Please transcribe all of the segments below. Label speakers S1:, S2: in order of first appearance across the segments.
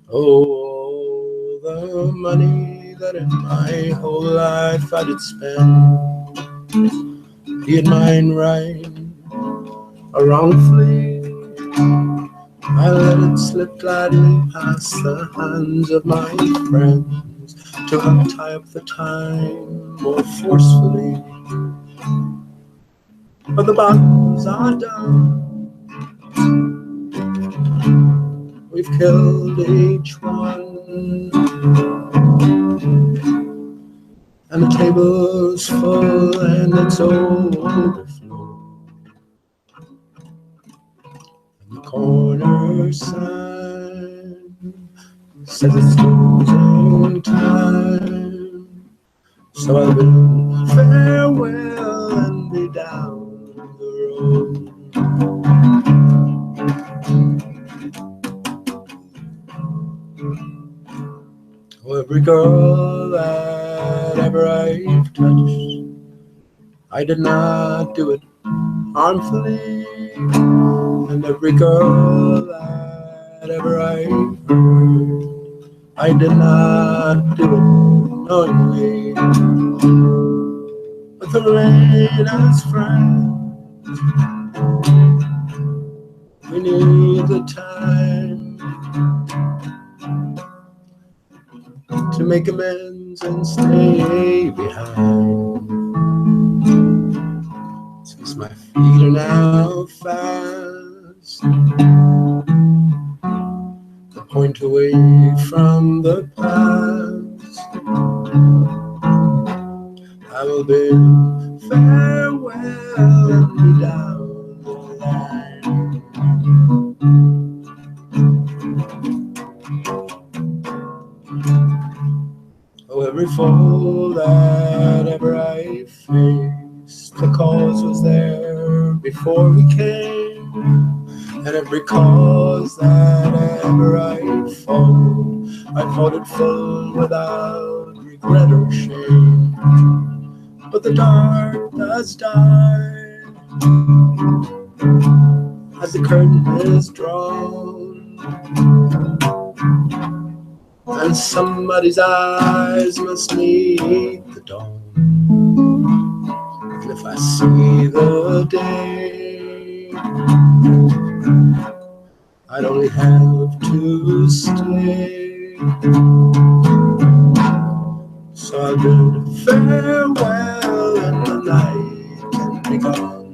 S1: Oh, the money that in my whole life I did spend, be it mine right or wrongfully, I let it slip gladly past the hands of my friends to help tie up the time more forcefully. But the bottles are done, we've killed each one, and the table's full and it's overflow. And the corner sign says it's closing time, so I'll bid farewell and be down the road. Oh, every girl that ever I've touched, I did not do it harmfully, and every girl that ever I've heard, I did not do it knowingly. But the rain as friends, we need the time to make amends and stay behind. Since my feet are now fast, the point away from the past, I will bid farewell and be down the line. Oh, every foe that ever I faced, the cause was there before we came, and every cause that ever I fought it full without regret or shame. But the dark does die as the curtain is drawn, and somebody's eyes must meet the dawn. And if I see the day, I'd only have to stay. So I'll bid farewell and the night can be gone.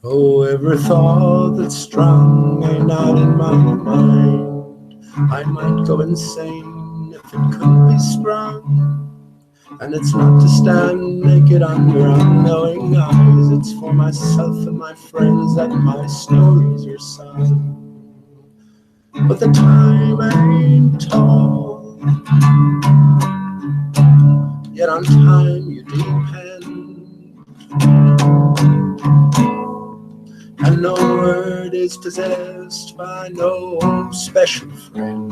S1: Oh, every thought that's strung ain't out in my mind, I might go insane if it couldn't be sprung. And it's not to stand naked under unknowing eyes, it's for myself and my friends that my stories are sung. But the time ain't tall, yet on time you depend, and no word is possessed by no special friend.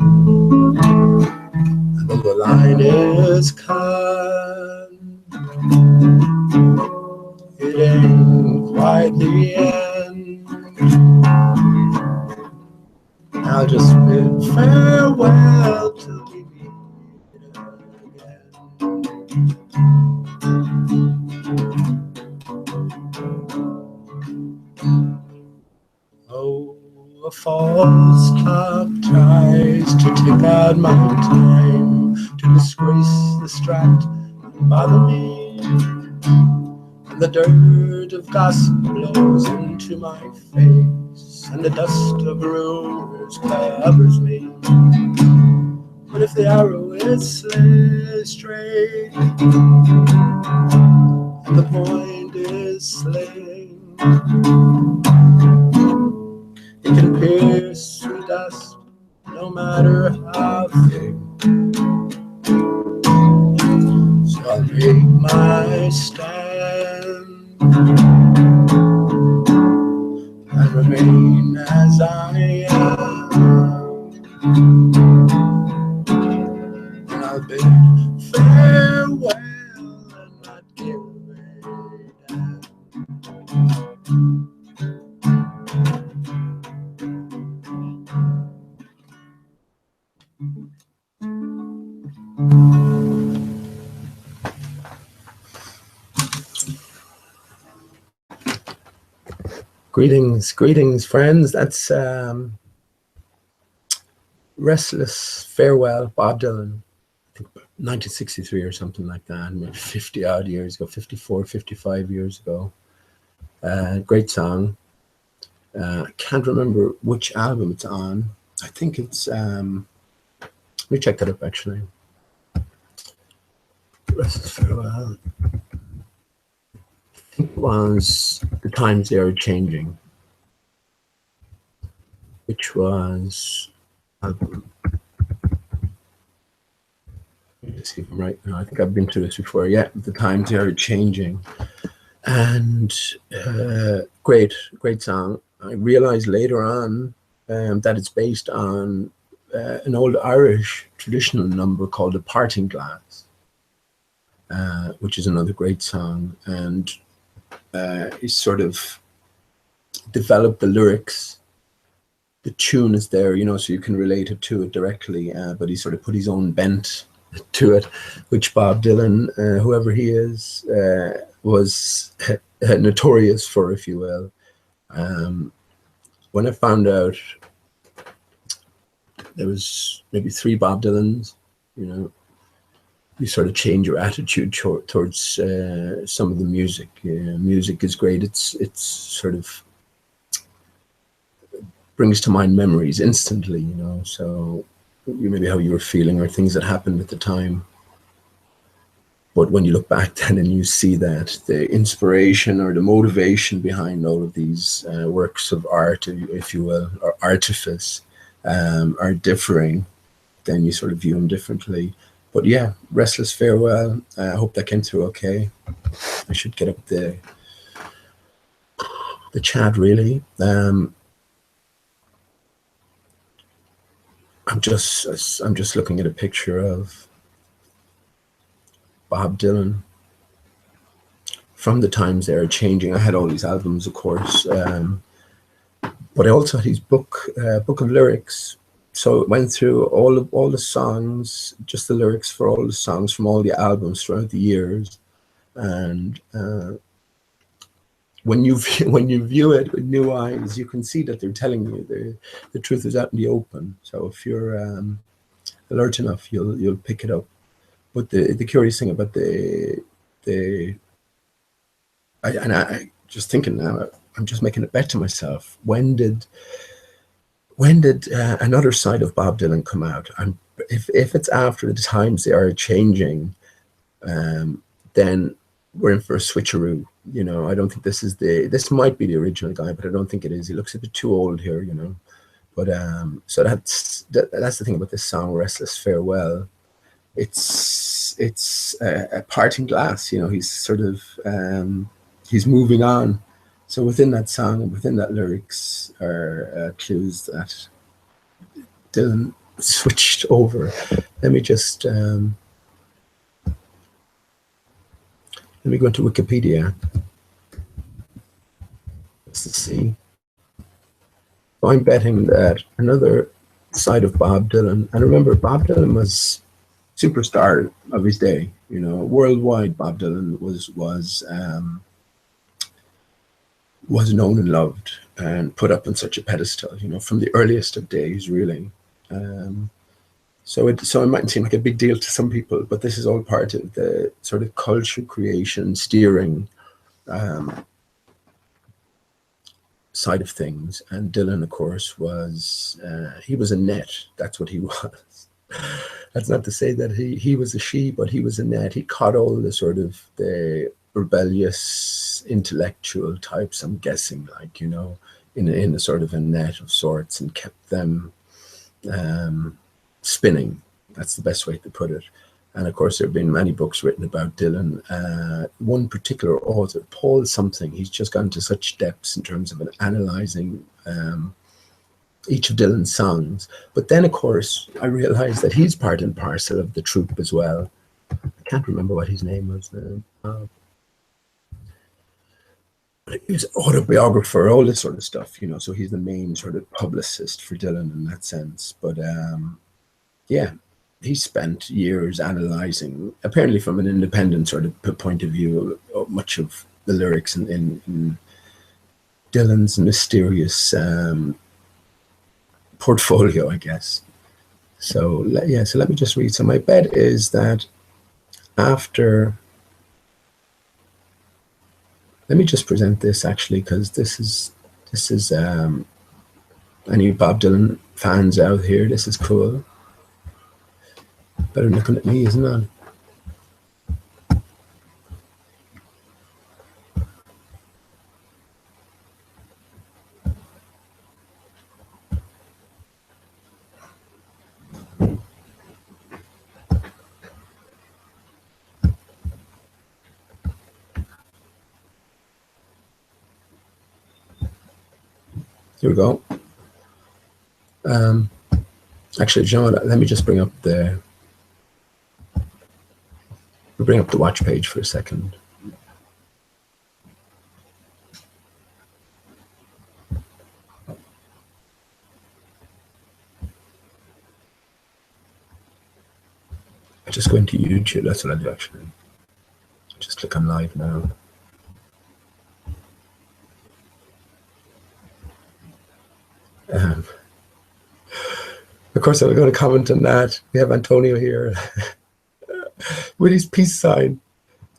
S1: And though the line is cut, it ain't quite the end. I'll just bid farewell till we meet again. Oh, a false clock tries to take out my time, to disgrace, distract, and bother me. And the dirt of gossip blows into my face, and the dust of rumors covers me. But if the arrow is straight, and the point is slain, it can pierce through dust, no matter how thick. So I'll make my stand and remain remain as I am. And I'll bid farewell and not give it up. Greetings, friends. That's Restless Farewell, Bob Dylan. I think 1963 or something like that, maybe 50 odd years ago, 54, 55 years ago. Great song. I can't remember which album it's on. I think it's, let me check that up actually. Restless Farewell. I think it was The Times They Are Changing, which was album. Let me see if I'm right now. I think I've been through this before. Yeah, The Times They Are Changing. And great song. I realized later on that it's based on an old Irish traditional number called The Parting Glass, which is another great song. And he sort of developed the lyrics. The tune is there, you know, so you can relate it to it directly, but he sort of put his own bent to it, which Bob Dylan, whoever he is, was notorious for, if you will. When I found out there was maybe 3 Bob Dylans, you know, you sort of change your attitude towards some of the music. Music is great. It's sort of brings to mind memories instantly, you know, so maybe how you were feeling or things that happened at the time. But when you look back then and you see that the inspiration or the motivation behind all of these works of art, if you will, or artifice, are differing, then you sort of view them differently. But yeah, Restless Farewell, I hope that came through okay. I should get up the chat really. I'm just looking at a picture of Bob Dylan from The Times They Are Changing. I had all these albums, of course, but I also had his book of lyrics. So it went through all the songs, just the lyrics for all the songs from all the albums throughout the years. And when you view it with new eyes, you can see that they're telling you the truth is out in the open. So if you're alert enough, you'll pick it up. But the curious thing about I just thinking now, I'm just making a bet to myself. When did another side of Bob Dylan come out? If it's after The Times They Are Changing, then we're in for a switcheroo. You know, I don't think this might be the original guy, but I don't think it is. He looks a bit too old here, you know. But so that's the thing about this song, Restless Farewell. It's a parting glass, you know. He's sort of he's moving on. So within that song and within that lyrics are clues that Dylan switched over. Let me just let me go into Wikipedia just to see. So I'm betting that another side of Bob Dylan, and remember, Bob Dylan was superstar of his day, you know, worldwide. Bob Dylan was known and loved and put up on such a pedestal, you know, from the earliest of days, really. So it might seem like a big deal to some people, but this is all part of the sort of culture creation, steering side of things. And Dylan, of course, was he was a net. That's what he was. That's not to say that he was a she, but he was a net. He caught all the sort of the rebellious intellectual types, I'm guessing, like, you know, in a sort of a net of sorts, and kept them spinning. That's the best way to put it. And of course, there have been many books written about Dylan. One particular author, Paul something, he's just gone to such depths in terms of analysing each of Dylan's songs. But then, of course, I realised that he's part and parcel of the troupe as well. I can't remember what his name was. He's autobiographer, all this sort of stuff, you know. So he's the main sort of publicist for Dylan in that sense. But yeah, he spent years analysing, apparently from an independent sort of point of view, much of the lyrics in Dylan's mysterious portfolio, I guess. So yeah, so let me just read. So my bet is that after, let me just present this actually, because this is any Bob Dylan fans out here, this is cool. Better looking at me, isn't it? Here we go. Actually, John, let me just bring up the watch page for a second. I just go into YouTube. That's what I do actually. Just click on live now. Of course, I'm going to comment on that. We have Antonio here with his peace sign.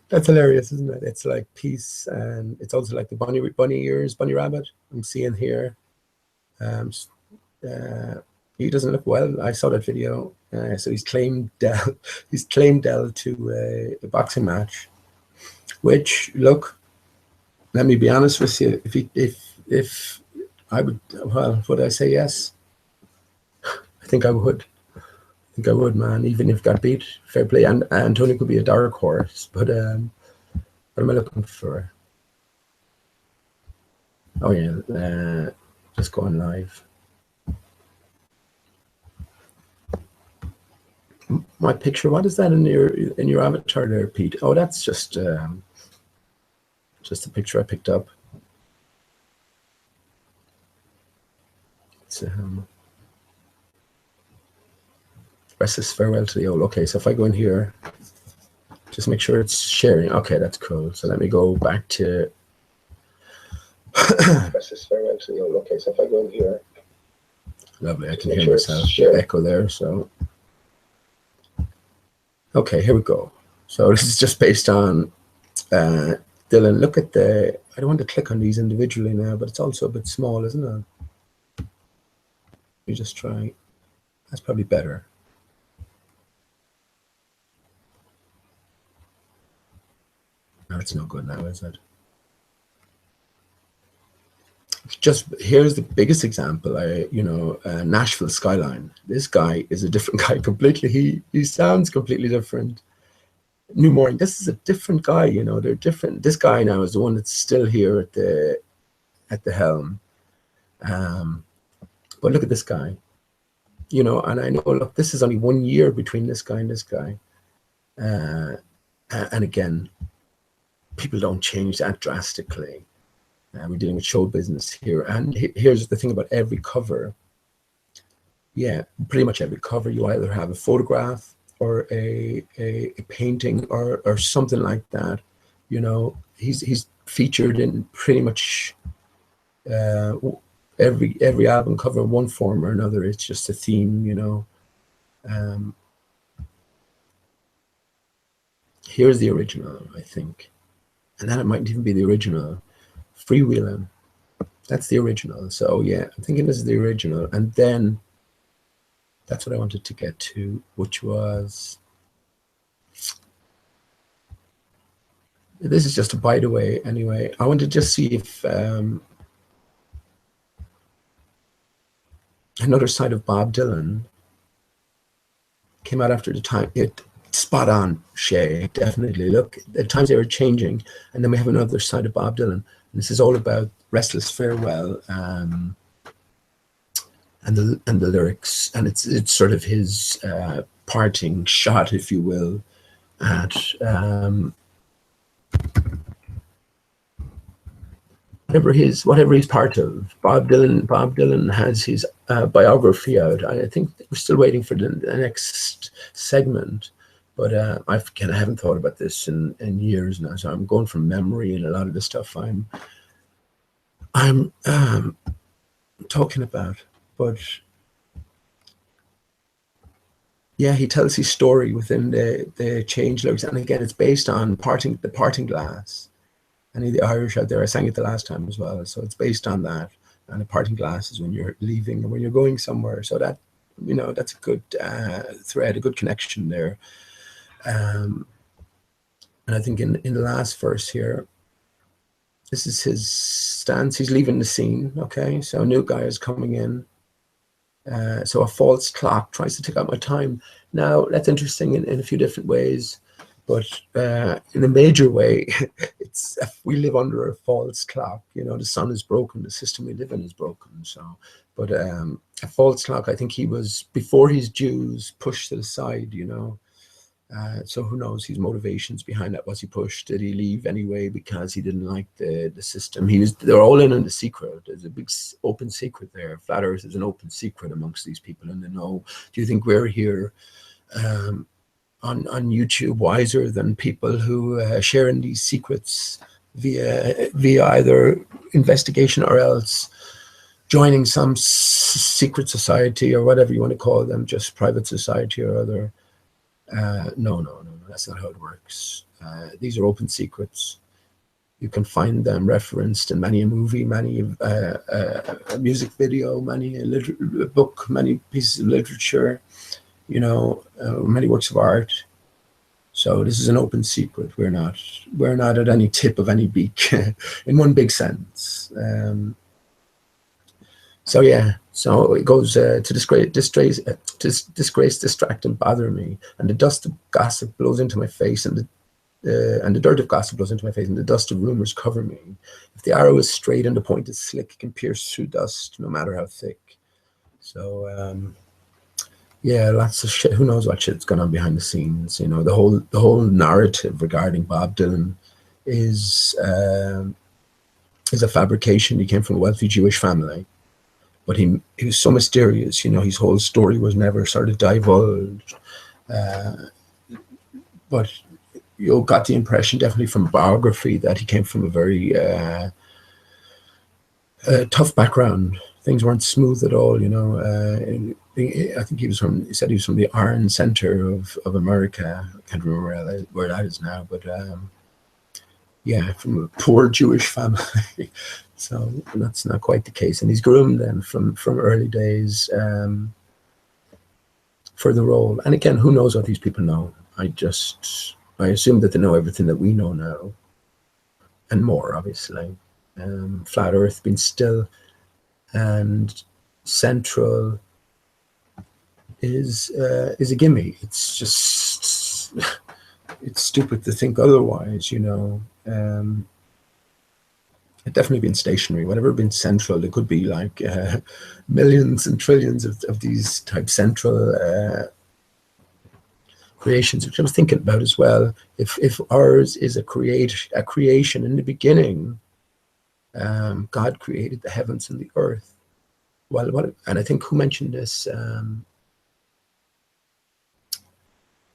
S1: That's hilarious, isn't it? It's like peace, and it's also like the bunny ears, bunny rabbit I'm seeing here. He doesn't look well. I saw that video. So he's claimed Dell. He's claimed Dell to a boxing match. Which, look, let me be honest with you. If I would, well, would I say yes? I think I would. I think I would, man. Even if got beat, fair play. And Antonio could be a dark horse, but what am I looking for? Oh yeah, just going live. My picture. What is that in your avatar there, Pete? Oh, that's just a picture I picked up. It's restless farewell to the old. Okay, so if I go in here, just make sure it's sharing. Okay, that's cool. So let me go back to restless farewell to the old. Okay, so if I go in here, lovely. I can hear myself. Echo there. So okay, here we go. So this is just based on Dylan. Look at the. I don't want to click on these individually now, but it's also a bit small, isn't it? Let me just try. That's probably better. No, it's no good now, is it? Just here's the biggest example. Nashville Skyline. This guy is a different guy completely. He sounds completely different. New Morning. This is a different guy. You know, they're different. This guy now is the one that's still here at the helm. But look at this guy. You know, and I know. Look, this is only 1 year between this guy and this guy. And again, people don't change that drastically. We're dealing with show business here. And here's the thing about every cover. Yeah, pretty much every cover, you either have a photograph or a painting or something like that. You know, he's featured in pretty much every album cover in one form or another. It's just a theme, you know. Here's the original, I think. And then it might even be the original. Freewheeling. That's the original. So yeah, I'm thinking this is the original. And then that's what I wanted to get to, which was, this is just a by the way anyway. I wanted to just see if another side of Bob Dylan came out after the time. spot on, Shay. Definitely. Look, at times they were changing, and then we have another side of Bob Dylan. And this is all about "Restless Farewell" and the lyrics, and it's sort of his parting shot, if you will, at whatever he's part of. Bob Dylan has his biography out. I think we're still waiting for the next segment, but I haven't thought about this in years now. So I'm going from memory, and a lot of the stuff I'm talking about. But yeah, he tells his story within the change lyrics, and again, it's based on the parting glass. Any of the Irish out there, I sang it the last time as well. So it's based on that. And the parting glass is when you're leaving or when you're going somewhere. So that, that's a good thread, a good connection there. And I think in the last verse here, this is his stance. He's leaving the scene. Okay. So a new guy is coming in. So a false clock tries to take out my time. Now, that's interesting in a few different ways. But in a major way, it's we live under a false clock. The sun is broken, the system we live in is broken. So, but a false clock. I think he was before his dues pushed to the side. So who knows his motivations behind that? Was he pushed? Did he leave anyway because he didn't like the system? They're all in on the secret. There's a big open secret there. Flat Earth is an open secret amongst these people, and they know. Do you think we're here? On YouTube wiser than people who share in these secrets via either investigation or else joining some secret society or whatever you want to call them, just private society or other. No, that's not how it works. These are open secrets. You can find them referenced in many a movie, many a music video, many a book, many pieces of literature, many works of art. So this is an open secret. We're not at any tip of any beak in one big sense. So yeah, so it goes to disgrace, distract, and bother me, and the dust of gossip blows into my face, and the dirt of gossip blows into my face, and the dust of rumors cover me. If the arrow is straight and the point is slick, it can pierce through dust, no matter how thick. So yeah, lots of shit. Who knows what shit's going on behind the scenes? The whole narrative regarding Bob Dylan is a fabrication. He came from a wealthy Jewish family, but he was so mysterious. His whole story was never sort of divulged. But you got the impression, definitely from biography, that he came from a very tough background. Things weren't smooth at all. I think he said he was from the Iron Center of America. I can't remember where that is now, but yeah, from a poor Jewish family. So that's not quite the case. And he's groomed then from early days for the role. And again, who knows what these people know? I assume that they know everything that we know now, and more, obviously. Flat Earth being still and central is a gimme. It's just it's stupid to think otherwise. It definitely been stationary. Whatever been central, there could be like millions and trillions of these type central creations, which I was thinking about as well. If ours is a creation in the beginning, God created the heavens and the earth. Well, and I think who mentioned this?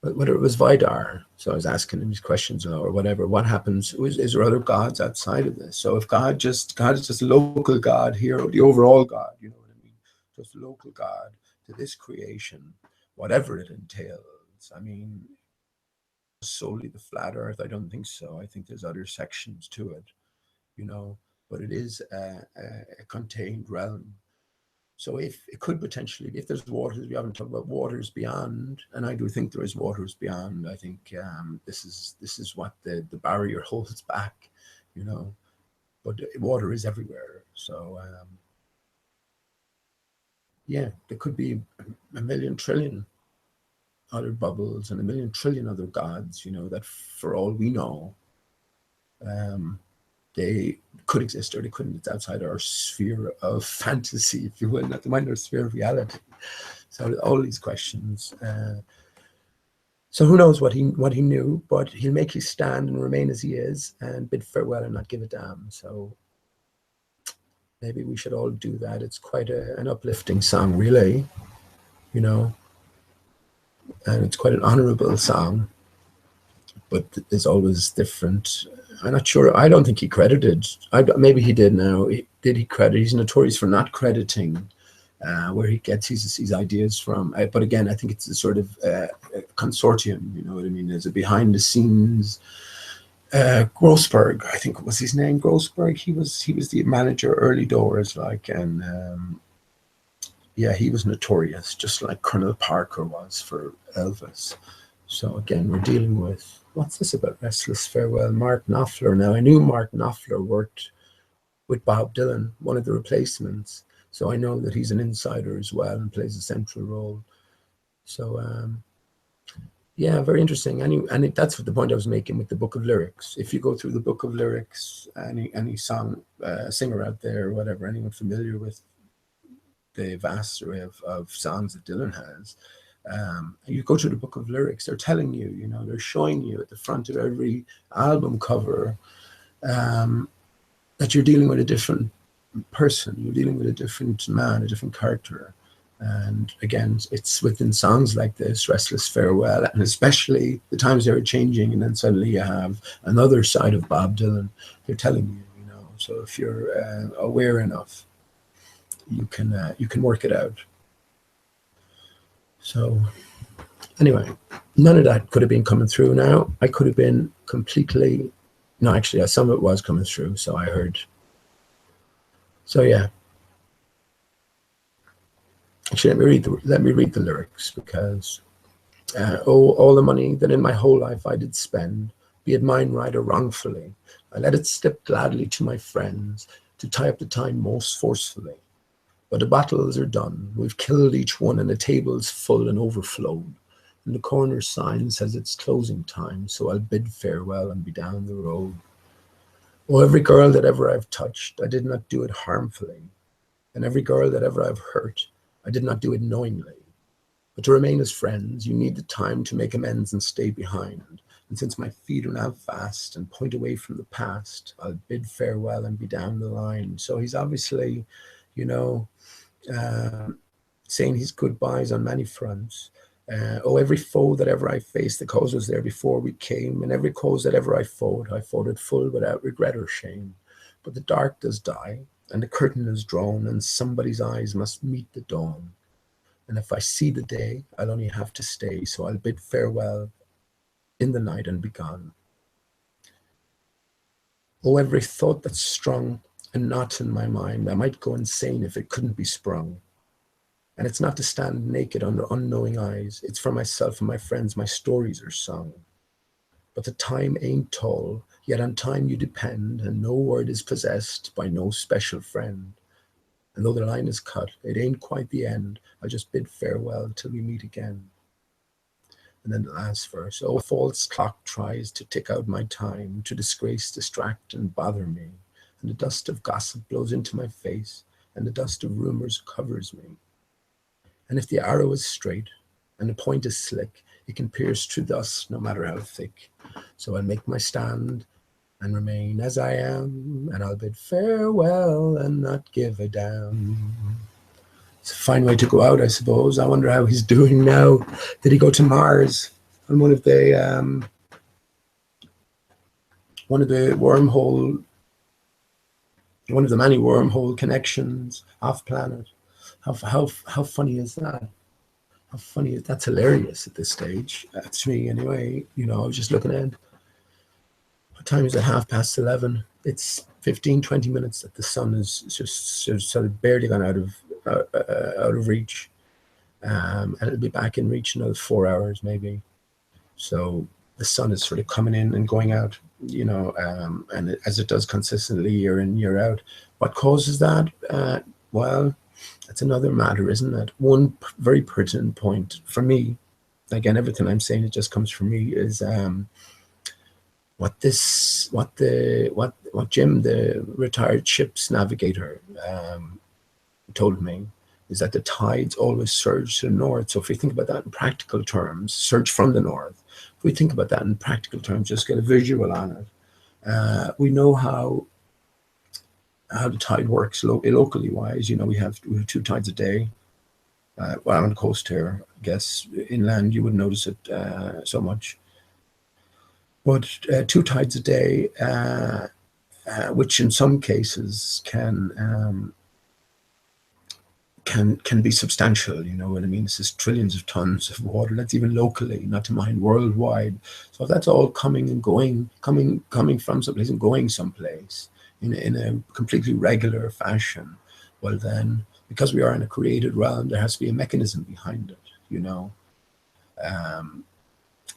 S1: Whether it was Vidar. So I was asking him these questions or whatever. What happens? Is there other gods outside of this? So if God is just a local God here, or the overall God, you know what I mean? Just a local God to this creation, whatever it entails. I mean, solely the flat Earth? I don't think so. I think there's other sections to it, but it is a contained realm. So if it could potentially, if there's waters, we haven't talked about waters beyond, and I do think there is waters beyond. I think this is what the barrier holds back, but water is everywhere. So yeah, there could be a million trillion other bubbles and a million trillion other gods, you know, that for all we know, they could exist or they couldn't. It's outside our sphere of fantasy, if you will, not the mind our sphere of reality. So all these questions. So who knows what he knew, but he'll make his stand and remain as he is and bid farewell and not give a damn. So maybe we should all do that. It's quite an uplifting song, really, you know, and it's quite an honourable song, but it's always different. I'm not sure. I don't think he credited. Maybe he did now. Did he credit? He's notorious for not crediting where he gets his ideas from. But again, I think it's a sort of consortium, you know what I mean? There's a behind the scenes. Grossberg, I think was his name. Grossberg. He was the manager early doors, like, and yeah, he was notorious, just like Colonel Parker was for Elvis. So again, we're dealing with, what's this about? Restless Farewell. Mark Knopfler. Now, I knew Mark Knopfler worked with Bob Dylan, one of the replacements. So I know that he's an insider as well and plays a central role. So yeah, very interesting. And that's what the point I was making with the book of lyrics. If you go through the book of lyrics, any song singer out there or whatever, anyone familiar with the vast array of songs that Dylan has, you go through the book of lyrics, they're telling you, you know, they're showing you at the front of every album cover that you're dealing with a different person, you're dealing with a different man, a different character. And again, it's within songs like this, Restless Farewell, and especially the times they were changing, and then suddenly you have another side of Bob Dylan. They're telling you, you know. So if you're aware enough, you can work it out. So anyway, none of that could have been coming through now. I could have been completely, no, actually, some of it was coming through, so I heard. So yeah. Actually, let me read the lyrics, because oh, all the money that in my whole life I did spend, be it mine right or wrongfully, I let it slip gladly to my friends to tie up the time most forcefully. But the battles are done, we've killed each one, and the table's full and overflowed. And the corner sign says it's closing time, so I'll bid farewell and be down the road. Oh, every girl that ever I've touched, I did not do it harmfully. And every girl that ever I've hurt, I did not do it knowingly. But to remain as friends, you need the time to make amends and stay behind. And since my feet are now fast and point away from the past, I'll bid farewell and be down the line. So he's obviously, you know, saying his goodbyes on many fronts. Oh, every foe that ever I faced, the cause was there before we came. And every cause that ever I fought it full without regret or shame. But the dark does die, and the curtain is drawn, and somebody's eyes must meet the dawn. And if I see the day, I'll only have to stay, so I'll bid farewell in the night and be gone. Oh, every thought that's strung and not in my mind, I might go insane if it couldn't be sprung. And it's not to stand naked under unknowing eyes, it's for myself and my friends, my stories are sung. But the time ain't tall, yet on time you depend, and no word is possessed by no special friend. And though the line is cut, it ain't quite the end. I'll just bid farewell till we meet again. And then the last verse. Oh, a false clock tries to tick out my time, to disgrace, distract, and bother me. And the dust of gossip blows into my face, and the dust of rumors covers me. And if the arrow is straight, and the point is slick, it can pierce through dust no matter how thick. So I'll make my stand and remain as I am, and I'll bid farewell and not give a damn. It's a fine way to go out, I suppose. I wonder how he's doing now. Did he go to Mars on one of the many wormhole connections off planet? How funny is that? How funny is that's hilarious at this stage. To me, anyway. You know, I was just looking at what time is it? 11:30. It's 15-20 minutes that the sun is just sort of barely gone out of reach, and it'll be back in reach in another 4 hours maybe. So the sun is sort of coming in and going out, you know, and as it does consistently year in, year out. What causes that? Well, that's another matter, isn't it? One very pertinent point for me again, everything I'm saying, it just comes from me, is what Jim, the retired ship's navigator, told me, is that the tides always surge to the north. So if we think about that in practical terms, surge from the north. If we think about that in practical terms, just get a visual on it. We know how the tide works locally wise. We have 2 tides a day. Well, on the coast here, I guess inland you wouldn't notice it so much. But 2 tides a day, which in some cases can be substantial. You know what I mean? This is trillions of tons of water. That's even locally, not to mind worldwide. So if that's all coming and going, coming from someplace and going someplace in a completely regular fashion, well then, because we are in a created realm, there has to be a mechanism behind it.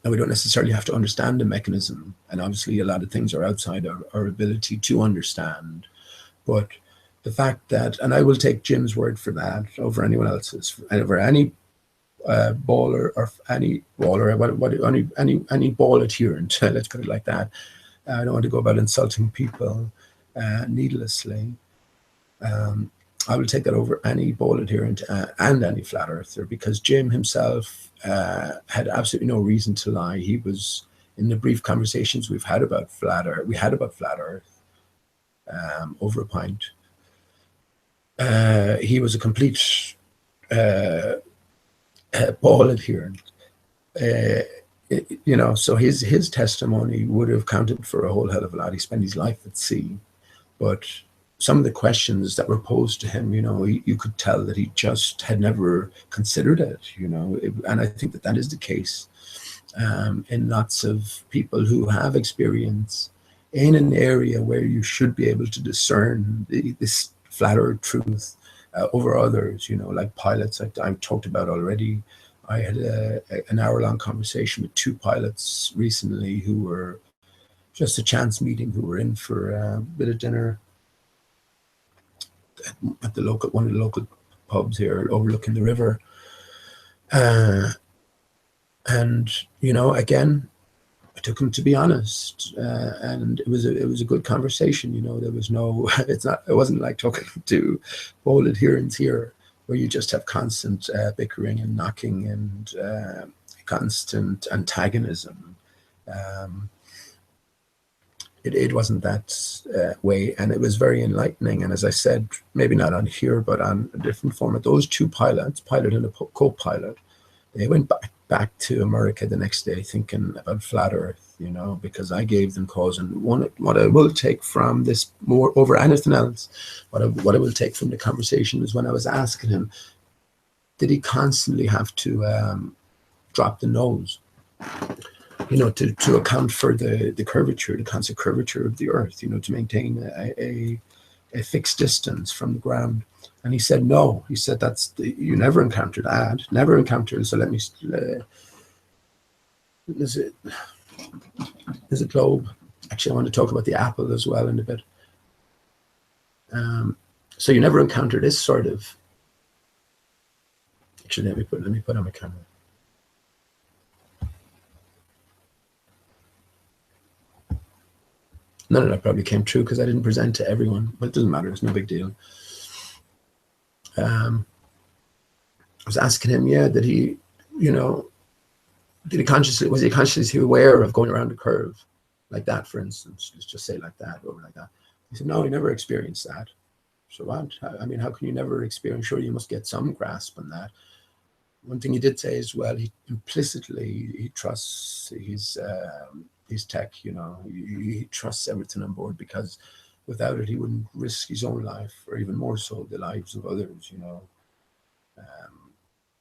S1: And we don't necessarily have to understand the mechanism. And obviously a lot of things are outside our ability to understand. But the fact that, and I will take Jim's word for that over anyone else's, over any baller or any baller, any ball adherent, let's put it like that. I don't want to go about insulting people needlessly. I will take that over any ball adherent and any flat earther, because Jim himself had absolutely no reason to lie. He was, in the brief conversations we've had about flat earth, over a pint. He was a complete ball adherent. So his testimony would have counted for a whole hell of a lot. He spent his life at sea, but some of the questions that were posed to him, you could tell that he just had never considered it, and I think that is the case in lots of people who have experience in an area where you should be able to discern this flat earth truth over others, like pilots I've talked about already. I had an hour-long conversation with 2 pilots recently who were just a chance meeting, who were in for a bit of dinner at one of the local pubs here overlooking the river. And again, I took him to be honest, and it was a good conversation. There was no, it wasn't like talking to bold adherents here, where you just have constant bickering and knocking and constant antagonism. It wasn't that way, and it was very enlightening. And as I said, maybe not on here, but on a different format, those 2 pilots, pilot and a co-pilot, they went back to America the next day thinking about flat earth, because I gave them cause. And what I will take from this, more over anything else, what I will take from the conversation is when I was asking him, did he constantly have to drop the nose, to account for the curvature, the constant curvature of the earth, to maintain a fixed distance from the ground? And he said, no. He said, you never encountered that. Never encountered. So let me, is it globe? Actually, I want to talk about the apple as well in a bit. So you never encountered this sort of, actually, let me put on my camera. None of that probably came true because I didn't present to everyone, but it doesn't matter. It's no big deal. I was asking him, did he consciously aware of going around a curve like that, for instance? Let's just say like that, over like that. He said, no, he never experienced that. So what? I mean, how can you never experience? Sure, you must get some grasp on that. One thing he did say as well, he implicitly trusts his tech. He trusts everything on board, because without it, he wouldn't risk his own life, or even more so, the lives of others,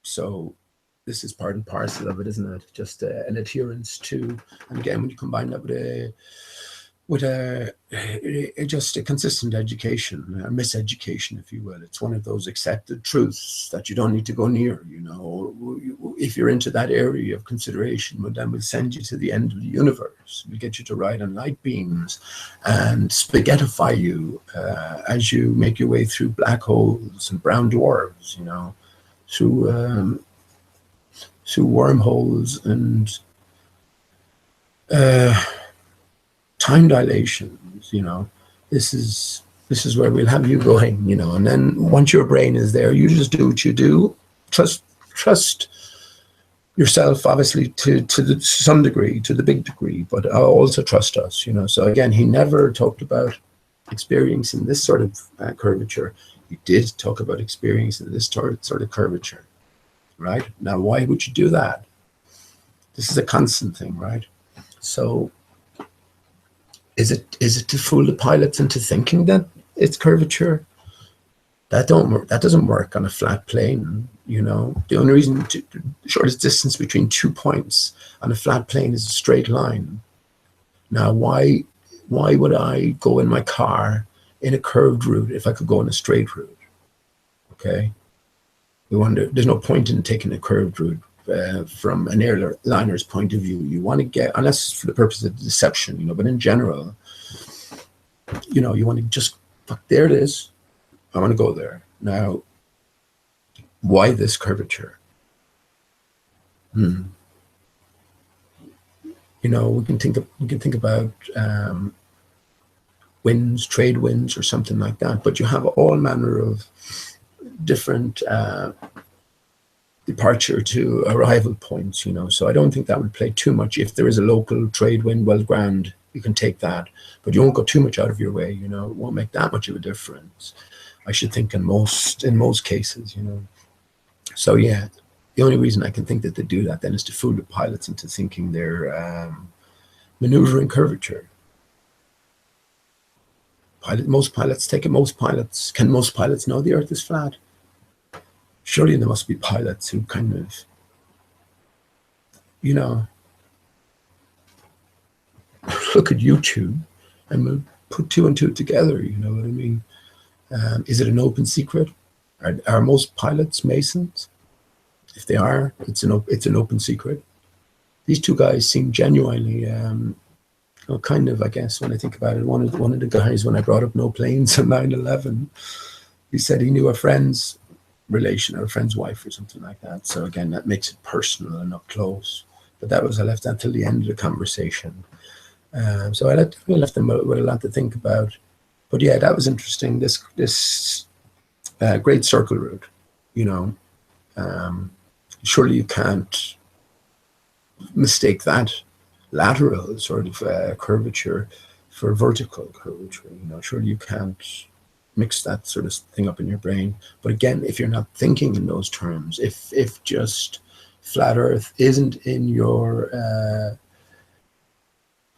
S1: So this is part and parcel of it, isn't it? Just an adherence to, and again, when you combine that with just a consistent education, a miseducation, if you will. It's one of those accepted truths that you don't need to go near, if you're into that area of consideration, well, then we'll send you to the end of the universe. We'll get you to ride on light beams and spaghettify you as you make your way through black holes and brown dwarves, through through wormholes and time dilations. This is where we'll have you going. And then once your brain is there, you just do what you do. Trust yourself, obviously, to some degree, to the big degree, but also trust us. So again, he never talked about experiencing this sort of curvature. He did talk about experiencing this sort of curvature, right? Now, why would you do that? This is a constant thing, right? So is it to fool the pilots into thinking that it's curvature? That doesn't work on a flat plane. The only reason the shortest distance between 2 points on a flat plane is a straight line. Now, why would I go in my car in a curved route if I could go in a straight route? Okay, there's no point in taking a curved route from an airliner's point of view. You want to get, unless for the purpose of deception, but in general, you want to just, fuck, there it is. I want to go there. Now, why this curvature? We can think about winds, trade winds, or something like that. But you have all manner of different departure to arrival points. So I don't think that would play too much. If there is a local trade wind, well, grand, you can take that, but you won't go too much out of your way. It won't make that much of a difference, I should think, in most cases. So yeah, the only reason I can think that they do that then is to fool the pilots into thinking they're maneuvering curvature. Most pilots take it. Can most pilots know the Earth is flat? Surely there must be pilots who kind of, look at YouTube and we'll put 2 and 2 together. You know what I mean? Is it an open secret? Are most pilots Masons? If they are, it's an open secret. These 2 guys seem genuinely, kind of, I guess, when I think about it, one of the guys, when I brought up no planes on 9/11, he said he knew a friend's relation or a friend's wife or something like that. So again, that makes it personal and not close. But I left that till the end of the conversation. So I left them with a lot to think about. But yeah, that was interesting. This Great Circle route, surely you can't mistake that lateral sort of curvature for vertical curvature. Surely you can't mix that sort of thing up in your brain. But again, if you're not thinking in those terms, if just flat Earth isn't in your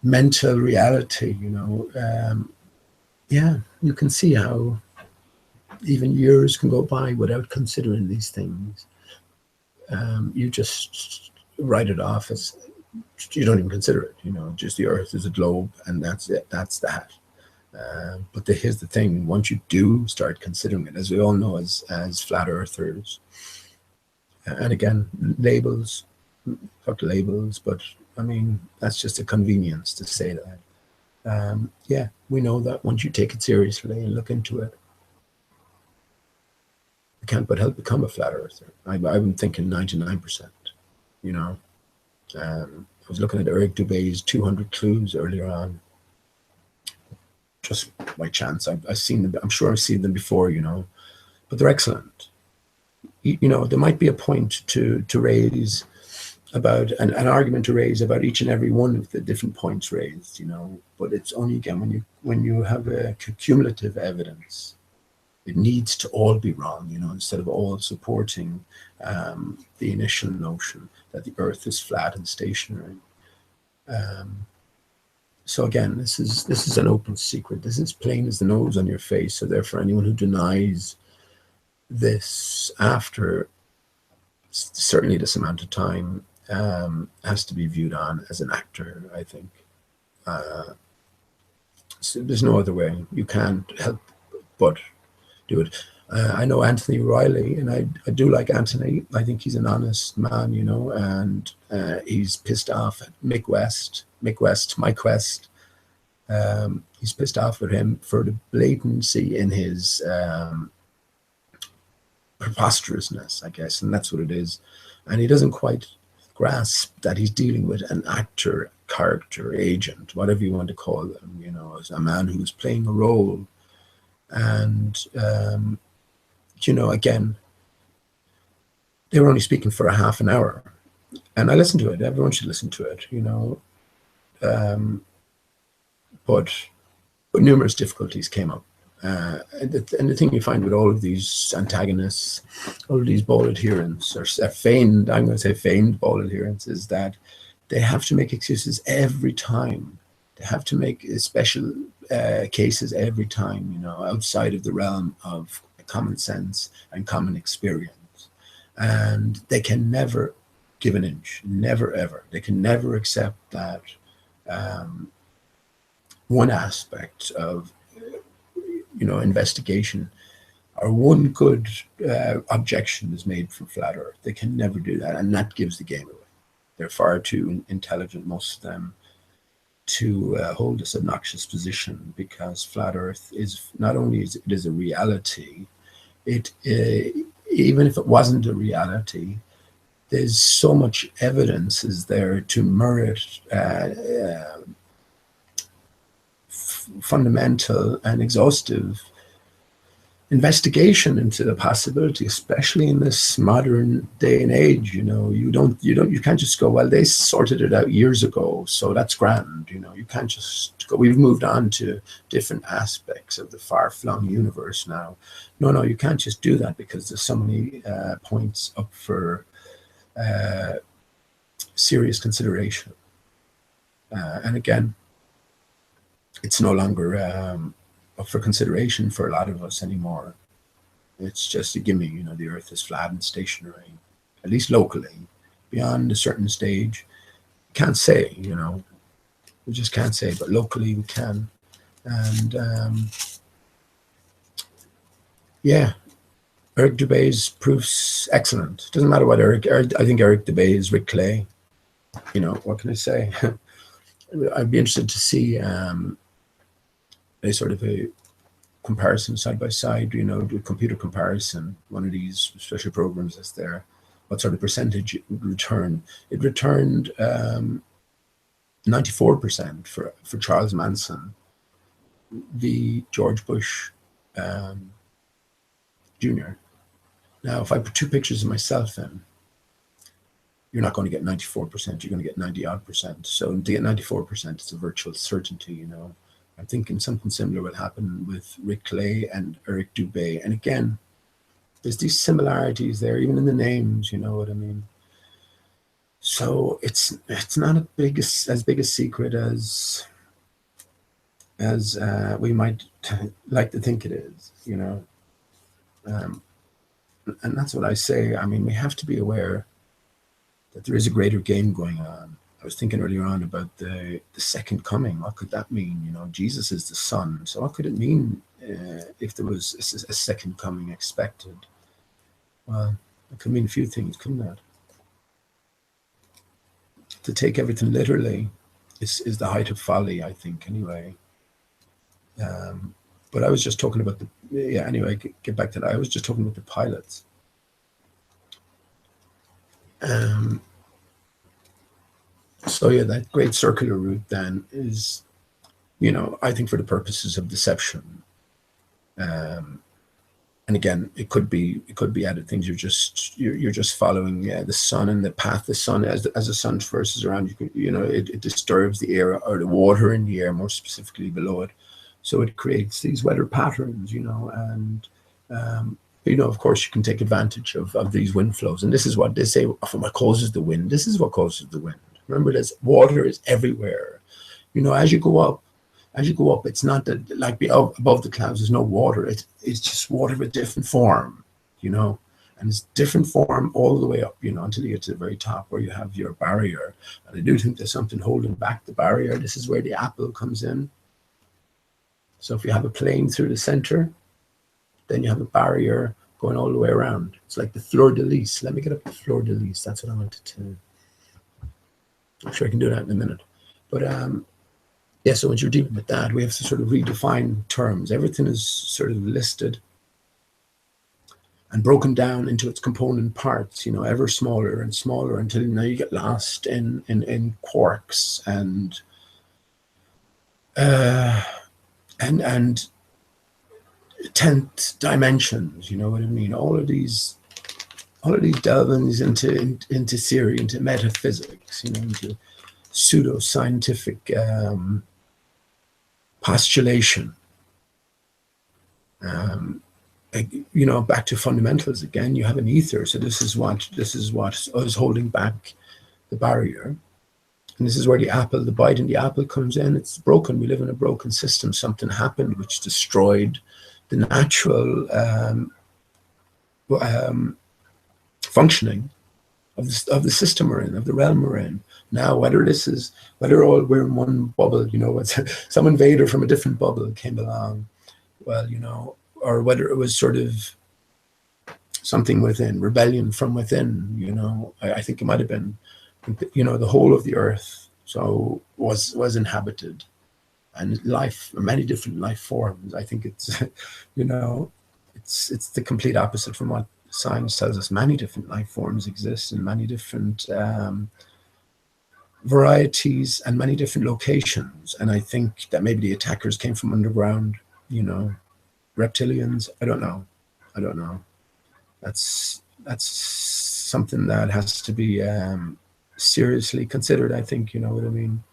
S1: mental reality, yeah, you can see how even years can go by without considering these things. You just write it off as, you don't even consider it, just the Earth is a globe and that's it, that's that. But here's the thing, once you do start considering it, as we all know as flat earthers, and again, labels, fuck labels, but I mean, that's just a convenience to say that. Yeah, we know that once you take it seriously and look into it, you can't but help become a flat earther. I've been thinking 99%, I was looking at Eric Dubé's 200 Clues earlier on, just by chance. I've seen them. I'm sure I've seen them before, but they're excellent. There might be a point to raise about an argument to raise about each and every one of the different points raised, but it's only, again, when you have a cumulative evidence, it needs to all be wrong, instead of all supporting the initial notion that the Earth is flat and stationary. So again, this is an open secret. This is plain as the nose on your face. So therefore, anyone who denies this after certainly this amount of time has to be viewed on as an actor, I think. So there's no other way. You can't help but do it. I know Anthony Riley, and I do like Anthony. I think he's an honest man, and he's pissed off at Mike West. He's pissed off at him for the blatancy in his preposterousness, I guess, and that's what it is. And he doesn't quite grasp that he's dealing with an actor, character, agent, whatever you want to call them, as a man who's playing a role. And, again, they were only speaking for a half an hour. And I listened to it. Everyone should listen to it, but numerous difficulties came up. And the thing you find with all of these antagonists, all of these ball adherents, or feigned, I'm going to say feigned ball adherents, is that they have to make excuses every time. They have to make special cases every time, outside of the realm of common sense and common experience. And they can never give an inch, never, ever. They can never accept that one aspect of investigation, or one good objection is made from flat Earth. They can never do that, and that gives the game away. They're far too intelligent, most of them, to hold this obnoxious position, because flat Earth is not only it is a reality. Even if it wasn't a reality, there's so much evidence is there to merit fundamental and exhaustive investigation into the possibility, especially in this modern day and age. You can't just go, well, they sorted it out years ago, so that's grand. You can't just go, we've moved on to different aspects of the far-flung universe now. No, you can't just do that, because there's so many points up for serious consideration. And again, it's no longer up for consideration for a lot of us anymore. It's just a gimme, the Earth is flat and stationary, at least locally. Beyond a certain stage, can't say, we just can't say, but locally we can. And Eric Dubé's proof's excellent. Doesn't matter what I think Eric Dubé is Rick Clay. What can I say? I'd be interested to see a sort of a comparison side by side, do computer comparison, one of these special programs that's there, what sort of percentage it would return. It returned 94% for Charles Manson, the George Bush Jr. Now, if I put two pictures of myself in, you're not going to get 94%, you're going to get 90-odd%. So to get 94%, it's a virtual certainty, I'm thinking something similar will happen with Rick Clay and Eric Dubé. And again, there's these similarities there, even in the names, you know what I mean? So it's not as big a secret as we might like to think it is, and that's what I say. I mean, we have to be aware that there is a greater game going on. I was thinking earlier on about the second coming. What could that mean? Jesus is the Son. So what could it mean if there was a second coming expected? Well, it could mean a few things, couldn't it? To take everything literally is the height of folly, I think, anyway. But I was just talking about anyway, get back to that. I was just talking about the pilots. So that great circular route then is, I think for the purposes of deception. And again, it could be added things. You're just following the sun and the path the sun as the sun traverses around. It disturbs the air, or the water in the air, more specifically below it. So it creates these weather patterns, and of course you can take advantage of these wind flows. And this is what they say, often what causes the wind. This is what causes the wind. Remember, this water is everywhere. As you go up, it's not that like above the clouds there's no water. It's just water of a different form, and it's different form all the way up, until you get to the very top where you have your barrier. And I do think there's something holding back the barrier. This is where the apple comes in. So if you have a plane through the center, then you have a barrier going all the way around. It's like the fleur-de-lis. Let me get up the fleur-de-lis. That's what I wanted to. I'm sure I can do that in a minute. But so once you're dealing with that, we have to sort of redefine terms. Everything is sort of listed. and broken down into its component parts, ever smaller and smaller, until now you get lost in quarks and 10th dimensions. You know what I mean? All of these delvings into theory, into metaphysics, into pseudo-scientific postulation. Back to fundamentals again. You have an ether, so this is what is holding back the barrier, and this is where the bite in the apple comes in. It's broken. We live in a broken system. Something happened which destroyed the natural functioning of the system we're in, of the realm we're in. Now, whether we're in one bubble, some invader from a different bubble came along, or whether it was sort of something within, rebellion from within, I think it might have been, the whole of the earth was inhabited, and many different life forms. I think it's, it's the complete opposite from what science tells us. Many different life forms exist in many different varieties and many different locations. And I think that maybe the attackers came from underground, reptilians. I don't know. That's something that has to be seriously considered, I think. You know what I mean?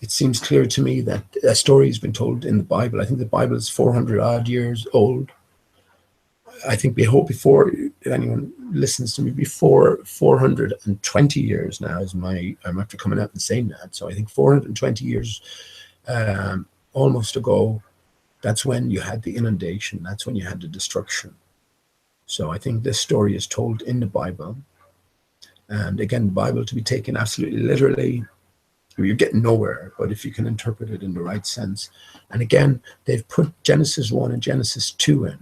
S1: It seems clear to me that a story has been told in the Bible. I think the Bible is 400 odd years old. I think before anyone listens to me, before 420 years now I'm after coming out and saying that. So I think 420 years almost ago, that's when you had the inundation. That's when you had the destruction. So I think this story is told in the Bible. And again, the Bible to be taken absolutely literally, you're getting nowhere, but if you can interpret it in the right sense. And again, they've put Genesis 1 and Genesis 2 in,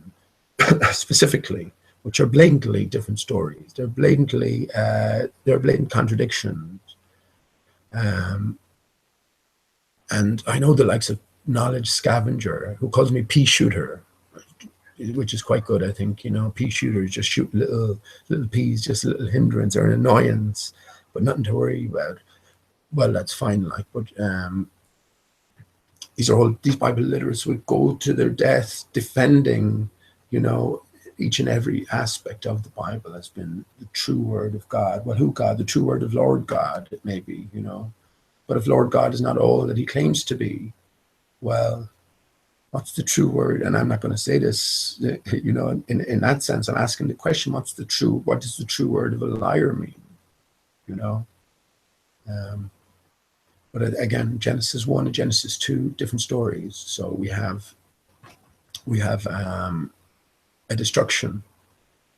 S1: specifically, which are blatantly different stories. They're blatant contradictions. And I know the likes of Knowledge Scavenger, who calls me pea shooter, which is quite good, I think. Pea shooters just shoot little peas, just a little hindrance or an annoyance, but nothing to worry about. Well, that's fine, but these Bible literates would go to their death defending, each and every aspect of the Bible has been the true word of God. Well, who God? The true word of Lord God, it may be, But if Lord God is not all that he claims to be, well, what's the true word? And I'm not going to say this, in that sense. I'm asking the question, what does the true word of a liar mean? But again, Genesis 1 and Genesis 2, different stories. So we have a destruction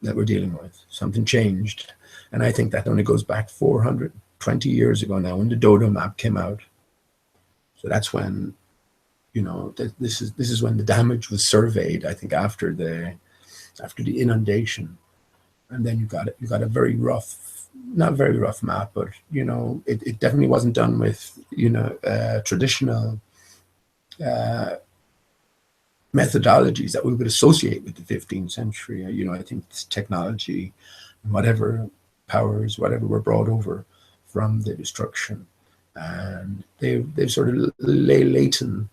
S1: that we're dealing with. Something changed. And I think that only goes back 420 years ago now, when the Dodo map came out. So that's when, this is when the damage was surveyed, I think, after the inundation. And then you got a very rough, not very rough map, but it definitely wasn't done with traditional methodologies that we would associate with the 15th century. I think this technology, whatever powers, whatever were brought over from the destruction, and they've sort of lay latent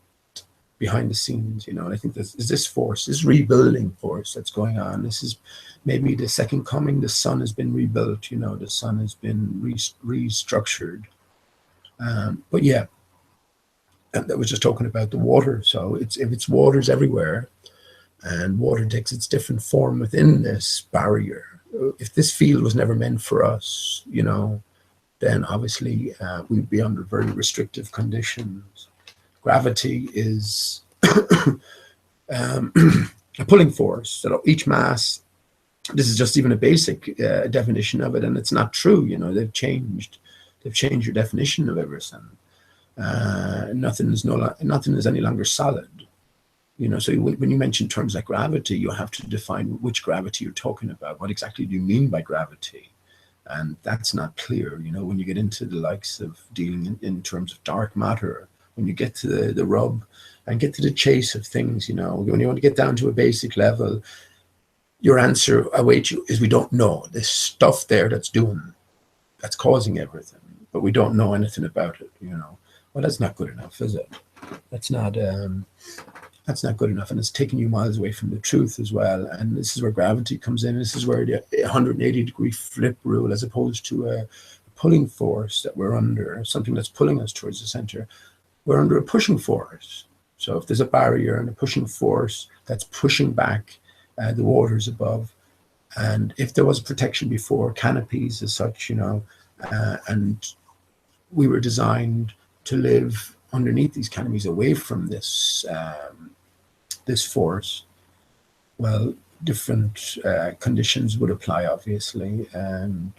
S1: behind the scenes. And I think this rebuilding force that's going on. This is maybe the second coming. The sun has been rebuilt. The sun has been restructured. But yeah. And that was just talking about the water. So if it's water's everywhere, and water takes its different form within this barrier. If this field was never meant for us, then obviously we'd be under very restrictive conditions. Gravity is a pulling force. So each mass. This is just even a basic definition of it, and it's not true. They've changed your definition of everything. Nothing is any longer solid. So when you mention terms like gravity, you have to define which gravity you're talking about. What exactly do you mean by gravity? And that's not clear. When you get into the likes of dealing in terms of dark matter, when you get to the rub and get to the chase of things, when you want to get down to a basic level, your answer awaits you is we don't know. There's stuff there that's causing everything, but we don't know anything about it. Well, that's not good enough, is it? That's not good enough, and it's taking you miles away from the truth as well. And this is where gravity comes in. This is where the 180-degree flip rule, as opposed to a pulling force that we're under, something that's pulling us towards the center, we're under a pushing force. So if there's a barrier and a pushing force that's pushing back the waters above, and if there was protection before, canopies as such, and we were designed to live underneath these canopies, away from this this force, well, different conditions would apply, obviously, and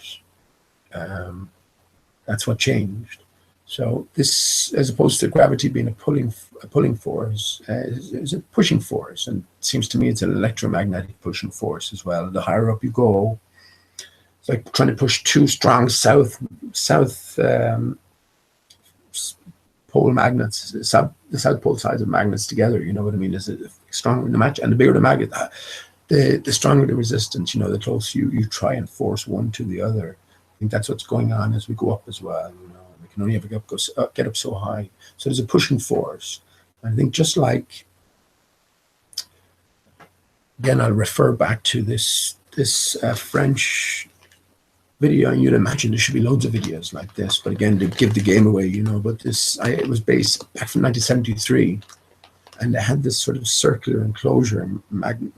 S1: that's what changed. So this, as opposed to gravity being a pulling force, is a pushing force, and it seems to me it's an electromagnetic pushing force as well. The higher up you go, it's like trying to push two strong south pole magnets, the south pole sides of magnets together. You know what I mean? Is it stronger the match, and the bigger the magnet, the stronger the resistance. The closer you try and force one to the other. I think that's what's going on as we go up as well. We can only ever get up so high. So there's a pushing force. And I think just like, again, I'll refer back to this French video, and you'd imagine there should be loads of videos like this, but again, to give the game away, but it was based back from 1973, and they had this sort of circular enclosure.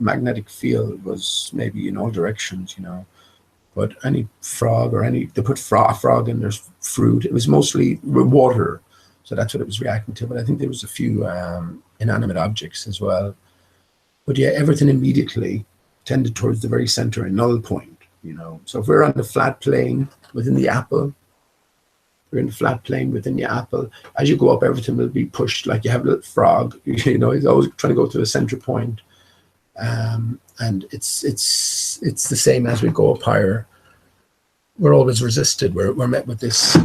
S1: Magnetic field was maybe in all directions, but any frog or they put frog in, there's fruit. It was mostly water, so that's what it was reacting to. But I think there was a few inanimate objects as well. But yeah, everything immediately tended towards the very center and null point. So if we're on the flat plane within the apple, as you go up, everything will be pushed like you have a little frog. He's always trying to go to a center point, and it's the same as we go up higher. We're always resisted. We're met with this.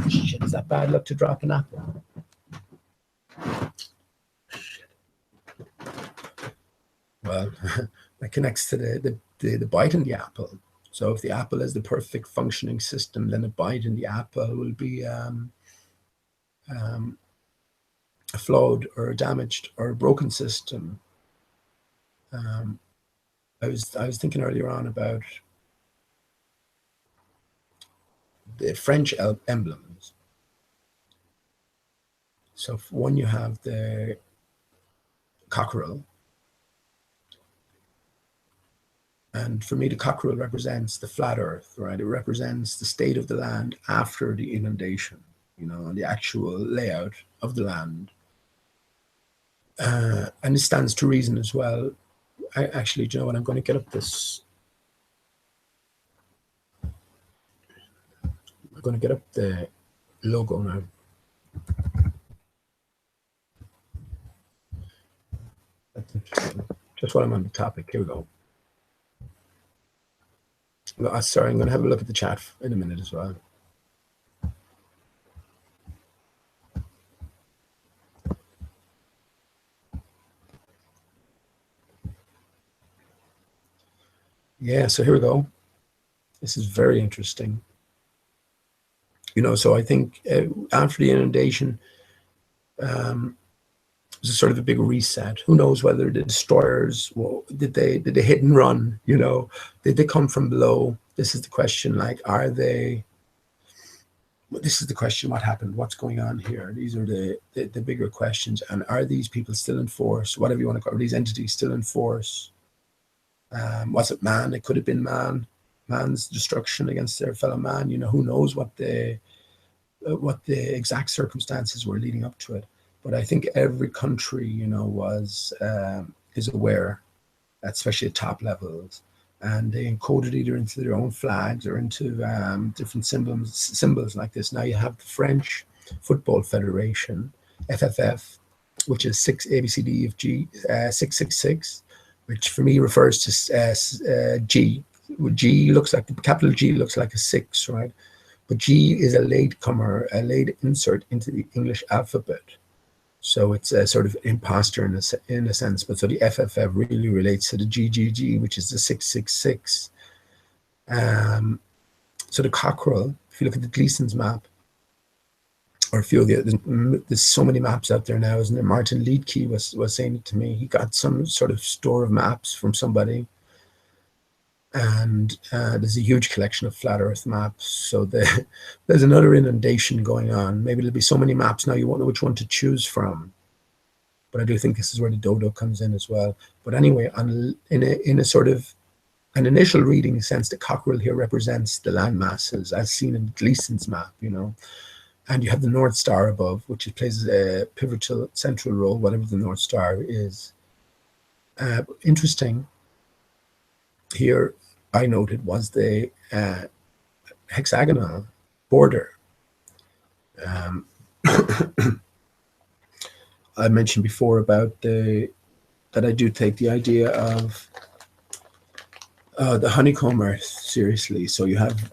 S1: Shit, is that bad luck to drop an apple? Shit. Well, that connects to the bite in the apple. So if the apple is the perfect functioning system, then a bite in the apple will be a flawed or a damaged or a broken system. I was thinking earlier on about the French emblems. So for one, you have the cockerel. And for me, the cockerel represents the flat earth, right? It represents the state of the land after the inundation, and the actual layout of the land. And it stands to reason as well. Actually, do you know what? I'm going to get up this. I'm going to get up the logo now. That's interesting. Just while I'm on the topic, here we go. Sorry, I'm going to have a look at the chat in a minute as well. Yeah, so here we go. This is very interesting. So I think after the inundation, it was a sort of a big reset. Who knows whether the destroyers, did they hit and run? Did they come from below? This is the question. Like, are they? This is the question. What happened? What's going on here? These are the bigger questions. And are these people still in force? Whatever you want to call it, are these entities still in force? Was it man? It could have been man's destruction against their fellow man. Who knows what the exact circumstances were leading up to it. But I think every country, is aware, especially at top levels, and they encode it either into their own flags or into different symbols like this. Now you have the French Football Federation, FFF, which is 6 ABCDEFG 666, which for me refers to G. G looks like, the capital G looks like a 6, right? But G is a latecomer, a late insert into the English alphabet. So it's a sort of imposter in a sense. But so the FFF really relates to the GGG, which is the 666. So the cockerel, if you look at the Gleason's map, or a few of there's so many maps out there now, isn't there? Martin Liedtke was saying it to me. He got some sort of store of maps from somebody, and there's a huge collection of flat Earth maps. So there's another inundation going on. Maybe there'll be so many maps now you won't know which one to choose from. But I do think this is where the dodo comes in as well. But anyway, in a sort of an initial reading sense, the cockerel here represents the land masses as seen in Gleason's map, you know. And you have the North Star above, which plays a pivotal central role, whatever the North Star is. Interesting here, I noted, was the hexagonal border. I mentioned before about that I do take the idea of the honeycomb Earth seriously. So you have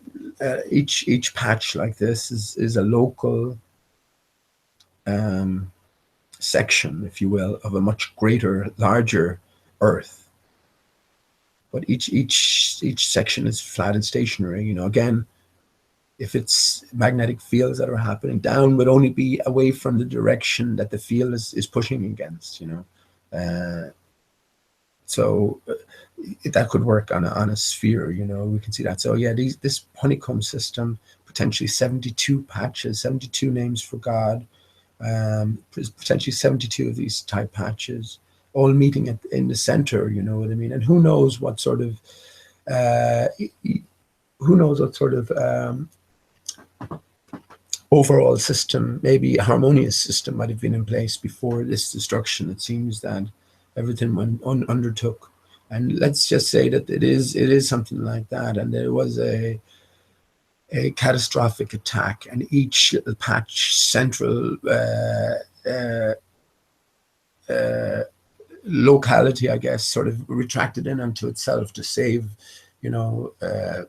S1: each patch like this is a local section, if you will, of a much greater, larger Earth. But each section is flat and stationary. You know, again, if it's magnetic fields that are happening, down would only be away from the direction that the field is pushing against. You know, so that could work on a sphere. You know, we can see that. So yeah, this honeycomb system, potentially 72 patches, 72 names for God, potentially 72 of these type patches, all meeting in the center. You know what I mean? And who knows what sort of overall system, maybe a harmonious system, might have been in place before this destruction. It seems that everything undertook, and let's just say that it is something like that. And there was a catastrophic attack, and each little patch, central locality, I guess, sort of retracted in unto itself to save, you know, to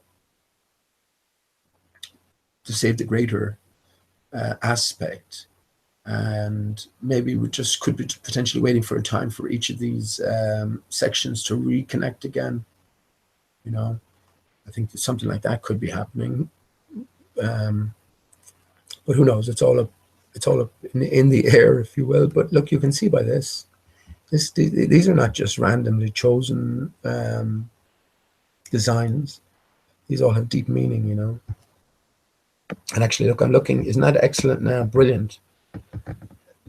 S1: save the greater aspect. And maybe we just could be potentially waiting for a time for each of these sections to reconnect again. You know, I think something like that could be happening. But who knows? It's all up in the air, if you will. But look, you can see by this these are not just randomly chosen designs. These all have deep meaning, you know. And actually, look, I'm looking. Isn't that excellent now? Brilliant.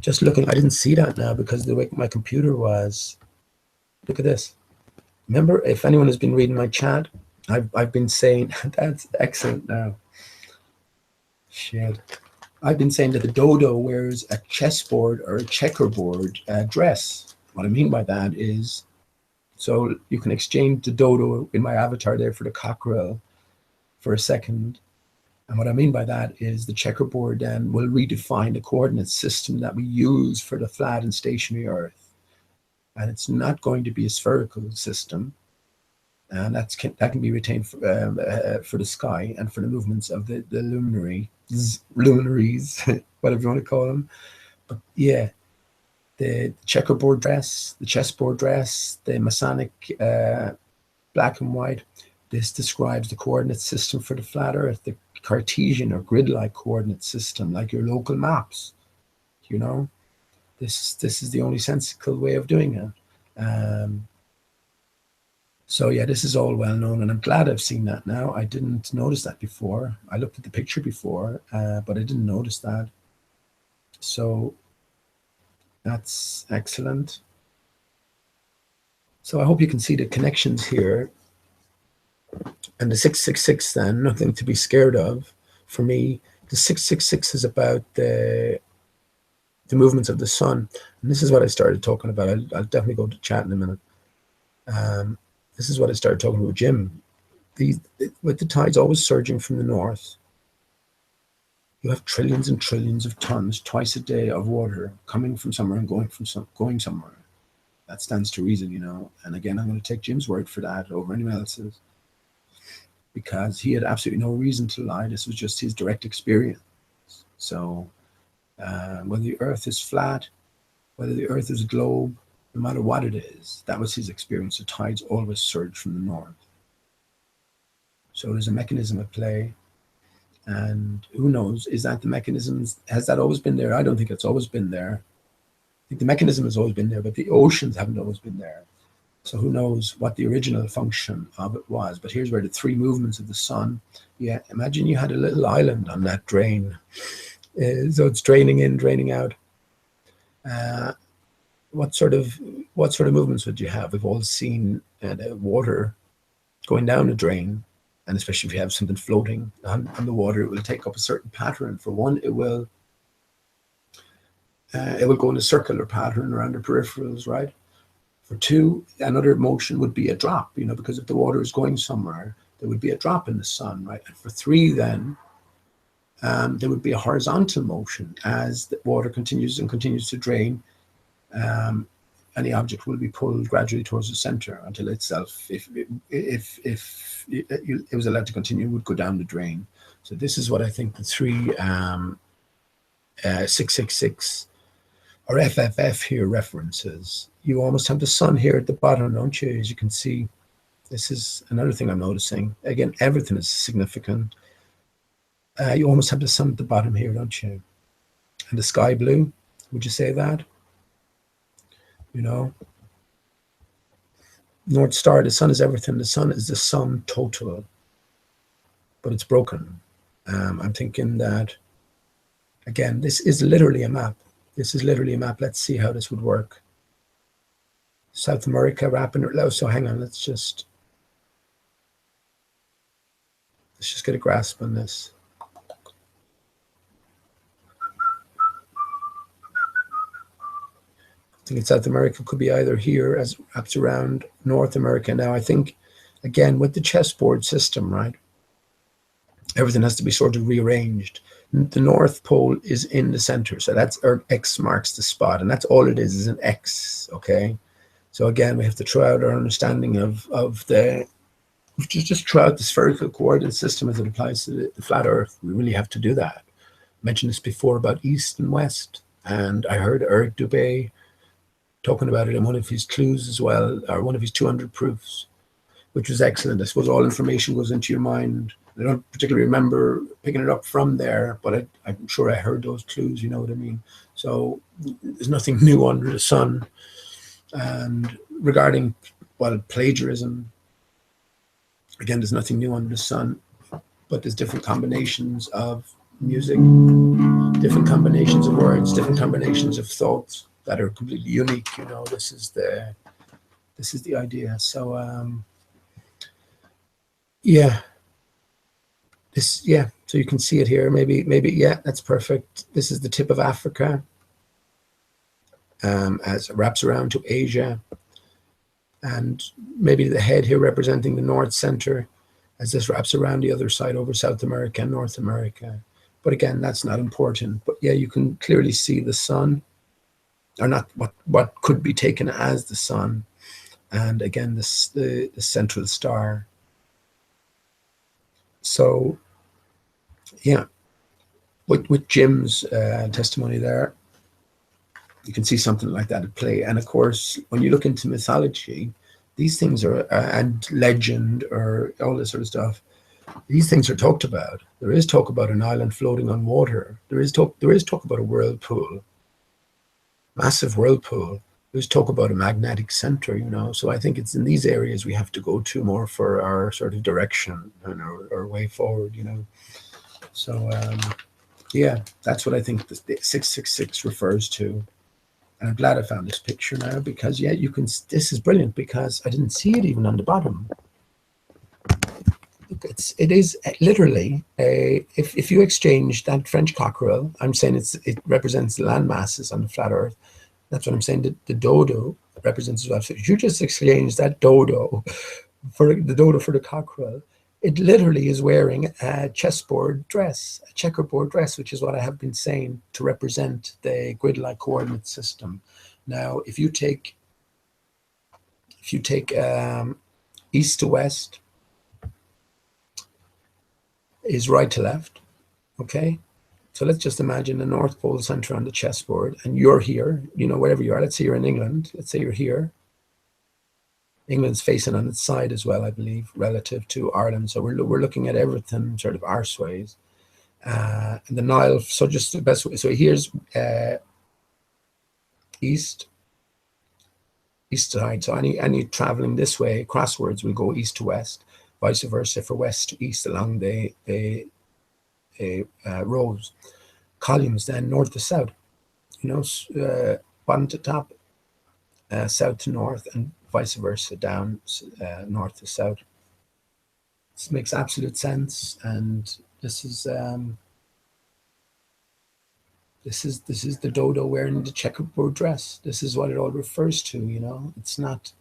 S1: Just looking, I didn't see that now because the way my computer was. Look at this. Remember, if anyone has been reading my chat, I've been saying that's excellent now. Shit. I've been saying that the dodo wears a chessboard or a checkerboard dress. What I mean by that is, so you can exchange the dodo in my avatar there for the cockerel for a second. And what I mean by that is the checkerboard then will redefine the coordinate system that we use for the flat and stationary Earth. And it's not going to be a spherical system. And that can be retained for the sky and for the movements of the luminaries, whatever you want to call them. But yeah, the checkerboard dress, the chessboard dress, the Masonic black and white, this describes the coordinate system for the flat Earth, the Cartesian or grid-like coordinate system, like your local maps. You know, this is the only sensible way of doing it. So yeah, this is all well known, and I'm glad I've seen that now. I didn't notice that before. I looked at the picture before, but I didn't notice that. So that's excellent. So I hope you can see the connections here. And the 666 then, nothing to be scared of for me. The 666 is about the movements of the sun. And this is what I started talking about. I'll definitely go to chat in a minute. This is what I started talking about Jim. With the tides always surging from the north, you have trillions and trillions of tons twice a day of water coming from somewhere and going somewhere. That stands to reason, you know. And again, I'm going to take Jim's word for that over anyone else's, because he had absolutely no reason to lie. This was just his direct experience. So when the Earth is flat, whether the Earth is a globe, no matter what it is. That was his experience. The tides always surge from the north. So there's a mechanism at play. And who knows, is that the mechanisms, has that always been there? I don't think it's always been there. I think the mechanism has always been there, but the oceans haven't always been there. So who knows what the original function of it was. But here's where the three movements of the sun. Yeah, imagine you had a little island on that drain. So it's draining in, draining out. What sort of movements would you have? We've all seen water going down a drain, and especially if you have something floating on the water, it will take up a certain pattern. For one, it will go in a circular pattern around the peripherals, right? For two, another motion would be a drop, because if the water is going somewhere, there would be a drop in the sun, right? And for three, then there would be a horizontal motion as the water continues to drain. Any object will be pulled gradually towards the center until itself, if it was allowed to continue, would go down the drain. So this is what I think the three 666 or FFF here references. You almost have the sun here at the bottom, don't you? As you can see, this is another thing I'm noticing. Again, everything is significant. You almost have the sun at the bottom here, don't you? And the sky blue, would you say that? North Star, the sun is everything. The sun is the sum total, but it's broken. I'm thinking that, again, this is literally a map. This is literally a map. Let's see how this would work. South America wrapping, so hang on, let's just get a grasp on this. I think South America could be either here as it wraps around North America. Now, I think, again, with the chessboard system, right, everything has to be sort of rearranged. The North Pole is in the center, so that's X marks the spot, and that's all it is an X, okay? So again, we have to try out our understanding of just throw out the spherical coordinate system as it applies to the flat Earth. We really have to do that. I mentioned this before about East and West, and I heard Eric Dubé talking about it in one of his clues as well, or one of his 200 proofs, which was excellent. I suppose all information goes into your mind. I don't particularly remember picking it up from there, but I'm sure I heard those clues, you know what I mean? So there's nothing new under the sun. And regarding, plagiarism, again, there's nothing new under the sun, but there's different combinations of music, different combinations of words, different combinations of thoughts that are completely unique. This is the idea. So so you can see it here. Maybe that's perfect. This is the tip of Africa as it wraps around to Asia, and maybe the head here representing the North Center as this wraps around the other side over South America and North America. But again, that's not important. But yeah, you can clearly see the sun, or not what could be taken as the sun, and again the central star. So yeah, with Jim's testimony there, you can see something like that at play. And of course, when you look into mythology, these things are and legend or all this sort of stuff, these things are talked about. There is talk about an island floating on water. There is talk about a whirlpool, massive whirlpool. There's talk about a magnetic center, So I think it's in these areas we have to go to more for our sort of direction and our way forward, So that's what I think the 666 refers to. And I'm glad I found this picture now, because this is brilliant, because I didn't see it even on the bottom. Look, it is literally if you exchange that French cockerel, I'm saying it represents the land masses on the flat Earth. That's what I'm saying. The dodo represents as well. So if you just exchange that dodo for the cockerel, it literally is wearing a chessboard dress, a checkerboard dress, which is what I have been saying to represent the grid-like coordinate system. Now, if you take east to west is right to left, okay? So let's just imagine the North Pole center on the chessboard, and you're here, wherever you are. Let's say you're in England. Let's say you're here. England's facing on its side as well, I believe, relative to Ireland. So we're looking at everything sort of arseways. And the Nile, so just the best way. So here's east side. So any traveling this way, crosswords will go east to west, vice versa for west to east along the rows. Columns then north to south, bottom to top, south to north, and vice versa down north to south. This makes absolute sense, and this is the dodo wearing the checkerboard dress. This is what it all refers to. It's not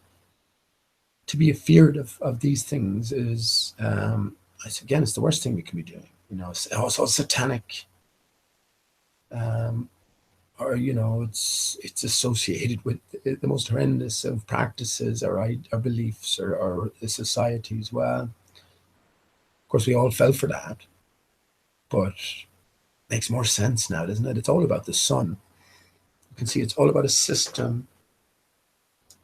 S1: to be afeared of these things. Is again, it's the worst thing we can be doing. It's also satanic. Or it's associated with the most horrendous of practices or beliefs or the society as well. Of course, we all fell for that, but it makes more sense now, doesn't it? It's all about the sun. You can see it's all about a system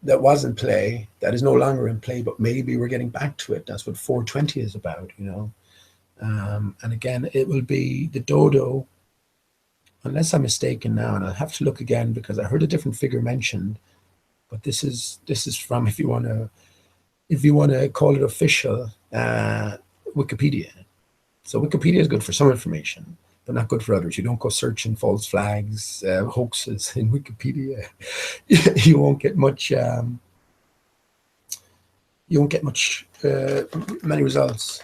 S1: that was in play, that is no longer in play, but maybe we're getting back to it. That's what 420 is about, And again, it will be the dodo, unless I'm mistaken now, and I'll have to look again because I heard a different figure mentioned. But this is from, if you want to call it official, Wikipedia. So Wikipedia is good for some information, but not good for others. You don't go searching false flags, hoaxes in Wikipedia. You won't get much. Many results,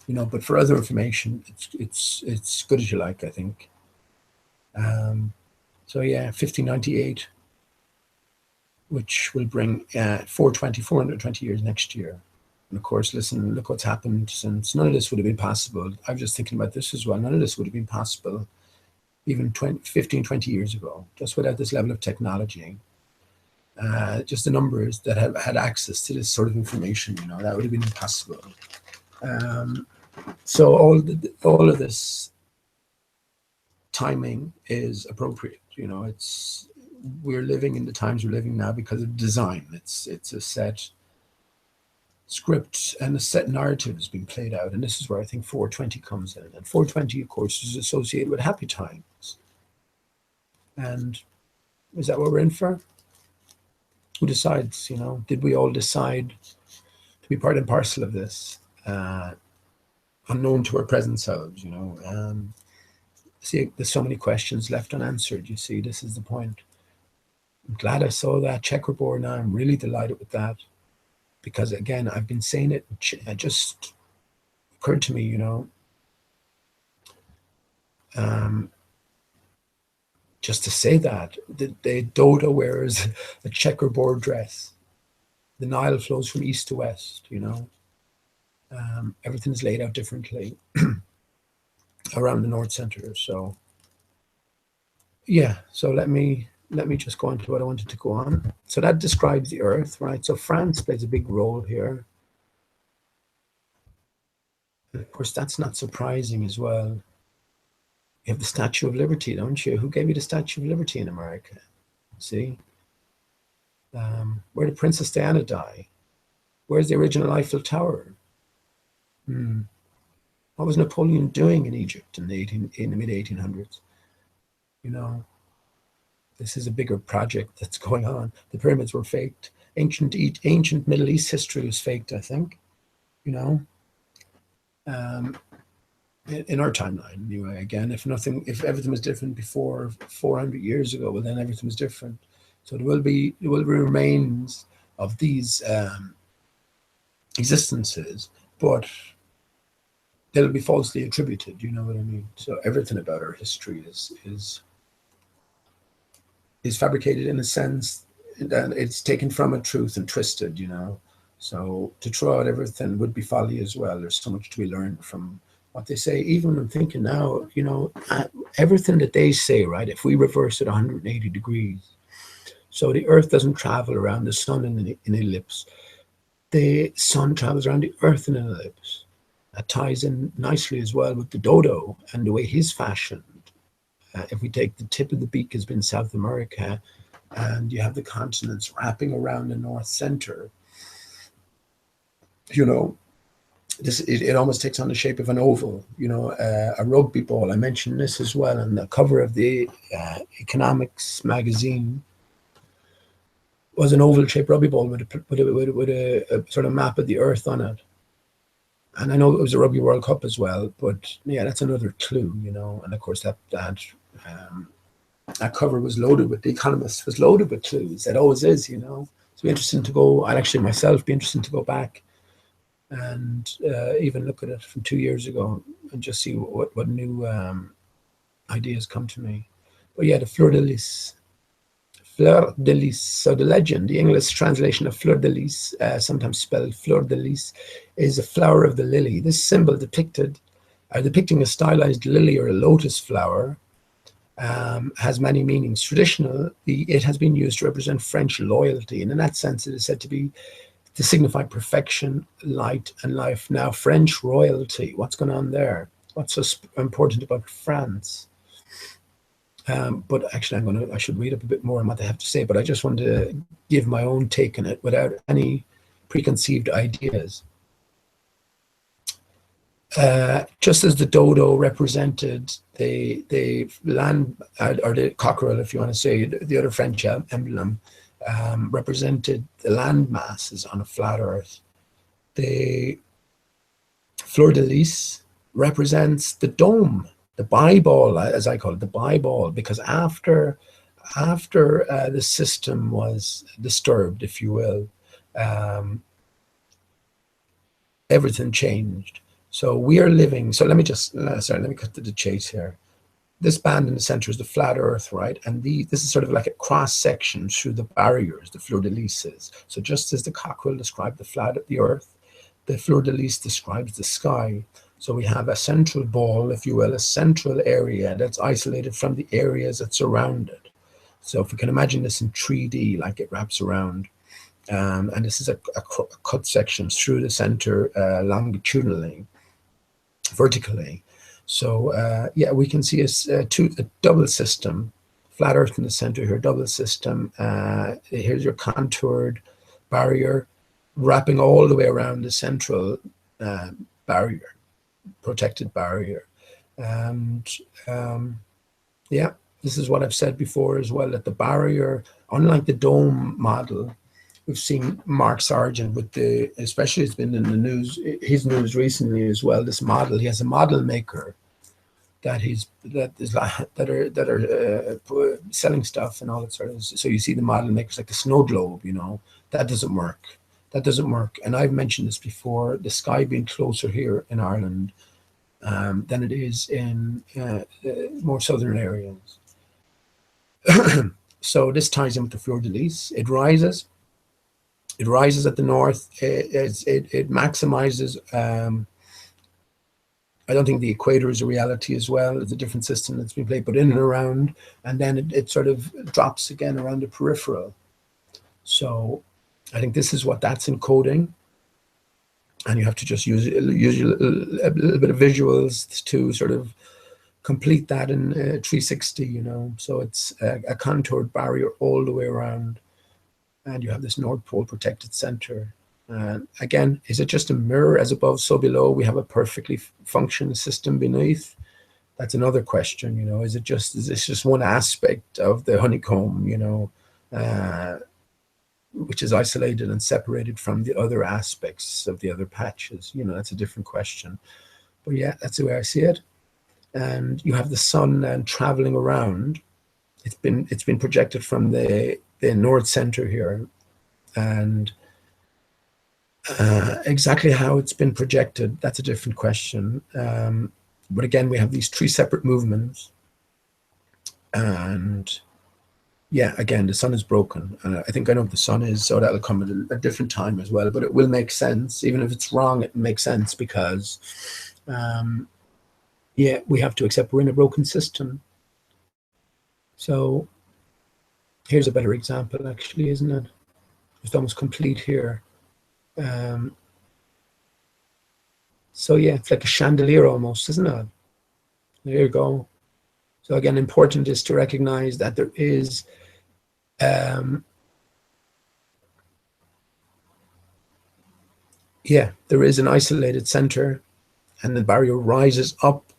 S1: But for other information, it's good as you like, I think. So yeah, 1598, which will bring 420 years next year. And of course, listen, look what's happened since. None of this would have been possible. I was just thinking about this as well. None of this would have been possible even 15, 20 years ago, just without this level of technology. Just the numbers that have had access to this sort of information, that would have been impossible. So all of this timing is appropriate. We're living in the times we're living now because of design. It's a set script and a set narrative has been played out, and this is where I think 420 comes in. And 420, of course, is associated with happy times. And is that what we're in for? Who decides? Did we all decide to be part and parcel of this, unknown to our present selves? See, there's so many questions left unanswered. You see, this is the point. I'm glad I saw that checkerboard now. I'm really delighted with that. Because again, I've been saying it, it just occurred to me, just to say that. The dodo wears a checkerboard dress. The Nile flows from east to west, Everything is laid out differently around the North Center. So yeah, so let me just go on to what I wanted to go on. So that describes the Earth, right? So France plays a big role here. And of course, that's not surprising as well. You have the Statue of Liberty, don't you? Who gave you the Statue of Liberty in America? See? Where did Princess Diana die? Where's the original Eiffel Tower? What was Napoleon doing in Egypt in the mid-1800s? This is a bigger project that's going on. The pyramids were faked. Ancient Middle East history was faked, I think. In our timeline, anyway. Again, if everything was different before 400 years ago, well, then everything was different. So there will be remains of these existences, but they'll be falsely attributed. You know what I mean? So everything about our history is fabricated in a sense that it's taken from a truth and twisted. So to throw out everything would be folly as well. There's so much to be learned from what they say. Even I'm thinking now, everything that they say, right? If we reverse it 180 degrees, so the Earth doesn't travel around the sun in an ellipse. The sun travels around the Earth in an ellipse. That ties in nicely as well with the dodo and the way he's fashioned. If we take the tip of the beak has been South America, and you have the continents wrapping around the north center, you know, it almost takes on the shape of an oval, you know, a rugby ball. I mentioned this as well on the cover of the economics magazine. Was an oval-shaped rugby ball with a sort of map of the Earth on it. And I know it was a Rugby World Cup as well, but yeah, that's another clue, you know. And of course, that cover was loaded with, The Economist was loaded with clues. It always is, you know. It's be interesting to go. I'd actually myself be interested to go back and even look at it from 2 years ago and just see what new ideas come to me. But yeah, the fleur de lis. Fleur de lis. So the legend, the English translation of fleur de lis, sometimes spelled fleur de lis, is a flower of the lily. This symbol depicting a stylized lily or a lotus flower has many meanings. Traditionally, it has been used to represent French loyalty, and in that sense, it is said to signify perfection, light, and life. Now, French royalty, what's going on there? What's so important about France? But actually, I should read up a bit more on what they have to say, but I just want to give my own take on it without any preconceived ideas. Just as the dodo represented the land, or the cockerel, if you want to say, the other French emblem, represented the land masses on a flat earth, the fleur de lis represents the dome, the ball, as I call it, the ball, because after the system was disturbed, if you will, everything changed. So we are living. So let me just let me cut to the chase here. This band in the center is the flat Earth, right? And this is sort of like a cross section through the barriers, the fleur de lis is. So just as the cockerel described the Earth, the fleur de lis describes the sky. So we have a central ball, if you will, a central area that's isolated from the areas that surround it. So if we can imagine this in 3D, like it wraps around, and this is a cut section through the center longitudinally, vertically. So yeah, we can see a double system, flat Earth in the center here, double system. Here's your contoured barrier wrapping all the way around the central barrier, protected barrier. And yeah, this is what I've said before as well, that the barrier, unlike the dome model, we've seen Mark Sargent with especially it's been in the news, his news recently as well, this model. He has a model maker that are selling stuff and all that sort of. So you see the model makers like the snow globe, you know, that doesn't work. That doesn't work. And I've mentioned this before, the sky being closer here in Ireland than it is in more southern areas. So this ties in with the fleur de lis. It rises at the north. It maximizes. I don't think the equator is a reality as well. It's a different system that's been played, but in and around, and then it sort of drops again around the peripheral. So I think this is what that's encoding. And you have to just use a little bit of visuals to sort of complete that in 360, you know. So it's a contoured barrier all the way around. And you have this North Pole protected center. Again, is it just a mirror, as above, so below? We have a perfectly functioning system beneath. That's another question, you know. Is this just one aspect of the honeycomb, you know, which is isolated and separated from the other aspects of the other patches? You know, that's a different question. But yeah, that's the way I see it. And you have the sun then traveling around. It's been projected from the north center here, and exactly how it's been projected, that's a different question. But again, we have these three separate movements, and yeah, again, the sun is broken. I think I know what the sun is, so that'll come at a different time as well, but it will make sense. Even if it's wrong, it makes sense because yeah, we have to accept we're in a broken system. So here's a better example, actually, isn't it? It's almost complete here. So yeah, it's like a chandelier almost, isn't it? There you go. So again, important is to recognize that there is there is an isolated center, and the barrier rises up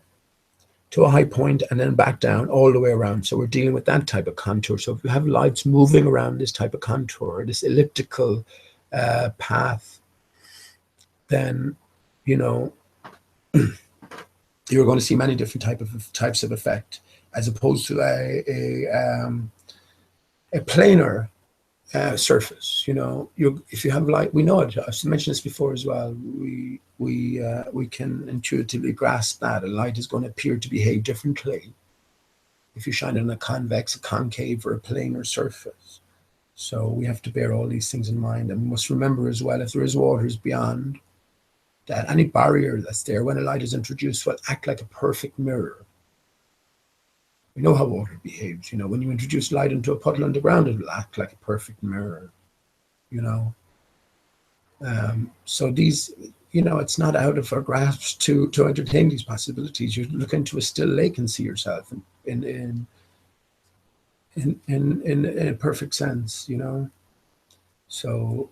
S1: to a high point and then back down all the way around. So we're dealing with that type of contour. So if you have lights moving around this type of contour, this elliptical path, then, you know, you're going to see many different types of effect, as opposed to a planar surface. You know, if you have light, we know it. I've mentioned this before as well. We can intuitively grasp that a light is going to appear to behave differently if you shine it on a convex, a concave, or a planar surface. So we have to bear all these things in mind, and we must remember as well, if there is waters beyond that, any barrier that's there when a light is introduced will act like a perfect mirror. We know how water behaves. You know, when you introduce light into a puddle underground, it will act like a perfect mirror. You know, so these, you know, it's not out of our grasp to entertain these possibilities. You look into a still lake and see yourself in a perfect sense. You know, so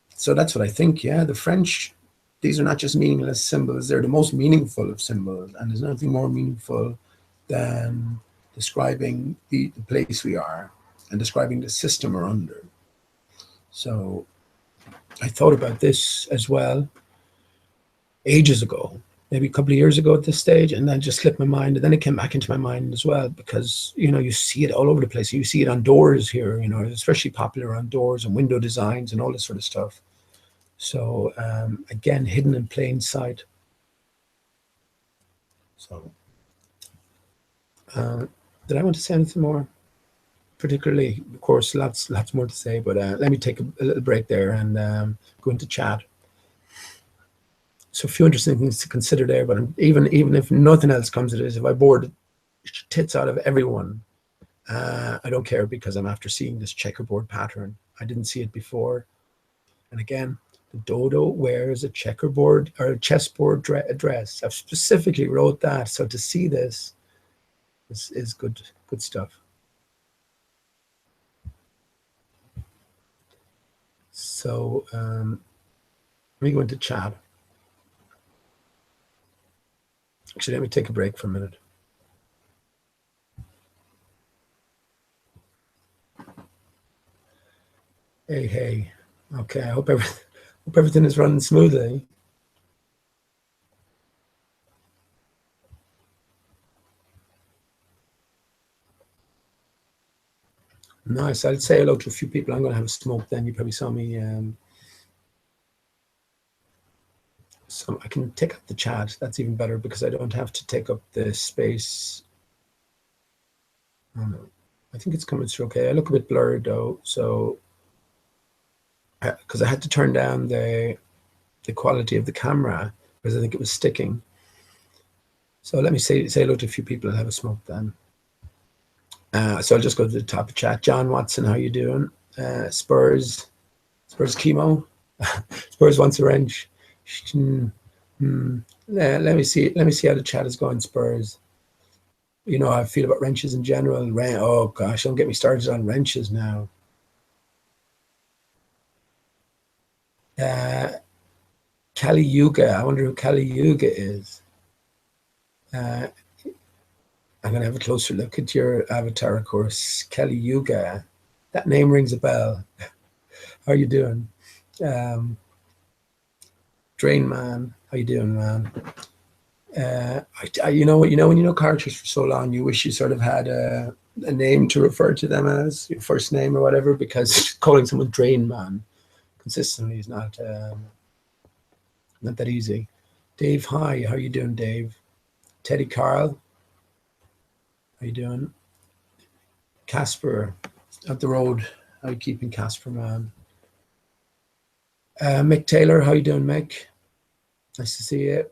S1: so that's what I think. Yeah, the French. These are not just meaningless symbols. They're the most meaningful of symbols, and there's nothing more meaningful than describing the place we are and describing the system we're under. So I thought about this as well ages ago, maybe a couple of years ago at this stage, and then just slipped my mind, and then it came back into my mind as well, because, you know, you see it all over the place. You see it on doors here, you know, especially popular on doors and window designs and all this sort of stuff. So again, hidden in plain sight. So did I want to say anything more? Particularly, of course, lots more to say, but let me take a little break there and go into chat. So a few interesting things to consider there, but even if nothing else comes of this, if I bore the tits out of everyone, I don't care, because I'm after seeing this checkerboard pattern. I didn't see it before. And again, the dodo wears a checkerboard or a chessboard dress. I've specifically wrote that. So to see this is good stuff. So let me go into chat. Actually, let me take a break for a minute. Hey. Okay, I hope everything is running smoothly. Nice. I'll say hello to a few people. I'm going to have a smoke then. You probably saw me. So I can take up the chat. That's even better, because I don't have to take up the space. Oh, no. I think it's coming through okay. I look a bit blurred though, so because I had to turn down the quality of the camera because I think it was sticking. So let me say hello to a few people and have a smoke then. So I'll just go to the top of chat. John Watson, how you doing? Spurs chemo. Spurs wants a wrench. Let me see how the chat is going. Spurs. You know how I feel about wrenches in general. Oh gosh, don't get me started on wrenches now. Kali Yuga. I wonder who Kali Yuga is. I'm going to have a closer look at your avatar, of course. Kali Yuga. That name rings a bell. How are you doing? Drain Man. How you doing, man? You know when you know characters for so long, you wish you sort of had a name to refer to them as, your first name or whatever, because calling someone Drain Man consistently is not that easy. Dave, hi. How you doing, Dave? Teddy Carl. How you doing? Casper, up the road. How you keeping, Casper, man? Mick Taylor, how you doing, Mick? Nice to see you.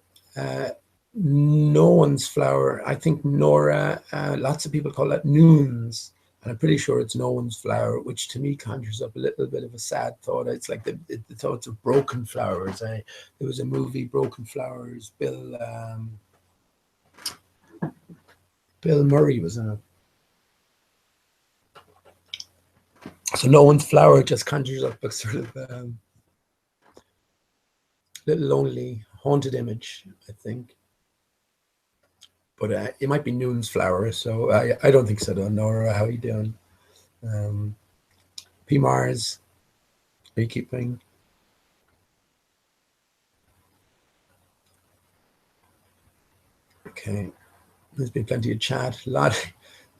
S1: No One's Flower. I think Nora, lots of people call that Noons, and I'm pretty sure it's No One's Flower, which to me conjures up a little bit of a sad thought. It's like the thoughts of broken flowers. There was a movie, Broken Flowers. Bill Murray was in it. So no one's flower just conjures up a sort of little lonely, haunted image, I think. But it might be Noon's flower, so I don't think so, though. Nora, how are you doing? P. Mars, are you keeping? Okay, there's been plenty of chat. Lottie,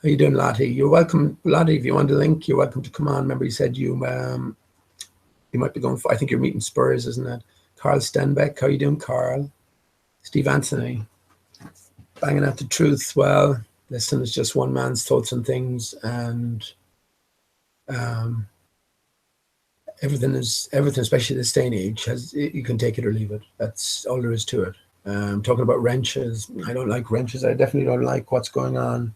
S1: how you doing, Lottie? You're welcome, Lottie. If you want a link, you're welcome to come on. Remember, you said you might be going for. I think you're meeting Spurs, isn't it? Carl Stenbeck, how you doing, Carl? Steve Anthony, banging out the truth. Well, listen, it's just one man's thoughts and things, and everything, especially this day and age, you can take it or leave it. That's all there is to it. Talking about wrenches, I don't like wrenches. I definitely don't like what's going on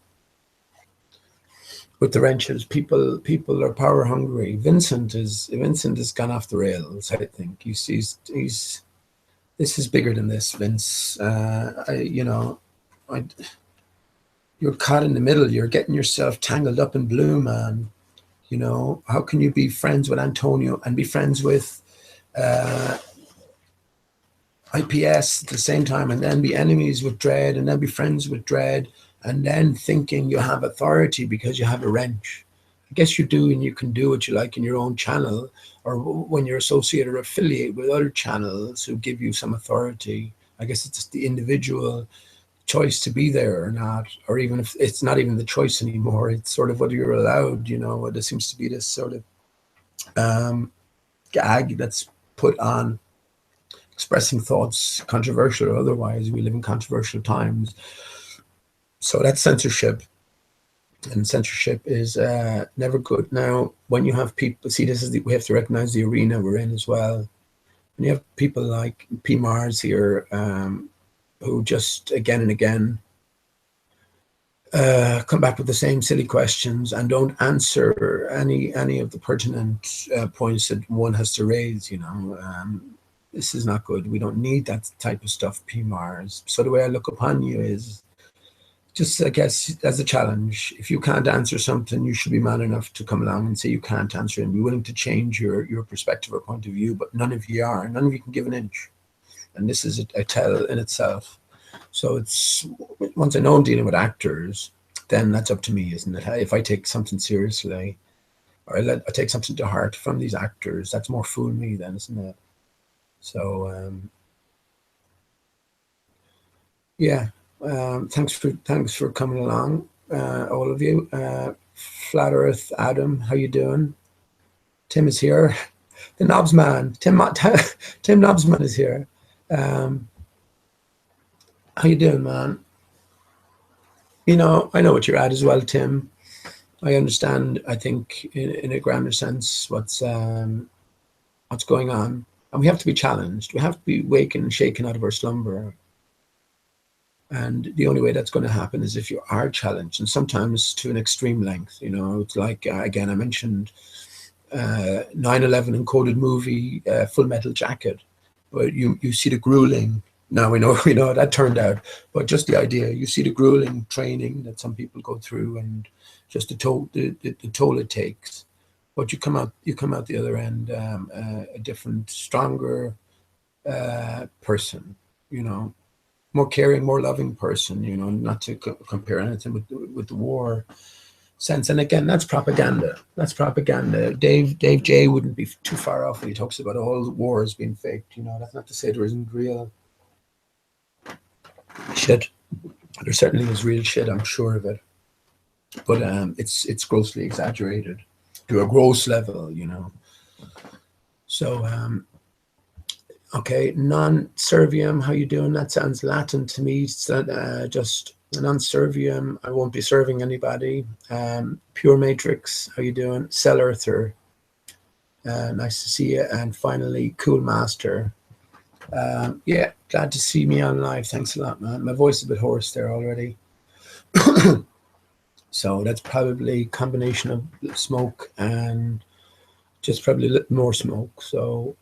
S1: with the wrenches. People are power hungry. Vincent has gone off the rails. I think he's this is bigger than this, Vince. You're caught in the middle. You're getting yourself tangled up in blue, man. You know, how can you be friends with Antonio and be friends with IPS at the same time, and then be enemies with Dread, and then be friends with Dread, and then thinking you have authority because you have a wrench? I guess you do, and you can do what you like in your own channel, or when you're associated or affiliate with other channels who give you some authority. I guess it's the individual choice to be there or not, or even if it's not even the choice anymore, it's sort of whether you're allowed. You know, there seems to be this sort of gag that's put on expressing thoughts, controversial or otherwise. We live in controversial times, so that's censorship, and censorship is never good. Now, when you have people, see, we have to recognize the arena we're in as well. When you have people like P. Mars here, who just again and again come back with the same silly questions and don't answer any of the pertinent points that one has to raise. You know, this is not good. We don't need that type of stuff, P. Mars. So the way I look upon you is just, I guess, as a challenge. If you can't answer something, you should be man enough to come along and say you can't answer and be willing to change your perspective or point of view. But none of you are. None of you can give an inch. And this is a tell in itself. So it's, once I know I'm dealing with actors, then that's up to me, isn't it? If I take something seriously, or I take something to heart from these actors, that's more fool me then, isn't it? So yeah, thanks for coming along, all of you. Flat Earth Adam, how you doing? Tim is here. The Knobs Man, Tim Knobsman is here. How you doing, man? You know, I know what you're at as well, Tim. I understand, I think, in a grander sense, what's going on. And we have to be challenged. We have to be wakened and shaken out of our slumber. And the only way that's going to happen is if you are challenged, and sometimes to an extreme length. You know, it's like, again, I mentioned 9/11 encoded movie, Full Metal Jacket. But you see the grueling. Now we know that turned out, but just the idea, you see the grueling training that some people go through, and just the toll it takes. But you come out the other end, a different, stronger person. You know, more caring, more loving person. You know, not to compare anything with the war sense. And again, that's propaganda. That's propaganda. Dave J wouldn't be too far off when he talks about all wars being faked. You know, that's not to say there isn't real shit. There certainly is real shit, I'm sure of it. But it's grossly exaggerated to a gross level, you know. So okay, non-servium, how you doing? That sounds Latin to me. Just non-servium, I won't be serving anybody. Pure Matrix, how you doing? Cell Earther, nice to see you. And finally, Cool Master. Yeah, glad to see me on live. Thanks a lot, man. My voice is a bit hoarse there already. So that's probably a combination of smoke and just probably a little more smoke. So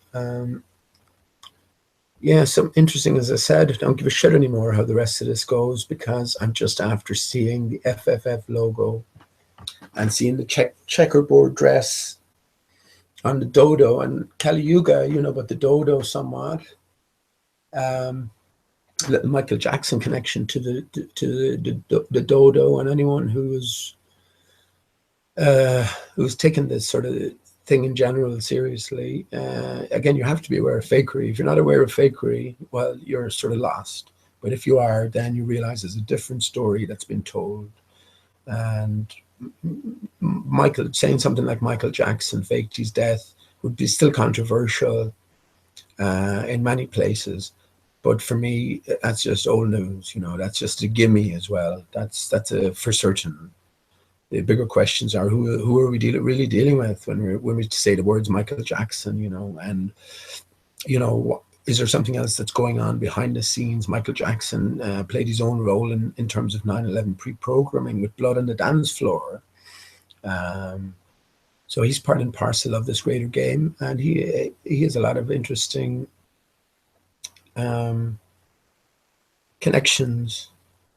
S1: yeah, so interesting, as I said, I don't give a shit anymore how the rest of this goes because I'm just after seeing the FFF logo and seeing the checkerboard dress on the dodo and Kali Yuga, you know, but the dodo somewhat. Um, Little Michael Jackson connection to the dodo, and anyone who's taken this sort of thing in general seriously. Again, you have to be aware of fakery. If you're not aware of fakery, well, you're sort of lost. But if you are, then you realize there's a different story that's been told. And Michael saying something like Michael Jackson faked his death would be still controversial in many places. But for me, that's just old news. You know, that's just a gimme as well. That's a for certain. The bigger questions are who are we really dealing with when we say the words Michael Jackson, you know, and you know, is there something else that's going on behind the scenes? Michael Jackson played his own role in terms of 9/11 pre-programming with blood on the dance floor. Um, so he's part and parcel of this greater game, and he has a lot of interesting um, connections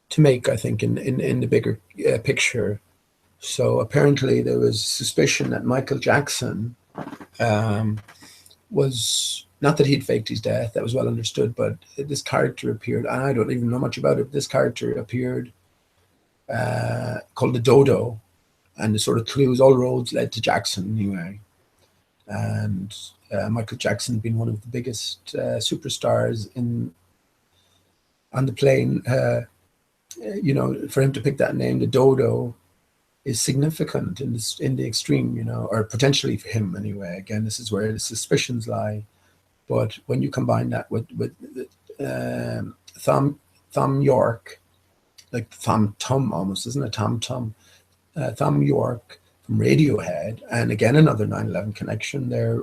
S1: to make, I think, in the bigger picture. So apparently there was suspicion that Michael Jackson um, was not that he'd faked his death, that was well understood, but this character appeared, and I don't even know much about it. This character appeared called the Dodo, and the sort of clues, all roads led to Jackson anyway. And Michael Jackson being one of the biggest superstars in on the plane, you know, for him to pick that name, the Dodo, is significant in the extreme, you know, or potentially for him anyway. Again, this is where the suspicions lie. But when you combine that with um, Thom Yorke, like Thom Tum almost, isn't it? Tom Tum, Thom Yorke from Radiohead, and again another 9/11 connection. Their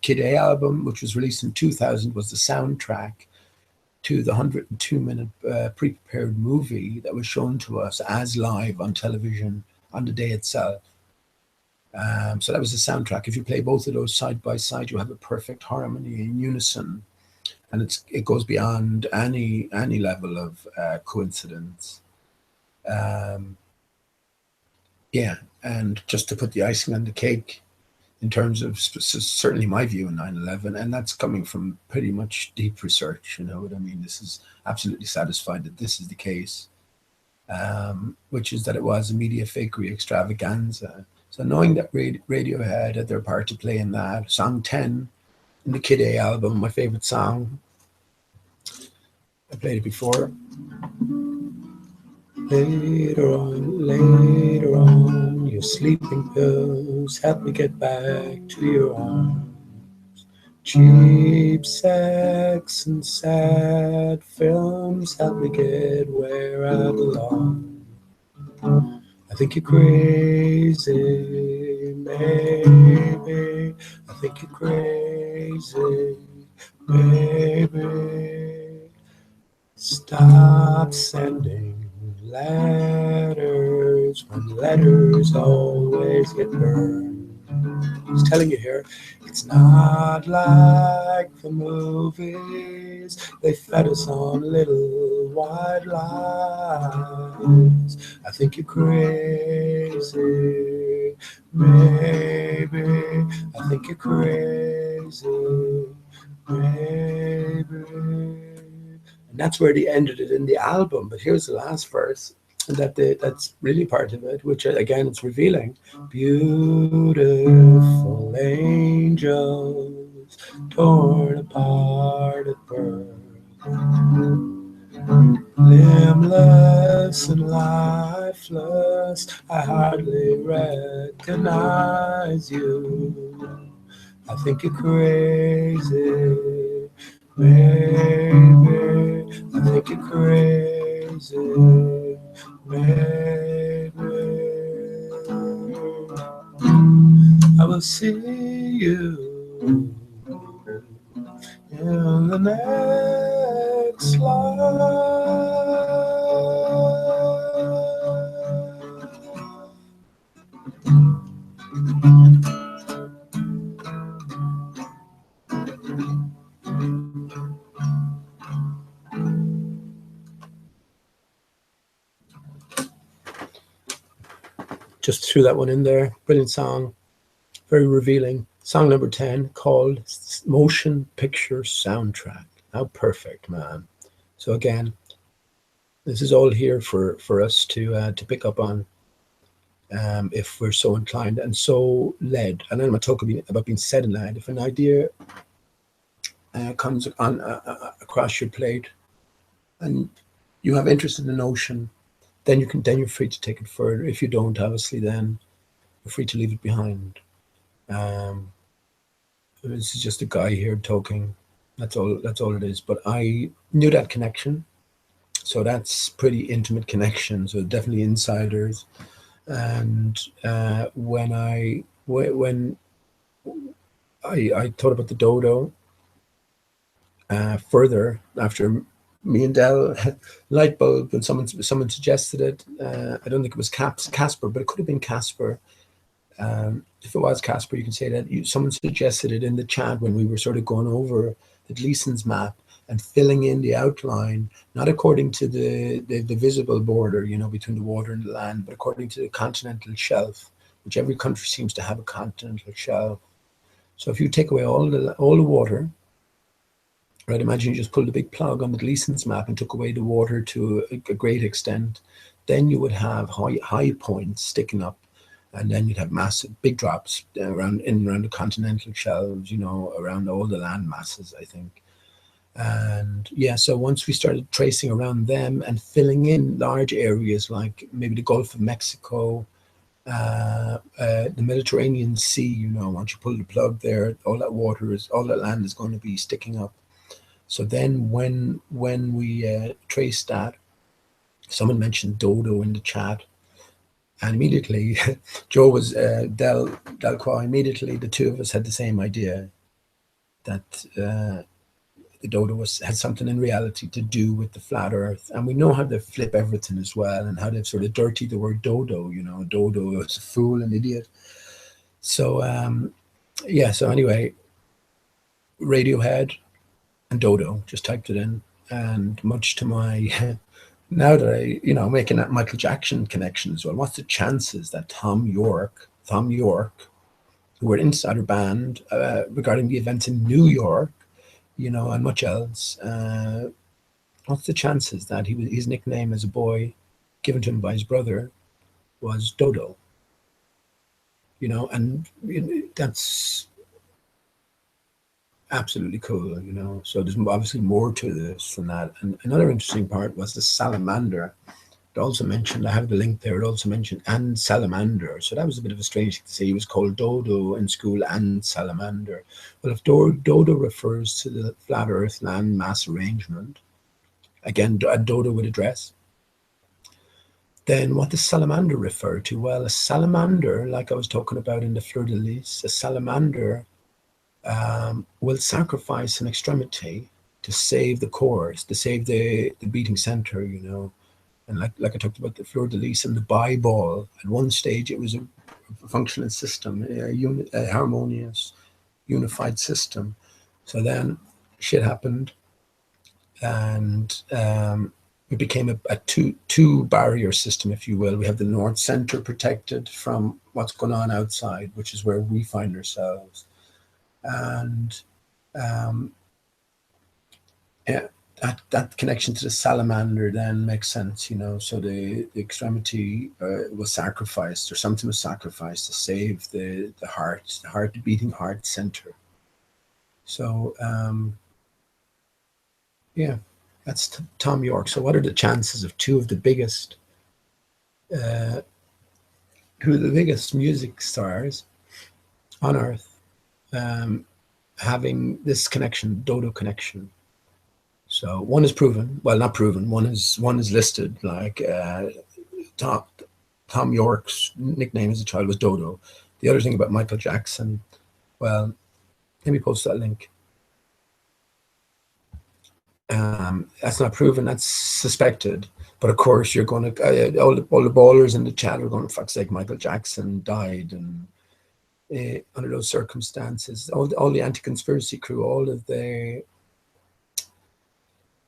S1: Kid A album, which was released in 2000, was the soundtrack to the 102-minute pre-prepared movie that was shown to us as live on television on the day itself. So that was the soundtrack. If you play both of those side by side, you have a perfect harmony in unison, and it goes beyond any level of coincidence. Um, yeah, and just to put the icing on the cake, in terms of certainly my view on 9/11, and that's coming from pretty much deep research. You know what I mean? This is absolutely satisfied that this is the case, which is that it was a media fakery extravaganza. So knowing that Radiohead had their part to play in that, song 10 in the Kid A album, my favorite song, I played it before. Later on, your sleeping pills help me get back to your arms. Cheap sex and sad films help me get where I belong. I think you're crazy, maybe. I think you're crazy, maybe. Stop sending letters when letters always get burned. He's telling you here, it's not like the movies. They fed us on little white lies. I think you're crazy, maybe. I think you're crazy, maybe. And that's where they ended it in the album. But here's the last verse, and that's really part of it, which again, it's revealing. Beautiful angels torn apart at birth, limbless and lifeless, I hardly recognize you. I think you're crazy, maybe. I think you're crazy, maybe. I will see you in the next life. just threw that one in there. Brilliant song, very revealing. Song number 10 called Motion Picture Soundtrack. How perfect, man. So again, this is all here for us to pick up on, if we're so inclined and so led. And I'm not talking about being said and led. If an idea comes on across your plate and you have interest in the notion, then you're free to take it further. If you don't, obviously, then you're free to leave it behind. Um, this is just a guy here talking. That's all. That's all it is. But I knew that connection, so that's pretty intimate connection. So definitely insiders. And when I thought about the dodo further after me and Dell light bulb, when someone suggested it. I don't think it was Casper, but it could have been Casper. If it was Casper, you can say that someone suggested it in the chat when we were sort of going over the Gleason's map and filling in the outline, not according to the visible border, between the water and the land, but according to the continental shelf, which every country seems to have a continental shelf. So if you take away all the water, right, imagine you just pulled a big plug on the Gleason's map and took away the water to a great extent, then you would have high points sticking up, and then you'd have massive big drops around the continental shelves, around all the land masses, I think. And yeah, so once we started tracing around them and filling in large areas like maybe the Gulf of Mexico, the Mediterranean Sea, once you pull the plug there, all that land is going to be sticking up. So then when we traced that, someone mentioned dodo in the chat, and immediately Joe was Delqua. Immediately the two of us had the same idea that the dodo had something in reality to do with the flat earth. And we know how they flip everything as well, and how they've sort of dirtied the word dodo. Dodo is a fool, an idiot. So yeah, so anyway, Radiohead and dodo, just typed it in, and much to my now that I making that Michael Jackson connection as well, what's the chances that Tom York, who were an insider band regarding the events in New York, and much else, what's the chances that his nickname as a boy given to him by his brother was Dodo? And that's absolutely cool, So there's obviously more to this than that. And another interesting part was the salamander. It also mentioned, I have the link there, it also mentioned and salamander. So that was a bit of a strange thing to say. He was called Dodo in school and salamander. Well, if Dodo refers to the flat earth land mass arrangement, again, a Dodo with a dress, then what does salamander refer to? Well, a salamander, like I was talking about in the Fleur de Lis, a salamander will sacrifice an extremity to save the cores, to save the beating center, And like I talked about the Fleur de Lis and the ball, at one stage it was a functional system, a harmonious, unified system. So then shit happened, and it became a two barrier system, if you will. We have the north center protected from what's going on outside, which is where we find ourselves. And yeah, that connection to the salamander then makes sense, So the extremity was sacrificed, or something was sacrificed to save the beating heart center. So yeah, that's Tom York. So what are the chances of two of the biggest music stars on earth having this connection, Dodo connection? So one is proven, well, not proven. One is listed, like Tom York's nickname as a child was Dodo. The other thing about Michael Jackson, well, let me post that link. That's not proven, that's suspected. But of course, you're going to all the ballers in the chat are going, fuck's sake, Michael Jackson died, and under those circumstances, all the anti-conspiracy crew, all of the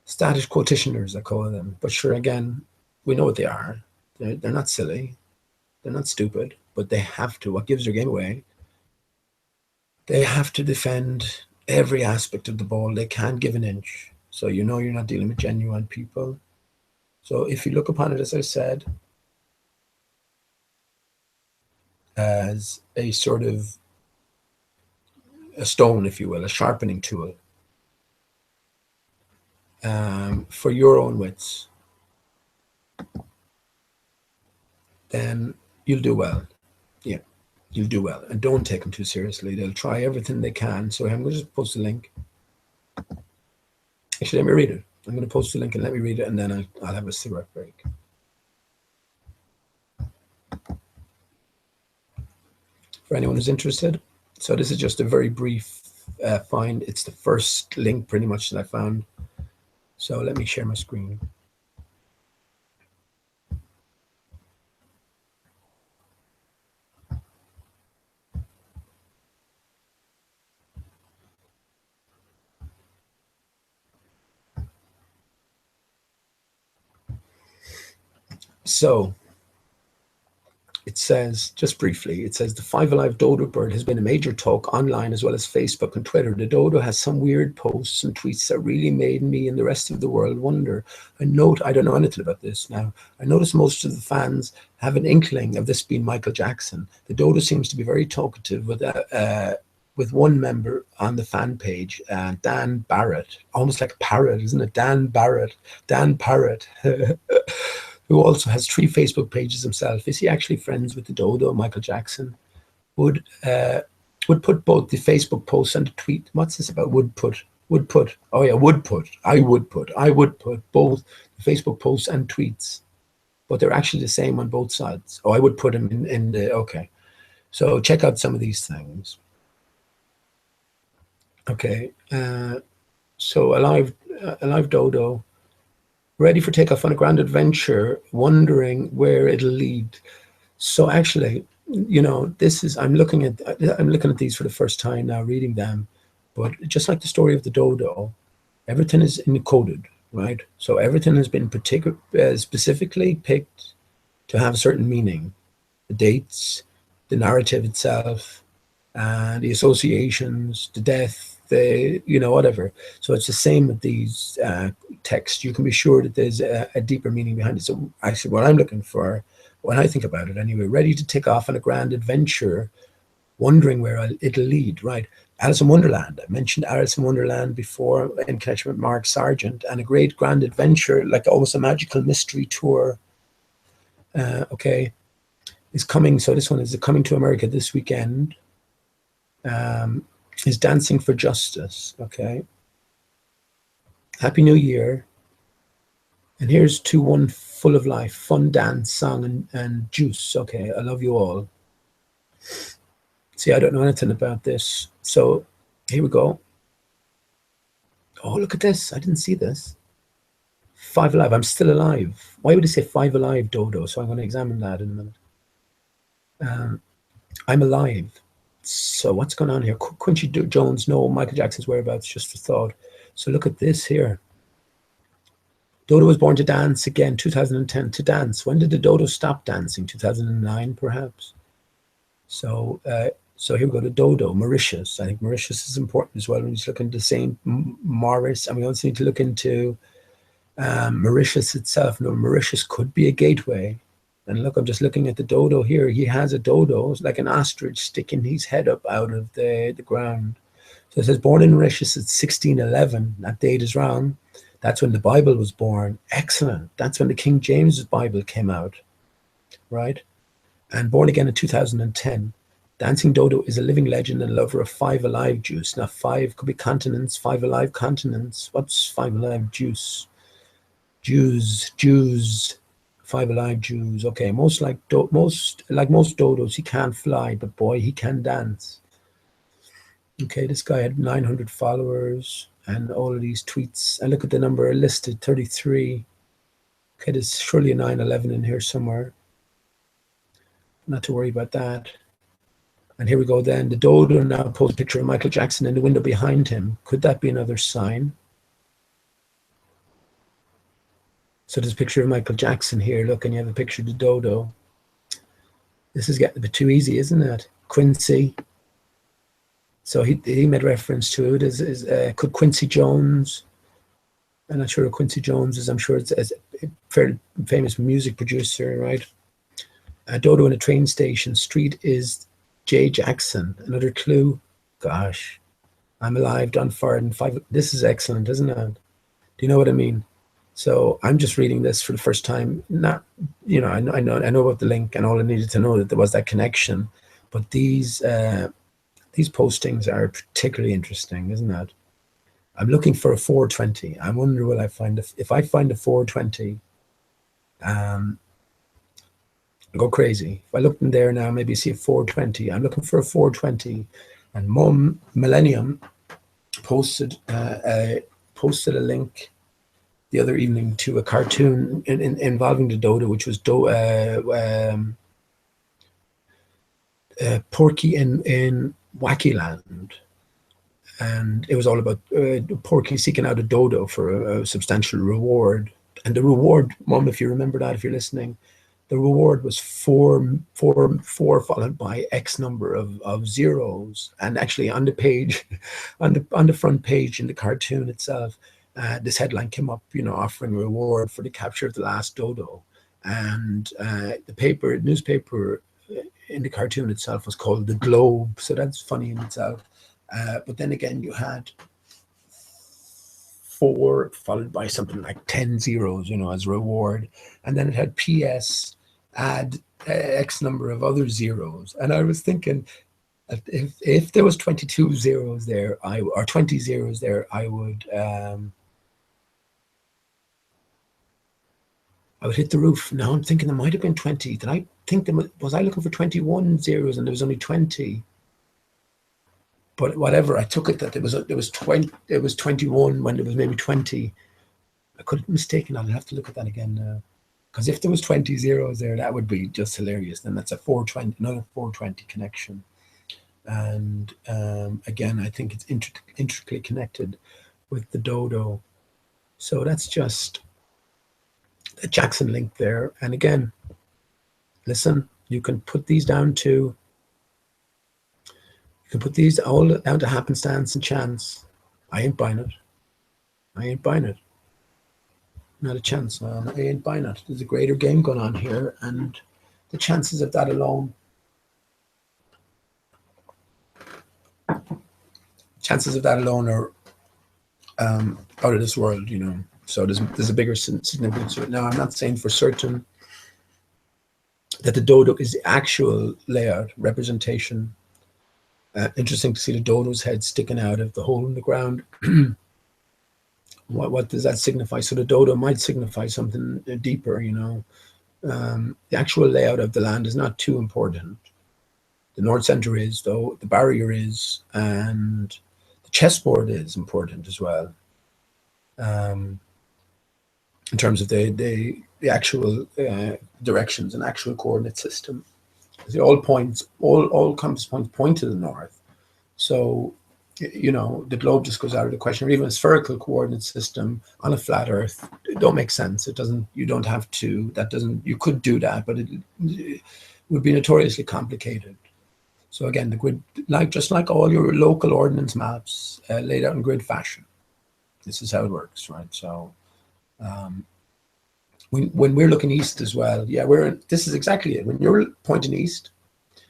S1: status quotitioners, I call them. But sure, again, we know what they are. They're not silly. They're not stupid, but they have to. What gives their game away? They have to defend every aspect of the ball. They can't give an inch. So you know you're not dealing with genuine people. So if you look upon it, as I said, as a sort of a stone, if you will, a sharpening tool for your own wits, then you'll do well. Yeah, you'll do well. And don't take them too seriously. They'll try everything they can. So I'm going to just post a link. Actually, let me read it. I'm going to post the link and let me read it, and then I'll have a cigarette break. For anyone who's interested. So this is just a very brief find. It's the first link pretty much that I found. So let me share my screen. So it says, just briefly, it says the Five Alive dodo bird has been a major talk online as well as Facebook and Twitter. The dodo has some weird posts and tweets that really made me and the rest of the world wonder. I don't know anything about this now. I notice most of the fans have an inkling of this being Michael Jackson. The dodo seems to be very talkative with one member on the fan page, Dan Barrett, almost like a parrot, isn't it? Dan Parrott. Who also has 3 Facebook pages himself. Is he actually friends with the dodo, Michael Jackson? Would put both the Facebook post and the tweet. What's this about? Would put. Oh yeah, would put. I would put both the Facebook posts and tweets, but they're actually the same on both sides. Oh, I would put them in the, okay. So check out some of these things. Okay, so alive dodo. Ready for takeoff on a grand adventure, wondering where it'll lead. So actually, you know, I'm looking at these for the first time now, reading them. But just like the story of the dodo, everything is encoded, right? So everything has been specifically picked to have a certain meaning. The dates, the narrative itself, and the associations, the death, whatever. So it's the same with these texts. You can be sure that there's a deeper meaning behind it. So actually what I'm looking for, when I think about it anyway, ready to take off on a grand adventure, wondering where it'll lead, right? Alice in Wonderland. I mentioned Alice in Wonderland before in connection with Mark Sargent, and a great grand adventure, like almost a magical mystery tour, okay, is coming. So this one is coming to America this weekend. Is Dancing for Justice, okay? Happy New Year. And here's to one full of life, fun dance, song, and juice. Okay, I love you all. See, I don't know anything about this. So here we go. Oh, look at this. I didn't see this. 5 Alive, I'm still alive. Why would it say 5 Alive, dodo? So I'm going to examine that in a minute. I'm alive. So what's going on here? Quincy Jones, no, Michael Jackson's whereabouts, just a thought. So look at this here. Dodo was born to dance again, 2010, to dance. When did the dodo stop dancing? 2009, perhaps? So here we go to dodo, Mauritius. I think Mauritius is important as well. When you look into St. Maurice, and we also need to look into Mauritius itself. No, Mauritius could be a gateway. And look, I'm just looking at the dodo here. He has a dodo, it's like an ostrich sticking his head up out of the ground. So it says born in Mauritius at 1611. That date is wrong. That's when the Bible was born. Excellent. That's when the King James Bible came out, right? And born again in 2010. Dancing Dodo is a living legend and lover of 5 Alive juice. Now 5 could be continents, 5 Alive continents. What's 5 Alive juice? Jews. 5 Alive Jews. Okay, most dodos, he can't fly, but boy, he can dance. Okay, this guy had 900 followers and all of these tweets. And look at the number listed, 33. Okay, there's surely a 9/11 in here somewhere. Not to worry about that. And here we go then. The dodo now posts a picture of Michael Jackson in the window behind him. Could that be another sign? So there's a picture of Michael Jackson here. Look, and you have a picture of the dodo. This is getting a bit too easy, isn't it? Quincy. So he made reference to it. Could Quincy Jones? I'm not sure who Quincy Jones is. I'm sure it's a fairly famous music producer, right? A dodo in a train station. Street is J. Jackson. Another clue. Gosh, I'm alive. Done fired in 5. This is excellent, isn't it? Do you know what I mean? So I'm just reading this for the first time. Not, I know about the link, and all I needed to know that there was that connection. But these postings are particularly interesting, isn't it? I'm looking for a 420. I wonder will I find if I find a 420, I'll go crazy. If I look in there now, maybe see a 420. I'm looking for a 420, and Mum Millennium posted a link the other evening to a cartoon involving the dodo, which was Porky in Wacky Land. And it was all about Porky seeking out a dodo for a substantial reward. And the reward, Mum, if you remember that, if you're listening, the reward was four followed by X number of zeros. And actually on the page, on the front page in the cartoon itself, this headline came up, offering reward for the capture of the last dodo. And the newspaper in the cartoon itself was called The Globe. So that's funny in itself. But then again, you had 4 followed by something like 10 zeros, as reward. And then it had PS, add X number of other zeros. And I was thinking, if there was 22 zeros there, or 20 zeros there, I would hit the roof. Now I'm thinking there might have been 20. Did I think was I looking for 21 zeros and there was only 20? But whatever, I took it that it was 21 when there was maybe 20. I could have mistaken that. I'll have to look at that again now. Because if there was 20 zeros there, that would be just hilarious. Then that's a 420, another 420 connection. And again, I think it's intricately connected with the dodo. So that's just a Jackson link there. And again, listen, you can put these down to all down to happenstance and chance. I ain't buying it. Not a chance, man. I ain't buying it. There's a greater game going on here, and the chances of that alone are out of this world, So there's a bigger significance to it. Now, I'm not saying for certain that the dodo is the actual layout representation. Interesting to see the dodo's head sticking out of the hole in the ground. What does that signify? So the dodo might signify something deeper, The actual layout of the land is not too important. The North Center is, though, the barrier is, and the chessboard is important as well. In terms of the actual directions and actual coordinate system. All compass points point to the north. So, the globe just goes out of the question, or even a spherical coordinate system on a flat Earth. It don't make sense. It doesn't, you don't have to, you could do that, but it would be notoriously complicated. So again, the grid, just like all your local ordnance maps, laid out in grid fashion. This is how it works, right? So, when we're looking east as well, this is exactly it. When you're pointing east,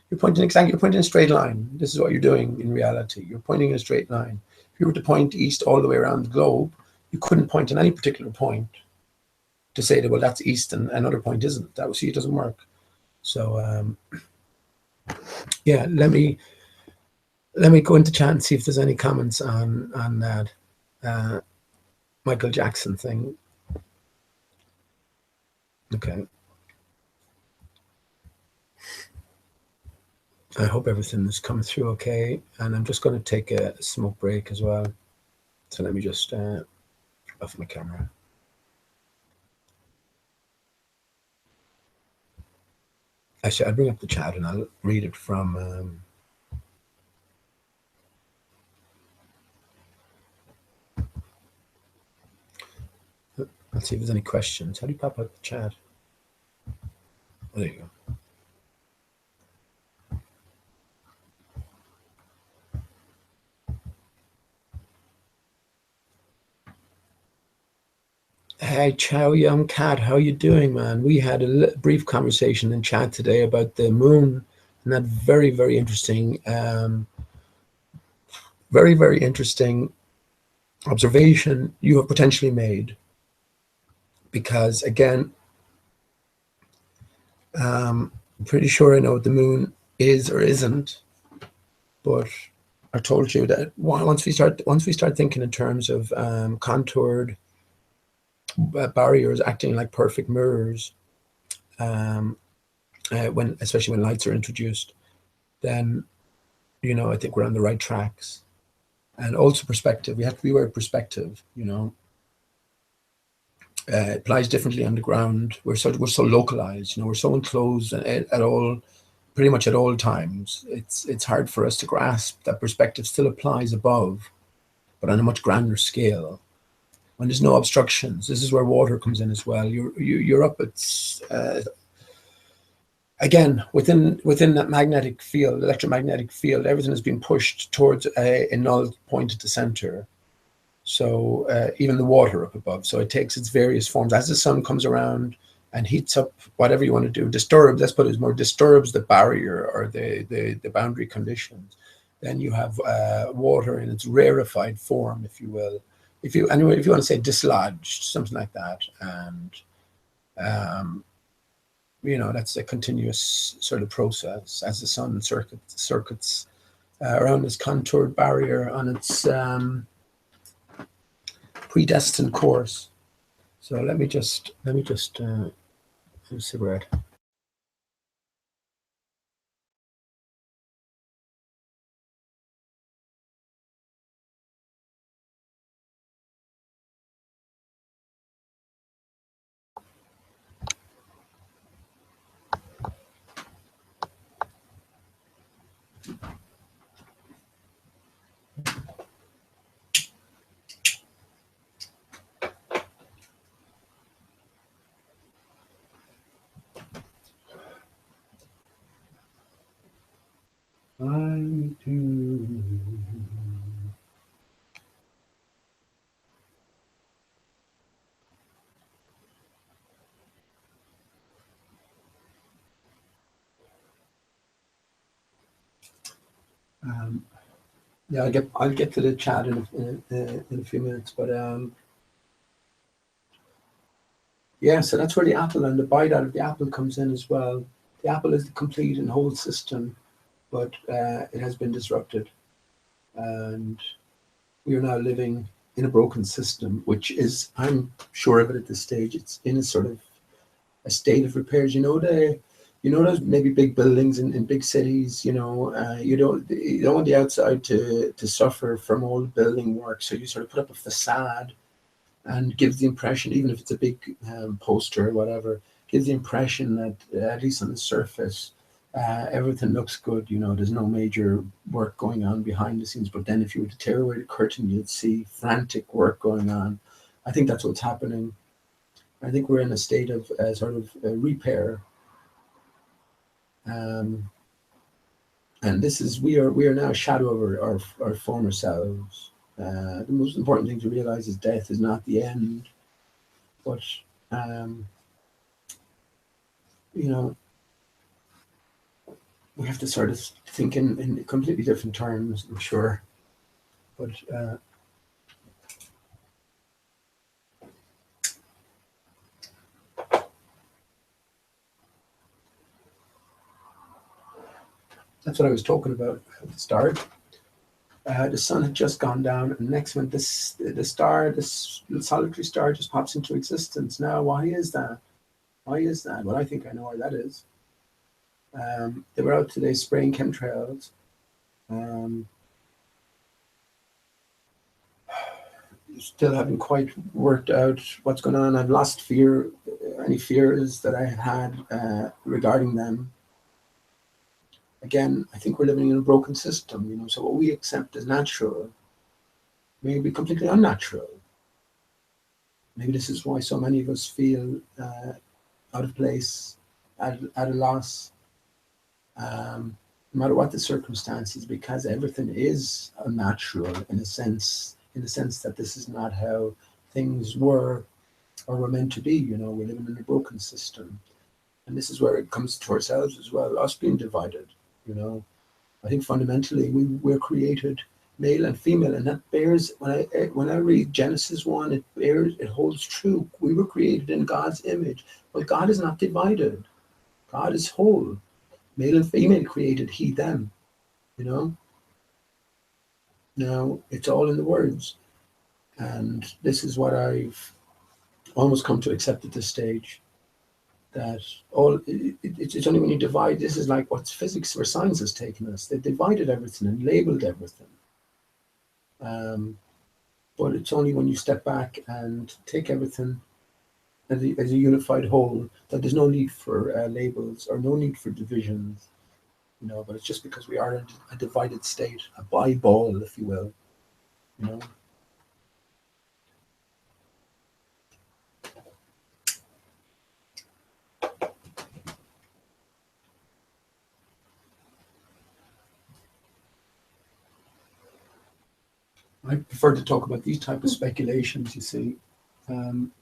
S1: you're pointing a straight line. This is what you're doing in reality. You're pointing a straight line. If you were to point east all the way around the globe, you couldn't point in any particular point to say that, well, that's east and another point isn't. That it doesn't work. So, let me go into chat and see if there's any comments on that Michael Jackson thing. Okay. I hope everything is coming through okay. And I'm just going to take a smoke break as well. So let me just off my camera. Actually, I'll bring up the chat and I'll read it from... let's see if there's any questions. How do you pop up the chat? Oh, there you go. Hey, Chow Young Cat, how you doing, man? We had a brief conversation in chat today about the moon, and that very interesting, very interesting observation you have potentially made. Because again, I'm pretty sure I know what the moon is or isn't, but I told you that once we start thinking in terms of contoured barriers acting like perfect mirrors, um, when especially when lights are introduced, then I think we're on the right tracks. And also perspective. We have to be aware of perspective. It applies differently on the ground. We're so localized. We're so enclosed at all, pretty much at all times. It's hard for us to grasp that perspective still applies above, but on a much grander scale. When there's no obstructions, this is where water comes in as well. You're up at again within that magnetic field, electromagnetic field. Everything has been pushed towards a null point at the center. So even the water up above. So it takes its various forms as the sun comes around and heats up whatever you want to do. Disturbs. Let's put it as more disturbs the barrier or the boundary conditions. Then you have water in its rarefied form, if you will. If you want to say dislodged, something like that, and um, that's a continuous sort of process as the sun circuits around this contoured barrier on its predestined course. So let me just have a cigarette. I do. Um, yeah, I'll get to the chat in a few minutes, but yeah. So that's where the apple and the bite out of the apple comes in as well. The apple is the complete and whole system, but it has been disrupted, and we are now living in a broken system, which is, I'm sure of it at this stage, it's in a sort of a state of repairs. Those maybe big buildings in big cities. You don't want the outside to suffer from all the building work, so you sort of put up a facade and gives the impression, even if it's a big poster or whatever, gives the impression that at least on the surface, everything looks good. There's no major work going on behind the scenes. But then if you were to tear away the curtain, you'd see frantic work going on. I think that's what's happening. I think we're in a state of sort of repair, um, and this is we are now a shadow of our former selves. The most important thing to realize is death is not the end, but um, you know we have to sort of think in completely different terms. I'm sure, but that's what I was talking about at the start. The sun had just gone down, and next minute, this solitary star, just pops into existence. Now, why is that? Why is that? Well, I think I know why that is. They were out today spraying chemtrails. Um, Still haven't quite worked out what's going on. I've lost any fears that I had regarding them. Again, I think we're living in a broken system. So what we accept as natural may be completely unnatural. Maybe this is why so many of us feel out of place, at a loss, no matter what the circumstances, because everything is unnatural in a sense that this is not how things were. or we're meant to be. We're living in a broken system. And this is where it comes to ourselves as well, us being divided. You know, I think fundamentally we're created male and female, and that bears when I read Genesis 1, it holds true. We were created in God's image, but God is not divided. God is whole. Male and female created he them. You know. Now it's all in the words, and this is what I've almost come to accept at this stage. That it's only when you divide. This is like what physics or science has taken us. They divided everything and labeled everything. Um, but it's only when you step back and take everything as a unified whole that there's no need for labels or no need for divisions. But it's just because we are in a divided state, a ball, if you will. You know. I prefer to talk about these type of speculations. You see. Um,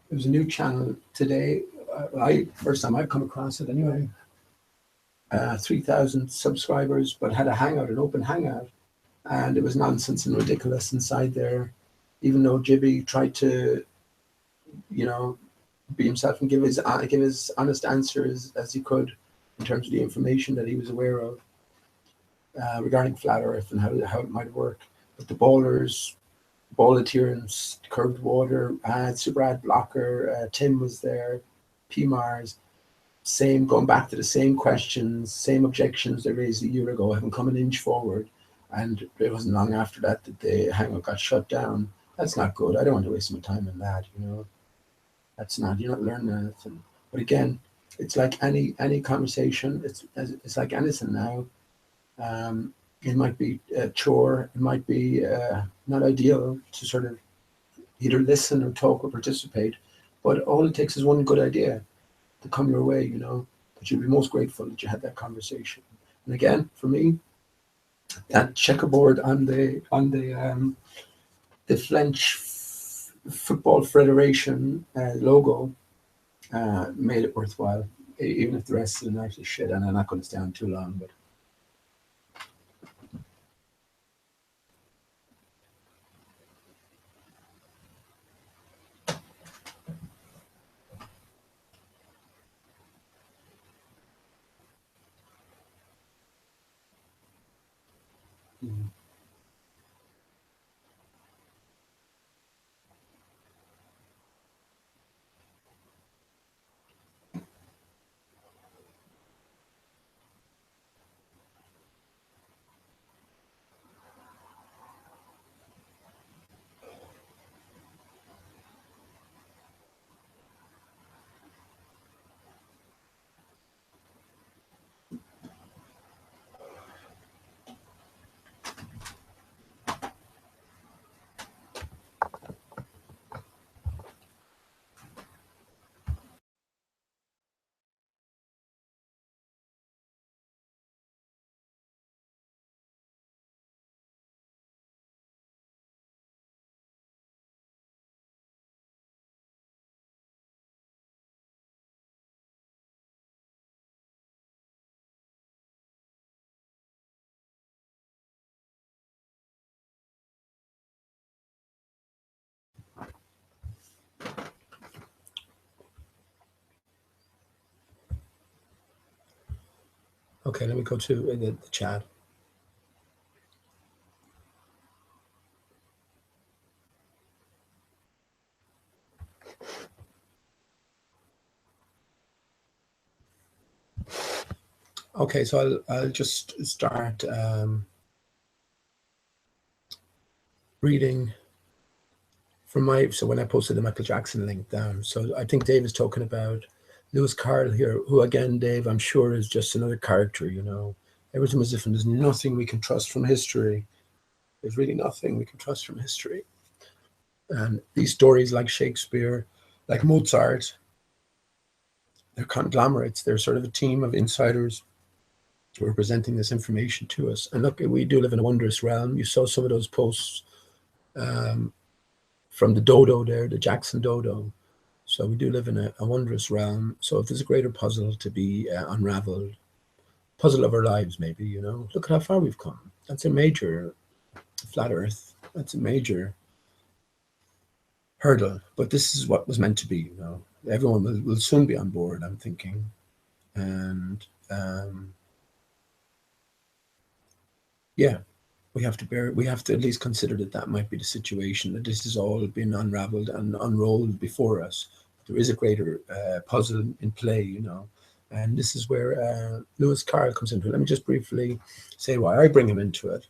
S1: There's a new channel today. I first time I've come across it anyway. 3,000 subscribers, but had a hangout, an open hangout, and it was nonsense and ridiculous inside there. Even though Jibby tried to, you know, be himself and give his honest answers as he could in terms of the information that he was aware of regarding flat Earth and how it might work. But the ballers, ball adherence, curved water, super ad blocker, Tim was there, P Mars, same going back to the same questions, same objections they raised a year ago, haven't come an inch forward. And it wasn't long after that the hangout got shut down. That's not good. I don't want to waste my time on that. That's not, you're not learning anything. But again, it's like any conversation. It's like anything now. It might be a chore. It might be not ideal to sort of either listen or talk or participate. But all it takes is one good idea to come your way. But you'll be most grateful that you had that conversation. And again, for me, that checkerboard on the French Football Federation logo made it worthwhile, even if the rest of the night is shit. And I'm not going to stay on too long, but. Mm. Okay, let me go to the chat. Okay, so I'll just start reading from so when I posted the Michael Jackson link down. So I think Dave is talking about Lewis Carroll here, who again, Dave, I'm sure is just another character. Everything was different. There's nothing we can trust from history. There's really nothing we can trust from history. And these stories, like Shakespeare, like Mozart, they're conglomerates. They're sort of a team of insiders who are presenting this information to us. And look, we do live in a wondrous realm. You saw some of those posts from the dodo there, the Jackson dodo. So we do live in a wondrous realm. So if there's a greater puzzle to be unraveled, puzzle of our lives, maybe, look at how far we've come. That's a major flat Earth. That's a major hurdle. But this is what was meant to be. Everyone will soon be on board, I'm thinking. And yeah, we have to at least consider that might be the situation, that this has all been unraveled and unrolled before us. There is a greater puzzle in play, and this is where Lewis Carroll comes into it. Let me just briefly say why I bring him into it.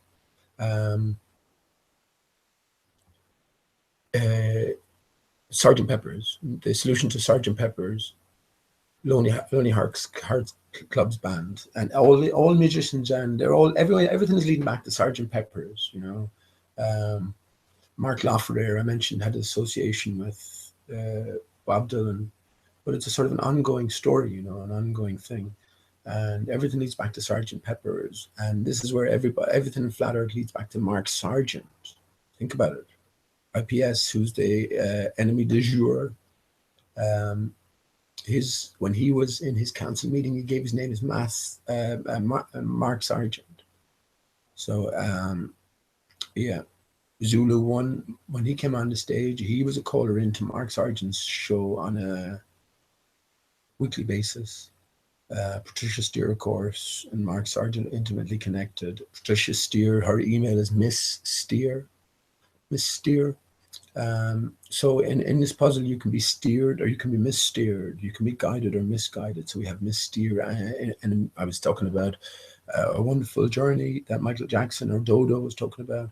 S1: Sergeant Pepper's, the solution to Sergeant Pepper's Lonely Hearts Club's band, and all musicians, and everything is leading back to Sergeant Pepper's. Mark Lafferty, I mentioned, had an association with Bob Dylan, but it's a sort of an ongoing story, an ongoing thing, and everything leads back to Sergeant Pepper's, and this is where everything in Flat Earth leads back to Mark Sargent. Think about it. IPS, who's the enemy du jour. When he was in his council meeting, he gave his name as Mark Sargent. So yeah, Zulu One, when he came on the stage, he was a caller into Mark Sargent's show on a weekly basis. Patricia Steer, of course, and Mark Sargent intimately connected. Patricia Steer, her email is Miss Steer. So in this puzzle, you can be steered or you can be missteered. You can be guided or misguided. So we have missteer, and I was talking about a wonderful journey that Michael Jackson or Dodo was talking about.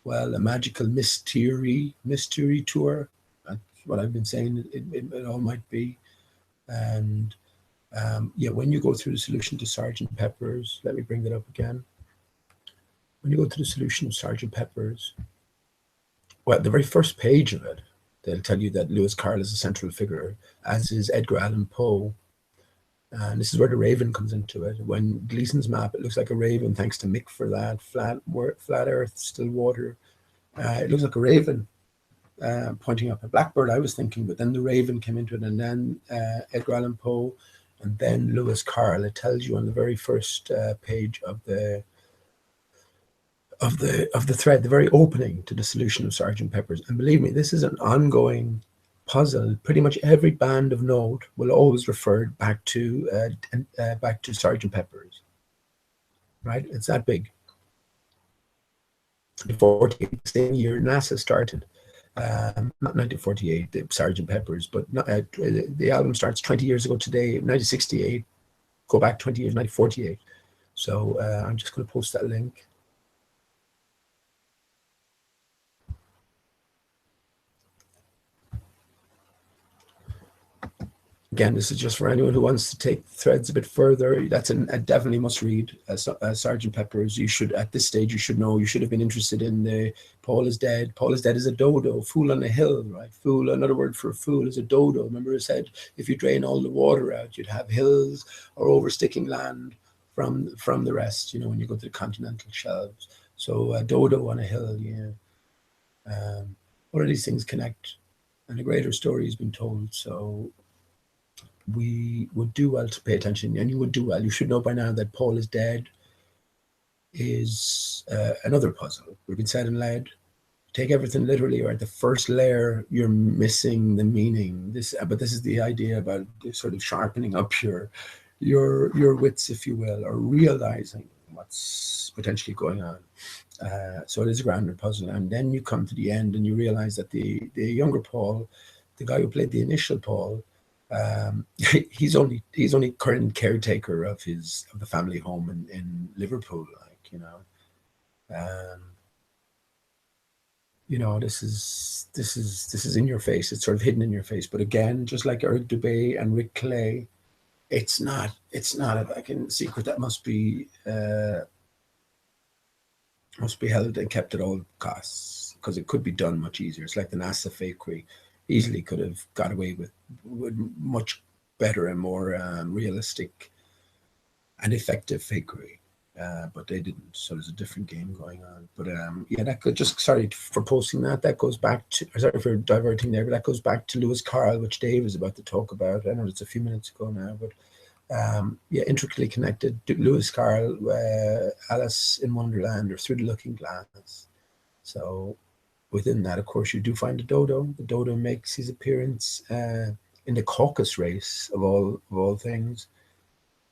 S1: Well, a magical mystery tour. That's what I've been saying. It all might be. And yeah, when you go through the solution to Sergeant Pepper's, let me bring that up again. When you go to the solution of Sergeant Pepper's, well, the very first page of it, they'll tell you that Lewis Carroll is a central figure, as is Edgar Allan Poe. And this is where the raven comes into it. When Gleason's map, it looks like a raven, thanks to Mick for that. Flat Earth, still water. It looks like a raven pointing up. A blackbird, I was thinking, but then the raven came into it, and then Edgar Allan Poe, and then Lewis Carroll. It tells you on the very first page of the thread, the very opening to the solution of Sergeant Pepper's. And believe me, this is an ongoing puzzle. Pretty much every band of note will always refer back to Sergeant Pepper's. Right? It's that big. 1948, the same year NASA started. Not 1948, the Sergeant Pepper's, but the album starts 20 years ago today, 1968. Go back 20 years, 1948. So I'm just going to post that link. Again, this is just for anyone who wants to take threads a bit further. That's a definitely must read. Sergeant Pepper's. You should, at this stage, you should know. You should have been interested in the Paul is Dead. Paul is Dead is a dodo, fool on a hill, right? Fool. Another word for fool is a dodo. Remember, it said if you drain all the water out, you'd have hills or oversticking land from the rest. When you go to the continental shelves. So a dodo on a hill, yeah. All of these things connect, and a greater story has been told. So we would do well to pay attention, and you would do well. You should know by now that Paul is Dead is another puzzle. We've been said and led. Take everything literally, or at the first layer, you're missing the meaning. But this is the idea about sort of sharpening up your wits, if you will, or realizing what's potentially going on. So it is a grounded puzzle, and then you come to the end, and you realize that the younger Paul, the guy who played the initial Paul, he's only current caretaker of the family home in Liverpool, this is in your face. It's sort of hidden in your face. But again, just like Eric Dubé and Rick Clay, it's not a fucking secret that must be held and kept at all costs, because it could be done much easier. It's like the NASA fakery. Easily could have got away with much better and more realistic and effective fakery. But they didn't, so there's a different game going on. But yeah, that could just, sorry for posting that. That goes back to, sorry for diverting there, but that goes back to Lewis Carroll, which Dave is about to talk about. I know it's a few minutes ago now, but yeah, intricately connected. Lewis Carroll, Alice in Wonderland, or Through the Looking Glass. So within that, of course, you do find the dodo. The dodo makes his appearance in the caucus race of all things,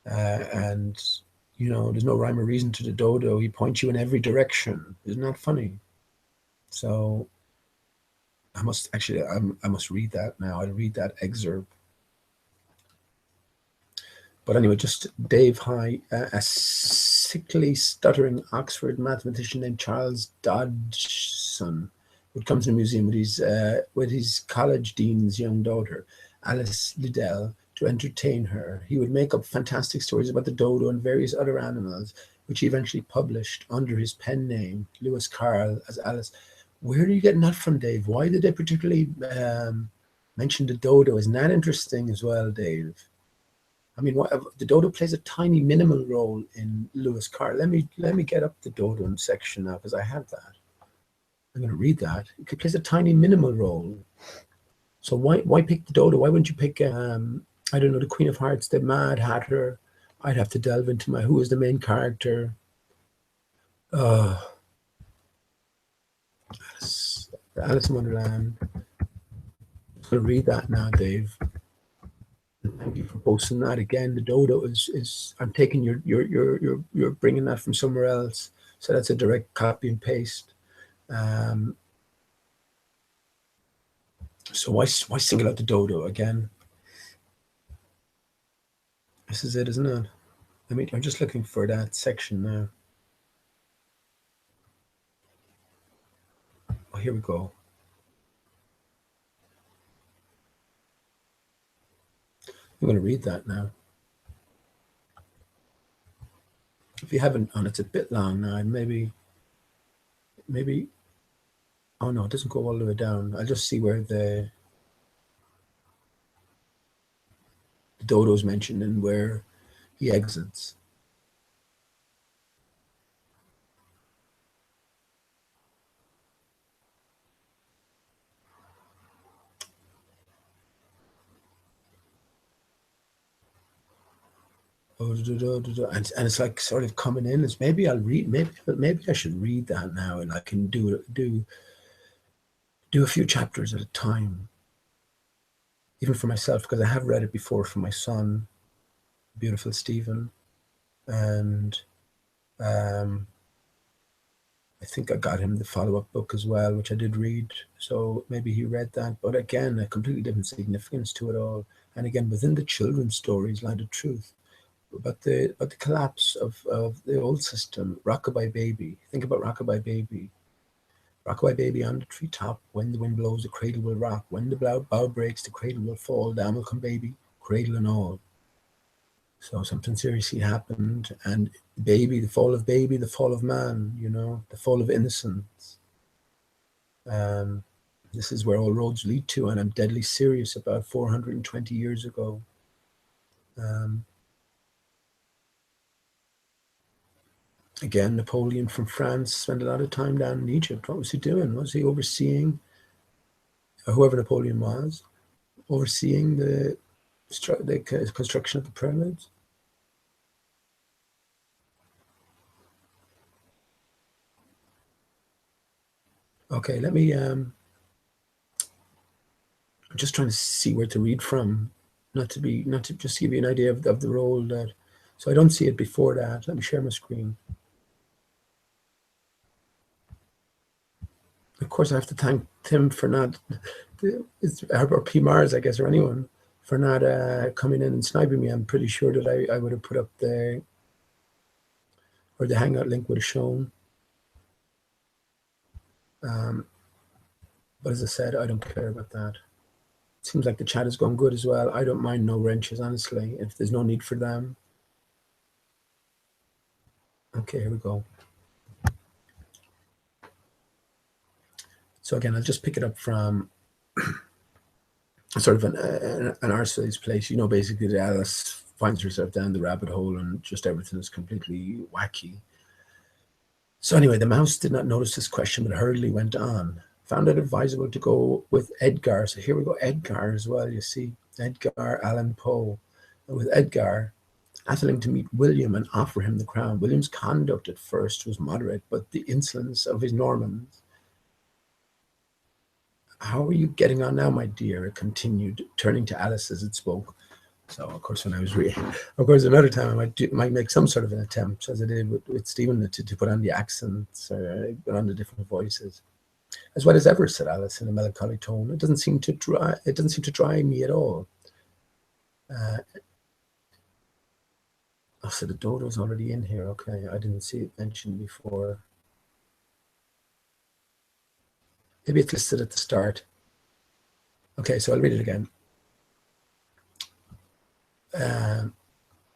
S1: and you know, there's no rhyme or reason to the dodo. He points you in every direction. Isn't that funny? So I must actually, I must read that now. I'll read that excerpt. But anyway, just Dave High, a sickly, stuttering Oxford mathematician named Charles Dodgson would come to the museum with his college dean's young daughter, Alice Liddell, to entertain her. He would make up fantastic stories about the dodo and various other animals, which he eventually published under his pen name, Lewis Carroll, as Alice. Where are you getting that from, Dave? Why did they particularly mention the dodo? Isn't that interesting as well, Dave? I mean, the dodo plays a tiny, minimal role in Lewis Carroll. Let me get up the dodo section now, because I have that. I'm going to read that. It plays a tiny, minimal role. So why pick the dodo? Why wouldn't you pick I don't know, the Queen of Hearts, the Mad Hatter? I'd have to delve into who is the main character. Alice in Wonderland. I'm going to read that now, Dave. Thank you for posting that again. The dodo is I'm taking you're bringing that from somewhere else, so that's a direct copy and paste. So why single out the dodo again? This is it, isn't it? I'm just looking for that section now. Oh, here we go. I'm going to read that now. If you haven't, and it's a bit long now, maybe, oh no, it doesn't go all the way down. I'll just see where the dodo's mentioned and where he exits. And it's like sort of coming in. It's maybe I'll read. Maybe I should read that now, and I can do a few chapters at a time, even for myself, because I have read it before for my son, beautiful Stephen, and I think I got him the follow-up book as well, which I did read. So maybe he read that, but again, a completely different significance to it all. And again, within the children's stories lie the truth. But the collapse of the old system, Rockabye Baby. Think about Rockabye Baby. Rockabye Baby on the treetop. When the wind blows, the cradle will rock. When the bough breaks, the cradle will fall. Down will come baby, cradle and all. So something seriously happened, and baby, the fall of baby, the fall of man. You know, the fall of innocence. This is where all roads lead to, and I'm deadly serious about 420 years ago. Again, Napoleon from France spent a lot of time down in Egypt. What was he doing? Was he overseeing, or whoever Napoleon was, overseeing the construction of the pyramids? Okay, let me. I'm just trying to see where to read from, not to just give you an idea of the role that. So I don't see it before that. Let me share my screen. Of course, I have to thank Tim for not, or P. Mars, I guess, or anyone, for not coming in and sniping me. I'm pretty sure that I would have put up the Hangout link would have shown. But as I said, I don't care about that. It seems like the chat is going good as well. I don't mind no wrenches, honestly, if there's no need for them. Okay, here we go. So again, I'll just pick it up from sort of an Arceus place. You know, basically the Alice finds herself down the rabbit hole and just everything is completely wacky. So anyway, the mouse did not notice this question, but hurriedly went on. Found it advisable to go with Edgar. So here we go, Edgar as well, you see. Edgar Allan Poe. And with Edgar, Atheling to meet William and offer him the crown. William's conduct at first was moderate, but the insolence of his Normans. How are you getting on now, my dear? It continued, turning to Alice as it spoke. So, of course, when I was reading, of course, another time I might make some sort of an attempt, as I did with Stephen, to put on the accents or put on the different voices. As well as ever, said Alice in a melancholy tone. It doesn't seem to dry me at all. Oh, so the dodo's already in here. Okay, I didn't see it mentioned before. Maybe it's listed at the start. Okay, so I'll read it again.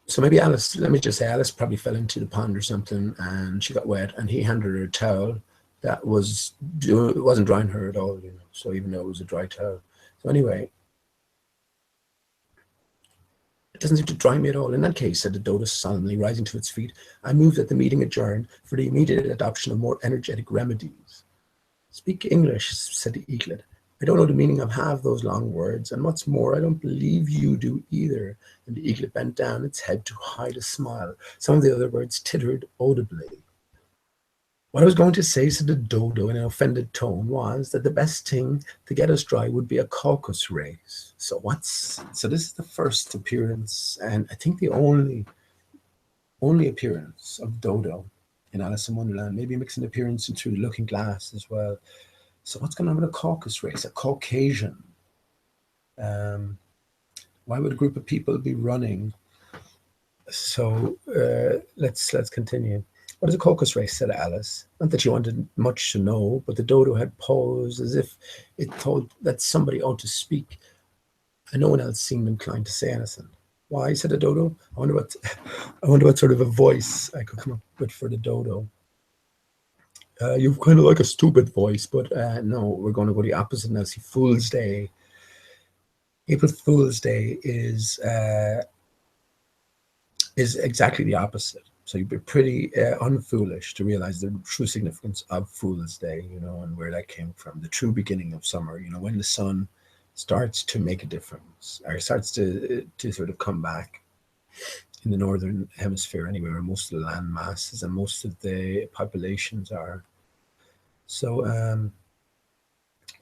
S1: So maybe Alice, let me just say, Alice probably fell into the pond or something and she got wet and he handed her a towel that wasn't drying her at all, you know, so even though it was a dry towel. So anyway, it doesn't seem to dry me at all. In that case, said the dodo solemnly, rising to its feet, I move that the meeting adjourn for the immediate adoption of more energetic remedies. Speak English, said the eaglet. I don't know the meaning of half those long words, and what's more, I don't believe you do either. And the eaglet bent down its head to hide a smile. Some of the other birds tittered audibly. What I was going to say, said the dodo in an offended tone, was that the best thing to get us dry would be a caucus race. So this is the first appearance, and I think the only appearance of Dodo in Alice in Wonderland, maybe mixing appearance through the Looking Glass as well. So what's going on with a caucus race? A Caucasian. Why would a group of people be running? So let's continue. What is a caucus race? Said Alice. Not that she wanted much to know, but the dodo had paused as if it thought that somebody ought to speak, and no one else seemed inclined to say anything. Why? Said the dodo. I wonder what sort of a voice I could come up with for the dodo. You've kind of like a stupid voice, but no, we're going to go the opposite now. See, Fool's Day. April Fool's Day is exactly the opposite. So you'd be pretty unfoolish to realize the true significance of Fool's Day, you know, and where that came from. The true beginning of summer, you know, when the sun starts to make a difference, or starts to sort of come back in the northern hemisphere anyway, where most of the land masses and most of the populations are. So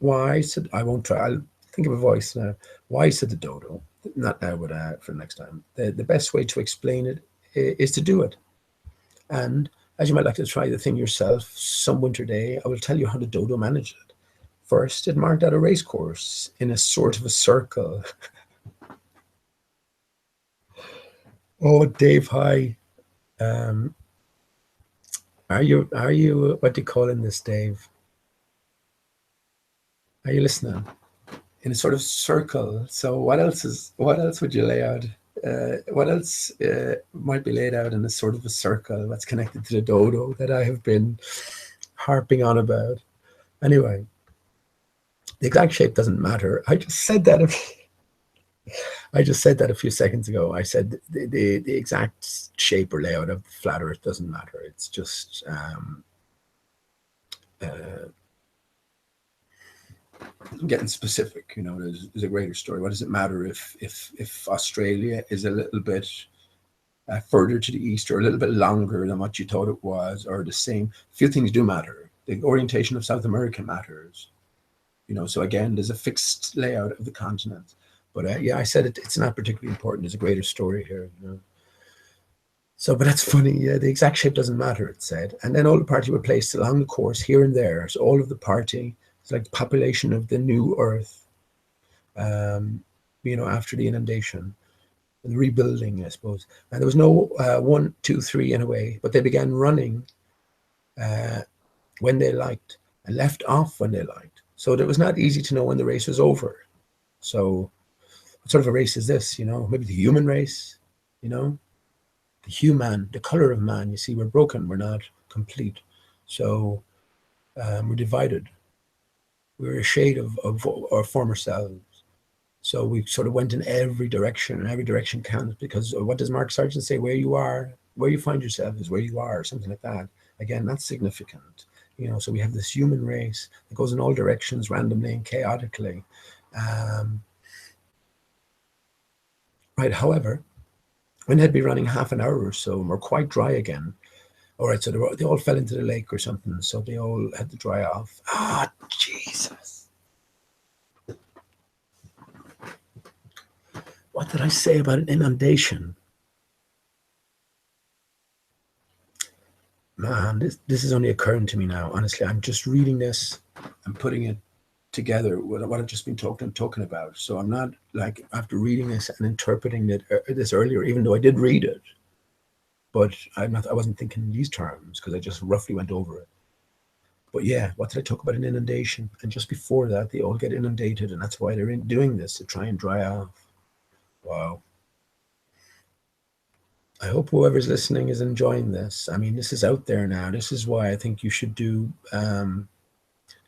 S1: why said I won't try. I'll think of a voice now. Why said the dodo? Not now, but for next time. The best way to explain it is to do it. And as you might like to try the thing yourself some winter day, I will tell you how the dodo managed it. First, it marked out a race course in a sort of a circle. Oh, Dave, hi. Are you what do you call in this, Dave? Are you listening? In a sort of circle. So what else would you lay out? What else might be laid out in a sort of a circle that's connected to the dodo that I have been harping on about? Anyway, the exact shape doesn't matter. I just said that a few seconds ago. I said the exact shape or layout of the flat Earth doesn't matter. It's just getting specific. You know, there's a greater story. What does it matter if Australia is a little bit further to the east or a little bit longer than what you thought it was, or the same? A few things do matter. The orientation of South America matters. You know, so again, there's a fixed layout of the continent. But yeah, I said it's not particularly important. There's a greater story here, you know. So, but that's funny. Yeah, the exact shape doesn't matter, it said. And then all the party were placed along the course here and there. So all of the party, it's like the population of the new Earth, you know, after the inundation, the rebuilding, I suppose. And there was no 1, 2, 3 in a way, but they began running when they liked and left off when they liked. So it was not easy to know when the race was over. So what sort of a race is this, you know? Maybe the human race, you know? The human, the color of man. You see, we're broken, we're not complete. So we're divided. We're a shade of our former selves. So we sort of went in every direction, and every direction counts, because what does Mark Sargent say? Where you are, where you find yourself is where you are, something like that. Again, that's significant. So we have this human race that goes in all directions randomly and chaotically. Um, right. However, when they'd be running half an hour or so, and we're quite dry again. All right, so they all fell into the lake or something, so they all had to dry off. Ah, Jesus. What did I say about an inundation? Man, this is only occurring to me now. Honestly, I'm just reading this and putting it together with what I've just been talking about. So I'm not like, after reading this and interpreting it this earlier, even though I did read it, but I wasn't thinking in these terms because I just roughly went over it. But yeah, what did I talk about? An inundation, and just before that, they all get inundated, and that's why they're doing this, to try and dry off. Wow. I hope whoever's listening is enjoying this. I mean, this is out there now. This is why I think you should do.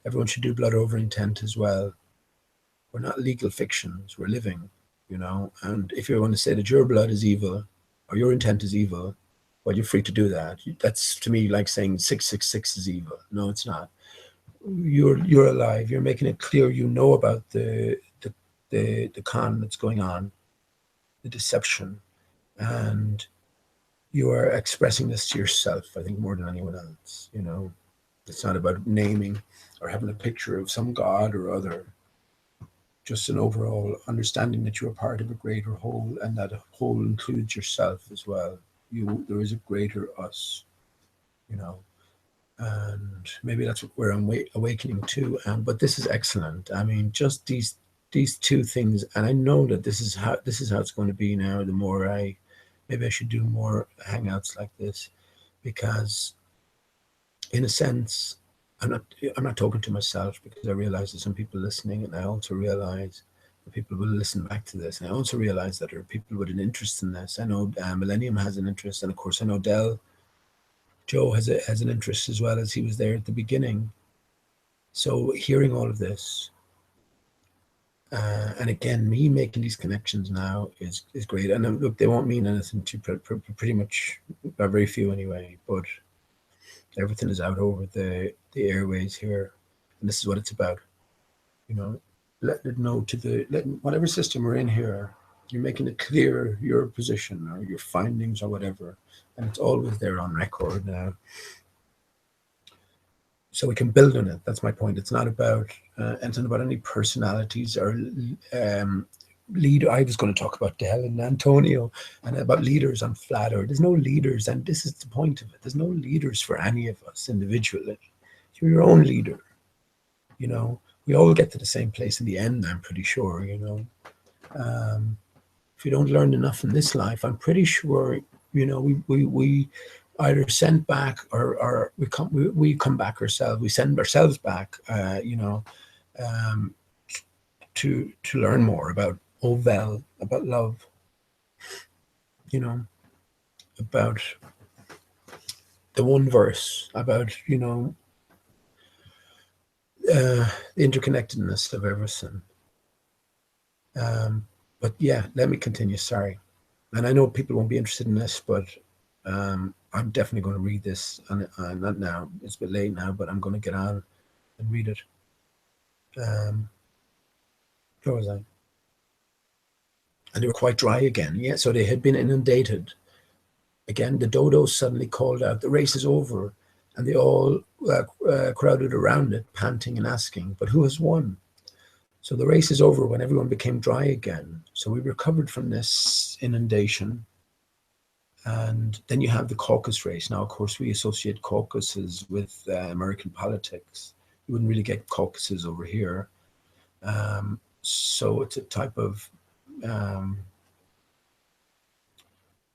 S1: Everyone should do Blood Over Intent as well. We're not legal fictions. We're living. And if you want to say that your blood is evil or your intent is evil, well, you're free to do that. That's, to me, like saying 666 is evil. No, it's not. You're alive. You're making it clear you know about the con that's going on, the deception, and you are expressing this to yourself, I think, more than anyone else. It's not about naming or having a picture of some god or other, just an overall understanding that you're part of a greater whole, and that whole includes yourself as well. There is a greater us, and maybe that's what we're awakening to. But this is excellent. I mean, just these two things, and I know that this is how it's going to be now. The more maybe I should do more hangouts like this, because in a sense, I'm not talking to myself, because I realize there's some people listening, and I also realize that people will listen back to this, and I also realize that there are people with an interest in this. I know Millennium has an interest, and of course I know Joe has an interest as well, as he was there at the beginning. So hearing all of this, and again, me making these connections now is great. And look, they won't mean anything to pretty much, very few anyway, but everything is out over the airways here, and this is what it's about. Letting it know letting whatever system we're in here, you're making it clear your position or your findings or whatever, and it's always there on record now, so we can build on it. That's my point. It's not about anything about any personalities or leader. I was going to talk about Dell and Antonio and about leaders on Flat Earth. There's no leaders, and this is the point of it. There's no leaders for any of us individually. You're your own leader. We all get to the same place in the end, I'm pretty sure. If you don't learn enough in this life, I'm pretty sure, we either send back, or we come back ourselves. We send ourselves back, um, to learn more about Ovel, about love, about the one verse, about the interconnectedness of everything. But yeah, let me continue. Sorry, and I know people won't be interested in this, but I'm definitely going to read this, and not now. It's a bit late now, but I'm going to get on and read it. Where was I? And they were quite dry again. Yeah, so they had been inundated. Again, the dodos suddenly called out, "The race is over," and they all crowded around it, panting and asking, "But who has won?" So the race is over when everyone became dry again. So we recovered from this inundation. And then you have the caucus race. Now, of course, we associate caucuses with American politics. You wouldn't really get caucuses over here. So it's a type of,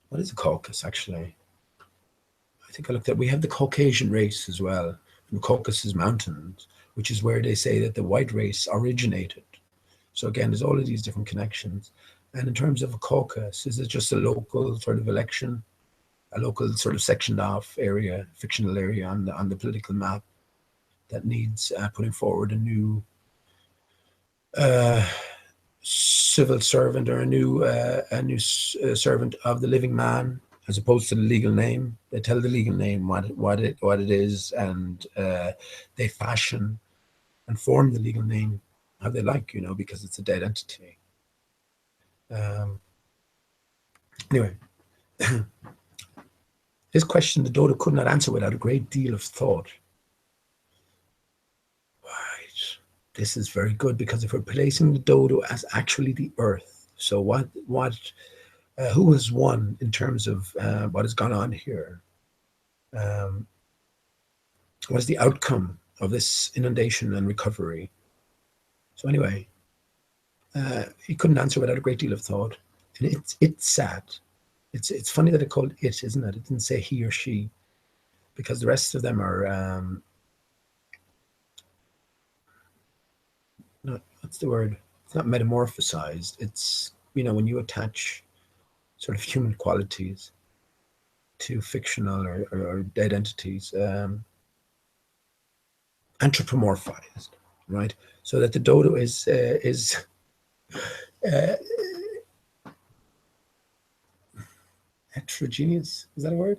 S1: what is a caucus, actually? I think I looked at, we have the Caucasian race as well, from Caucasus Mountains, which is where they say that the white race originated. So again, there's all of these different connections. And in terms of a caucus, is it just a local sort of election, a local sort of sectioned off area, fictional area on the political map that needs putting forward a civil servant or a new servant of the living man, as opposed to the legal name. They tell the legal name what it is, and they fashion and form the legal name how they like, because it's a dead entity. Um, anyway, his question the dodo could not answer without a great deal of thought. Right. This is very good, because if we're placing the dodo as actually the earth, so who has won in terms of what has gone on here? Um, what is the outcome of this inundation and recovery? So anyway, he couldn't answer without a great deal of thought, and it's sad. It's funny that it called it, isn't it? It didn't say he or she, because the rest of them are not, what's the word? It's not metamorphosized. It's, when you attach sort of human qualities to fictional or dead entities, anthropomorphized, right? So that the dodo is uh, heterogeneous. Is that a word?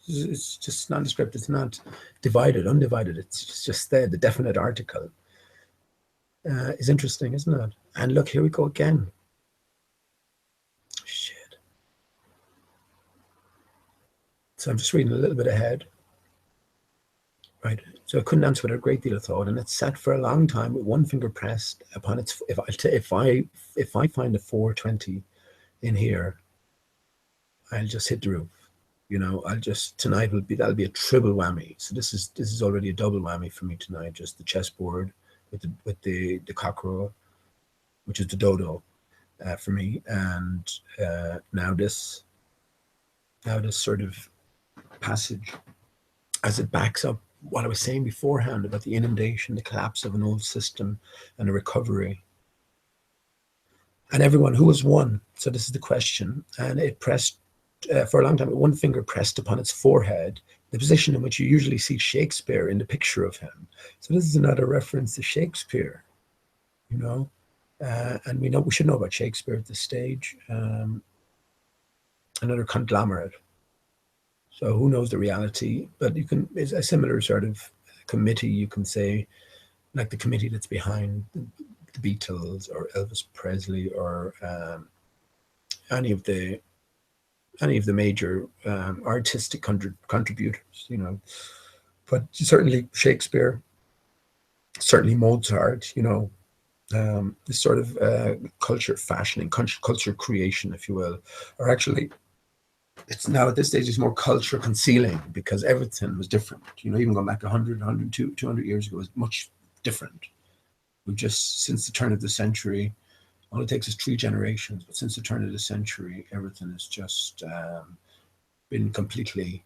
S1: It's just nondescript. It's not divided, undivided. It's just there. The definite article is interesting, isn't it? And look, here we go again. Shit. So I'm just reading a little bit ahead. Right. So I couldn't answer with a great deal of thought, and it sat for a long time with one finger pressed upon its. If I find a 420 in here, I'll just hit the roof. I'll just tonight that'll be a triple whammy. So this is already a double whammy for me tonight. Just the chessboard with the cockerel, which is the dodo, for me, and now this sort of passage, as it backs up what I was saying beforehand about the inundation, the collapse of an old system, and a recovery. And everyone who has won. So this is the question, and it pressed for a long time, with one finger pressed upon its forehead, the position in which you usually see Shakespeare in the picture of him. So this is another reference to Shakespeare, and we should know about Shakespeare at this stage. Another conglomerate. So who knows the reality? But it's a similar sort of committee, you can say, like the committee that's behind the Beatles or Elvis Presley or any of the major artistic contributors, But certainly Shakespeare, certainly Mozart, this sort of culture fashioning, culture creation, if you will, or actually, it's now at this stage it's more culture concealing, because everything was different. Even going back 100, 200 years ago was much different. We've just, since the turn of the century, all it takes is 3 generations, but since the turn of the century, everything has just been completely,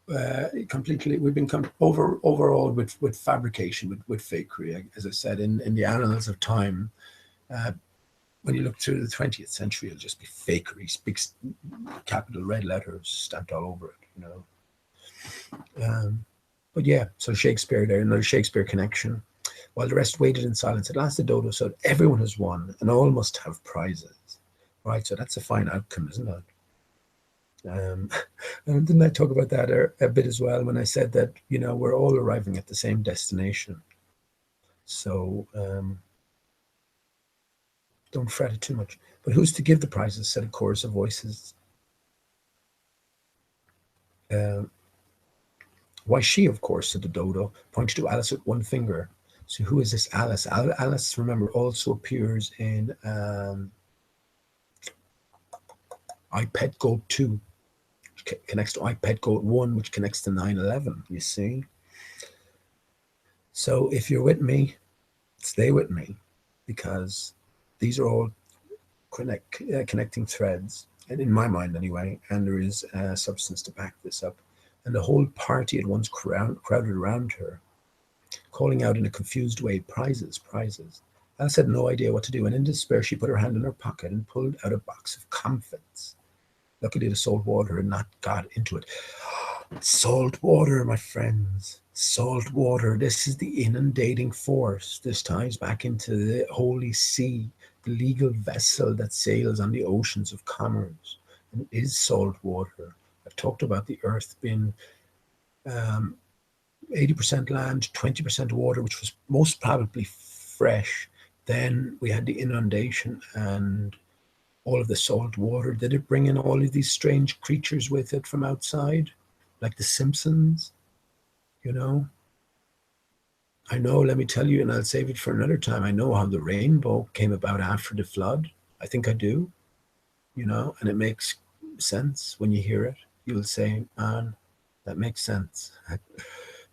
S1: we've been overawed with fabrication, with fakery. As I said, in the annals of time, when you look through the 20th century, it'll just be fakery, big capital red letters stamped all over it, But yeah, so Shakespeare there, another Shakespeare connection. While the rest waited in silence, at last the dodo said, "Everyone has won, and all must have prizes." Right, so that's a fine outcome, isn't it? And didn't I talk about that a bit as well when I said that, we're all arriving at the same destination. So don't fret it too much. But who's to give the prizes? Said a chorus of voices. Uh, Why, she, of course, said the dodo, pointing to Alice with one finger. So who is this Alice? Alice, remember, also appears in iPet Goat 2, which connects to iPet Goat 1, which connects to 9/11, you see? So if you're with me, stay with me, because these are all connecting threads, and in my mind anyway, and there is substance to back this up. And the whole party at once crowded around her, calling out in a confused way, "Prizes, prizes." Alice had no idea what to do, and in despair she put her hand in her pocket and pulled out a box of comfits. Luckily the salt water had not got into it. Salt water, my friends. Salt water. This is the inundating force. This ties back into the Holy See, the legal vessel that sails on the oceans of commerce, and it is salt water. I've talked about the earth being 80% land, 20% water, which was most probably fresh. Then we had the inundation and all of the salt water. Did it bring in all of these strange creatures with it from outside, like the Simpsons? You know, I know, let me tell you, and I'll save it for another time. I know how the rainbow came about after the flood. I think I do, and it makes sense when you hear it. You'll say, man, that makes sense.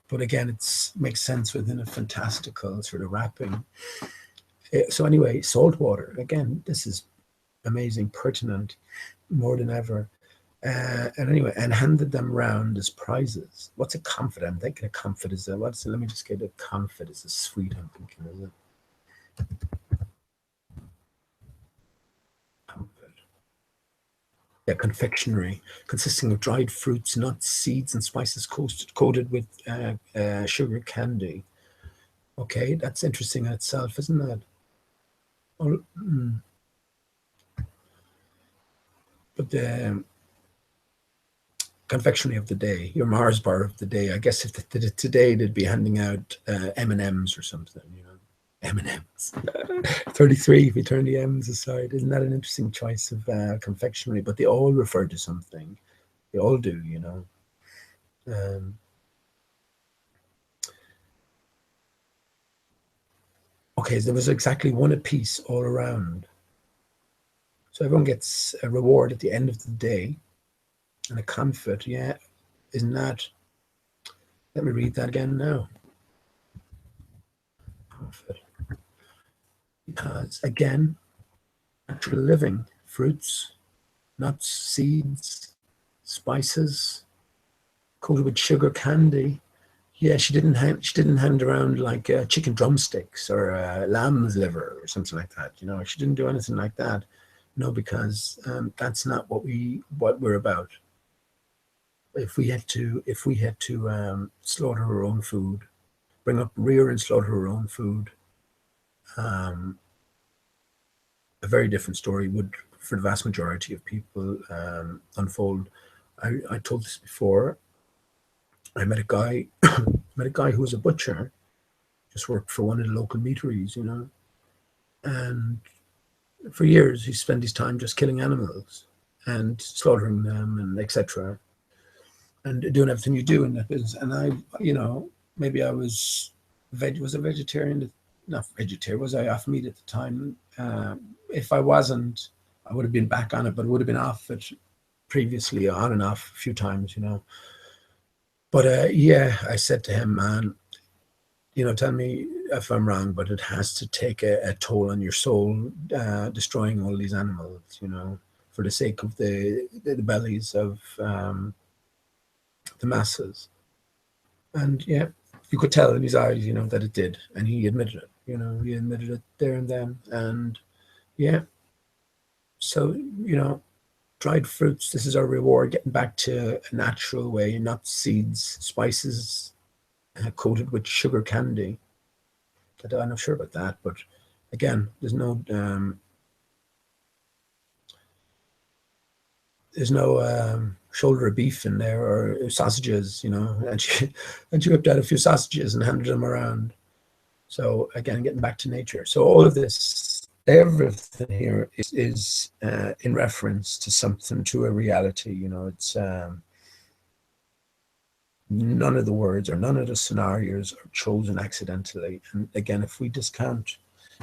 S1: But again, it makes sense within a fantastical sort of wrapping. So anyway, salt water. Again, this is amazing, pertinent, more than ever. And anyway, and handed them round as prizes. What's a comfort? I'm thinking a comfort is let me just get a comfort is a sweet. I'm thinking, is it? Comfort. Yeah, confectionery, consisting of dried fruits, nuts, seeds, and spices coated with sugar candy. Okay, that's interesting in itself, isn't that? Oh, but the confectionery of the day, your Mars bar of the day. I guess if they did it today, they'd be handing out M&Ms or something, M&Ms. 33, if you turn the M's aside. Isn't that an interesting choice of confectionery? But they all refer to something. They all do, Okay, so there was exactly one apiece all around. So everyone gets a reward at the end of the day and a comfort. Yeah, isn't that? Let me read that again now. Comfort. Because again, natural living, fruits, nuts, seeds, spices, coated with sugar candy. Yeah, she didn't hand around like chicken drumsticks or lamb's liver or something like that. She didn't do anything like that. No, because that's not what we're about. If we had to slaughter our own food, rear and slaughter our own food, a very different story would, for the vast majority of people, unfold. I told this before. I met a guy who was a butcher, just worked for one of the local meateries, and for years he spent his time just killing animals and slaughtering them and etc. and doing everything you do in that business. And I, maybe I was a vegetarian, not vegetarian, was I off meat at the time? If I wasn't, I would have been back on it, but would have been off it previously, on and off a few times, But yeah, I said to him, man, tell me if I'm wrong, but it has to take a toll on your soul, destroying all these animals, for the sake of the bellies of the masses. And yeah, you could tell in his eyes, that it did, and he admitted it. He admitted it there and then. And yeah, so dried fruits. This is our reward, getting back to a natural way, not seeds, spices coated with sugar candy. I'm not sure about that, but again, there's no shoulder of beef in there or sausages, and she whipped out a few sausages and handed them around. So again, getting back to nature. So all of this, everything here is in reference to something, to a reality. It's none of the words or none of the scenarios are chosen accidentally. And again, if we discount,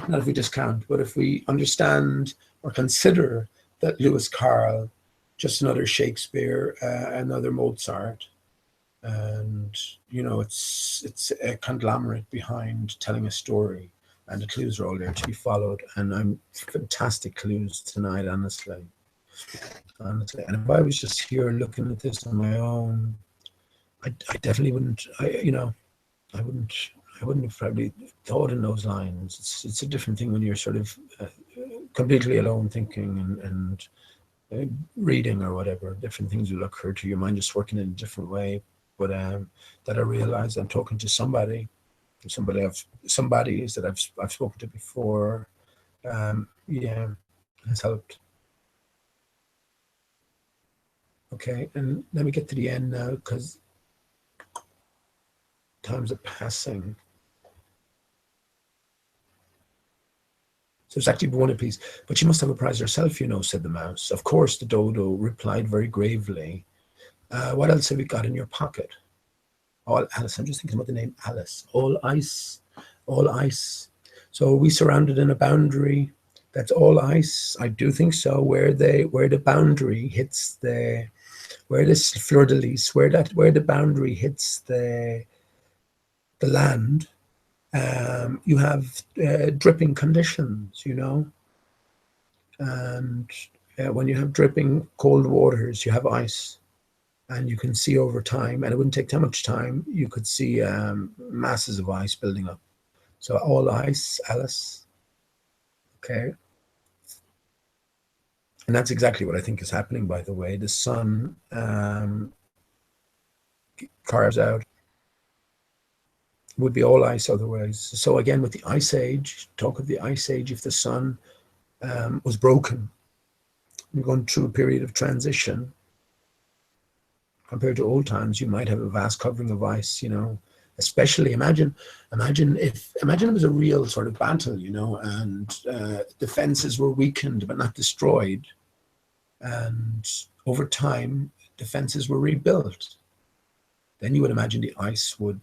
S1: but if we understand or consider that Lewis Carroll, just another Shakespeare, another Mozart, and it's a conglomerate behind telling a story, and the clues are all there to be followed. And I'm fantastic clues tonight, honestly. And if I was just here looking at this on my own, I definitely wouldn't. I wouldn't have probably thought in those lines. It's a different thing when you're sort of completely alone, thinking and reading or whatever. Different things will occur to your mind, just working in a different way. But that I realize I'm talking to somebodies that I've spoken to before. Yeah, has helped. Okay, and let me get to the end now because times are passing. So it's actually one apiece. But she must have a prize herself, said the mouse. Of course, the dodo replied very gravely. What else have you got in your pocket? All Alice. I'm just thinking about the name Alice. All ice. All ice. So are we surrounded in a boundary that's all ice? I do think so. Where the boundary hits where this fleur de lis, where the boundary hits the land, you have dripping conditions, and when you have dripping cold waters, you have ice, and you can see over time, and it wouldn't take that much time, you could see masses of ice building up. So all ice, Alice. Okay. And that's exactly what I think is happening, by the way. The sun carves out, would be all ice otherwise. So again, with the ice age, talk of the ice age, if the sun was broken, you're going through a period of transition. Compared to old times, you might have a vast covering of ice, especially imagine it was a real sort of battle, and defenses were weakened but not destroyed, and over time defenses were rebuilt. Then you would imagine the ice would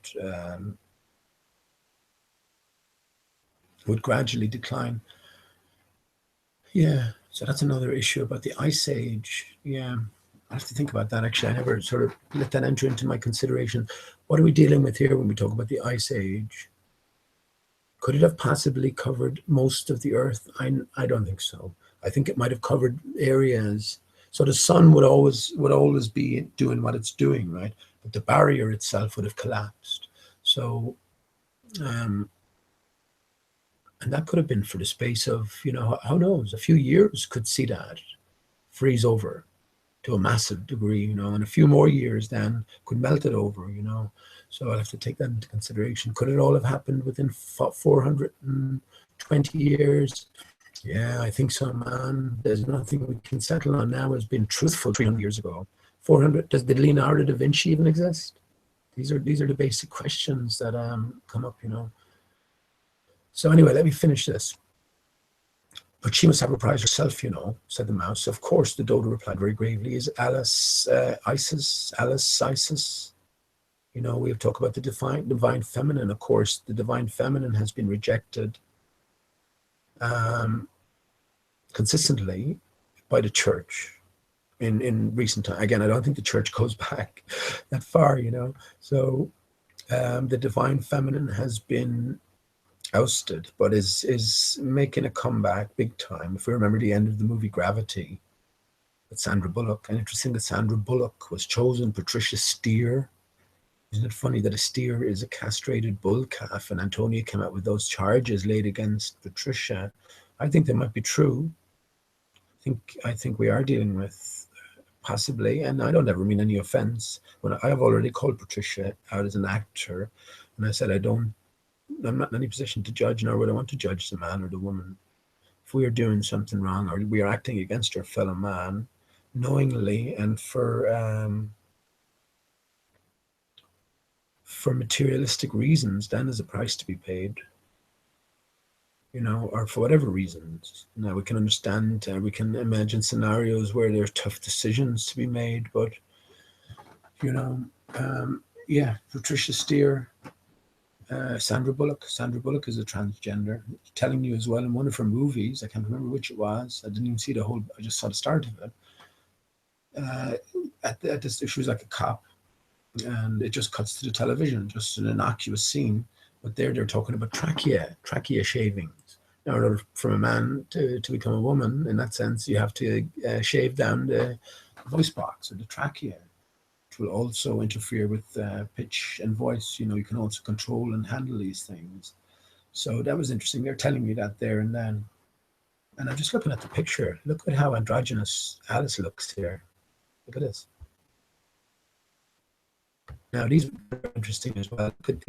S1: gradually decline. Yeah, so that's another issue about the ice age. Yeah, I have to think about that. Actually, I never sort of let that enter into my consideration. What are we dealing with here when we talk about the ice age? Could it have possibly covered most of the Earth? I don't think so. I think it might have covered areas. So the sun would always be doing what it's doing, right? But the barrier itself would have collapsed. So, and that could have been for the space of, who knows, a few years could see that freeze over to a massive degree, and a few more years then could melt it over, So I'll have to take that into consideration. Could it all have happened within 420 years? Yeah, I think so, man. There's nothing we can settle on now as being truthful 300 years ago. 400, did Leonardo da Vinci even exist? These are the basic questions that come up, So anyway, let me finish this. But she must have a prize herself, said the mouse. Of course, the dodo replied very gravely. Is Alice Isis? Alice Isis? We have talked about the divine feminine. Of course, the divine feminine has been rejected consistently by the church in recent time. Again, I don't think the church goes back that far, So the divine feminine has been ousted, but is making a comeback big time. If we remember the end of the movie Gravity with Sandra Bullock, and interesting that Sandra Bullock was chosen Patricia Steer. Isn't it funny that a steer is a castrated bull calf, and Antonia came out with those charges laid against Patricia? I think they might be true. I think we are dealing with possibly, and I don't ever mean any offense. When I have already called Patricia out as an actor, and I said I'm not in any position to judge, nor would I want to judge the man or the woman. If we are doing something wrong or we are acting against our fellow man, knowingly and for materialistic reasons, then there's a price to be paid. Or for whatever reasons. Now we can understand, we can imagine scenarios where there are tough decisions to be made, but yeah, Patricia Steer. Sandra Bullock. Sandra Bullock is a transgender. Telling you as well in one of her movies, I can't remember which it was. I didn't even see the whole. I just saw the start of it. At this, she was like a cop, and it just cuts to the television, just an innocuous scene. But they're talking about trachea shavings. Now, in order for a man to become a woman, in that sense, you have to shave down the voice box or the trachea. Will also interfere with pitch and voice. You can also control and handle these things. So that was interesting. They're telling me that there and then. And I'm just looking at the picture. Look at how androgynous Alice looks here. Look at this. Now these are interesting as well. Look at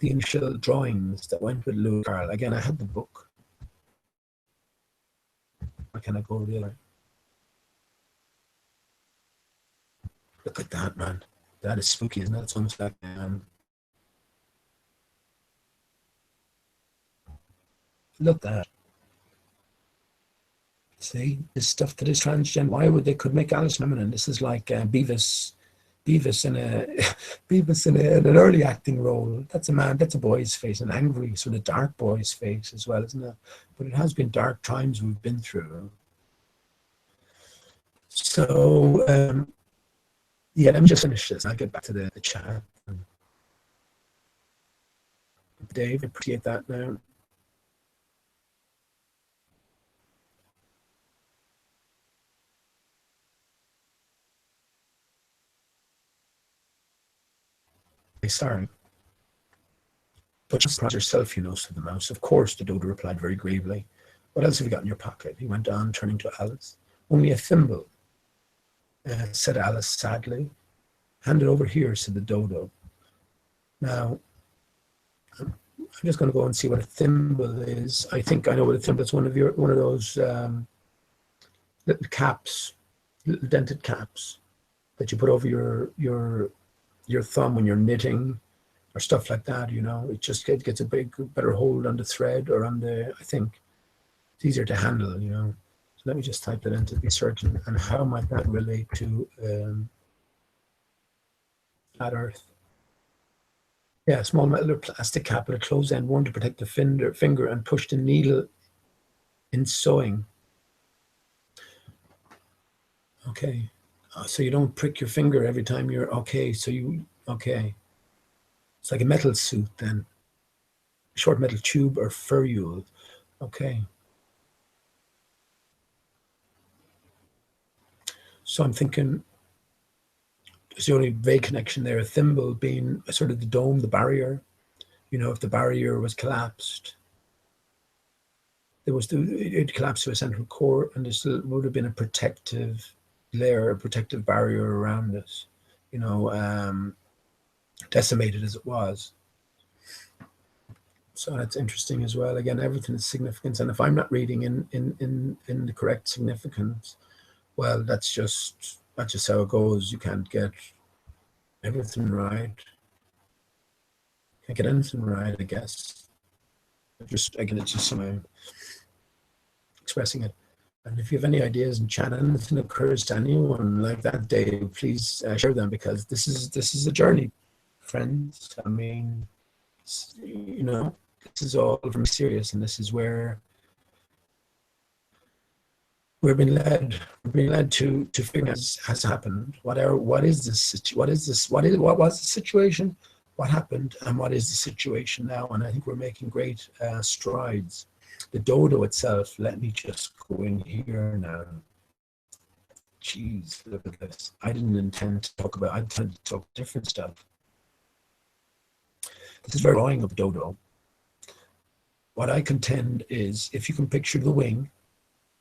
S1: the initial drawings that went with Lewis Carroll. Again, I had the book. can I go the other? Look at that, man. That is spooky, isn't it? It's almost like look at that. See, this stuff that is transgender. Why would they could make Alice feminine? This is like Beavis in a Beavis in an early acting role. That's a man. That's a boy's face, an angry sort of dark boy's face as well, isn't it? But it has been dark times we've been through. So yeah, let me just finish this. I'll get back to the chat. Dave, appreciate that now. Sorry. But just surprise yourself, said the mouse. Of course, the dodo replied very gravely. What else have you got in your pocket? He went on, turning to Alice. Only a thimble, said Alice sadly. Hand it over here, said the dodo. Now, I'm just going to go and see what a thimble is. I think I know what a thimble is. One of those little caps, little dented caps that you put over your thumb when you're knitting or stuff like that. It just gets a better hold on the thread or on the. I think it's easier to handle. So let me just type that in to be certain. And how might that relate to flat Earth? Yeah, small metal or plastic cap with a closed end, one to protect the finger and push the needle in sewing. Okay, so you don't prick your finger every time you're okay. Okay, it's like a metal suit then, a short metal tube or ferrule. Okay. So I'm thinking there's the only vague connection there, a thimble being sort of the dome, the barrier. If the barrier was collapsed, it collapsed to a central core, and there still would have been a protective layer, a protective barrier around us, decimated as it was. So that's interesting as well. Again, everything is significance, and if I'm not reading in the correct significance, well, that's just how it goes. You can't get everything right. Can't get anything right, I guess. It's just somehow expressing it. And if you have any ideas in chat, anything occurs to anyone like that day, please share them, because this is a journey, friends. I mean, this is all very serious, and this is where we're being led. We're being led to figure out has happened. What was the situation? What happened, and what is the situation now? And I think we're making great strides. The dodo itself. Let me just go in here now. Jeez, look at this. I didn't intend to talk about. I intended to talk different stuff. This is very drawing of a dodo. What I contend is, if you can picture the wing,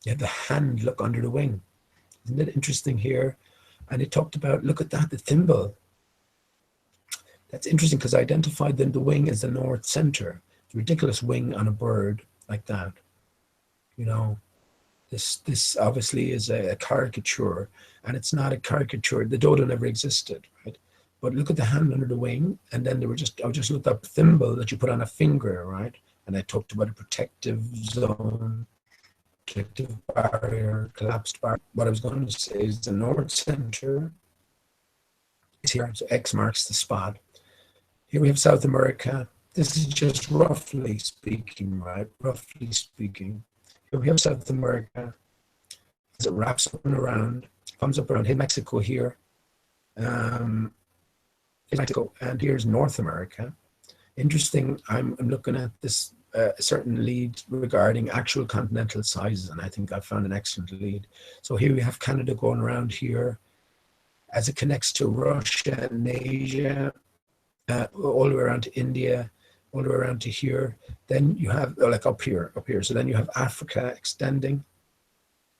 S1: you have the hand look under the wing. Isn't it interesting here? And it talked about, look at that, the thimble. That's interesting because I identified the wing as the north center. The ridiculous wing on a bird like that. This obviously is a caricature, and it's not a caricature. The dodo never existed, right? But look at the hand under the wing, and then I just looked up thimble that you put on a finger, right? And I talked about a protective zone, protective barrier, collapsed barrier. What I was going to say is the north center is here, so X marks the spot. Here we have South America. This is just roughly speaking, right? Roughly speaking. Here we have South America. As it wraps up and around, comes up around, hey, Mexico here. Mexico, and here's North America. Interesting, I'm looking at this certain lead regarding actual continental sizes, and I think I found an excellent lead. So here we have Canada going around here as it connects to Russia and Asia, all the way around to India, all the way around to here. Then you have, like up here. So then you have Africa extending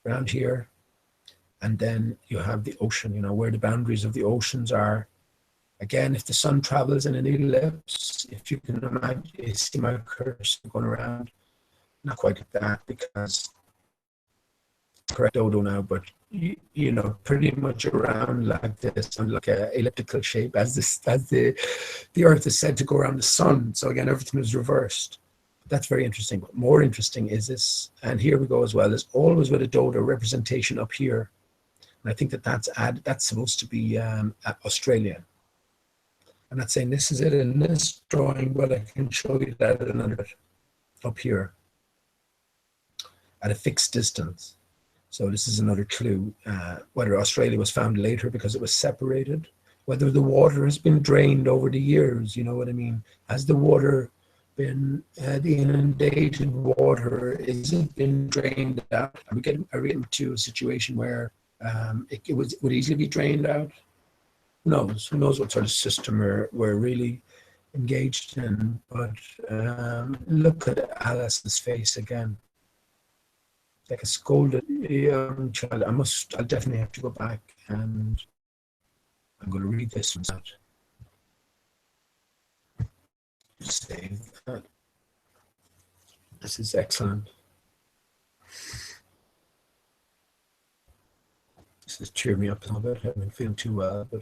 S1: around here. And then you have the ocean, where the boundaries of the oceans are. Again, if the sun travels in an ellipse, if you can imagine, you see my cursor going around, not quite like that, because correct dodo now, but you know, pretty much around like this, on like a elliptical shape, as the Earth is said to go around the sun. So again, everything is reversed. That's very interesting. But more interesting is this, and here we go as well. There's always with a dodo representation up here, and I think that that's supposed to be Australia. I'm not saying this is it in this drawing, but I can show you that another up here at a fixed distance. So this is another clue, whether Australia was found later because it was separated, whether the water has been drained over the years, you know what I mean? Has the water been, the inundated water, is it been drained out? Are we getting to a situation where it would easily be drained out? Who knows? Who knows what sort of system we're really engaged in? But look at Alice's face again. Like a scolded young child. I'll definitely have to go back and I'm going to read this one out. Save that. This is excellent. This has cheered me up a little bit. I haven't been feeling too well, but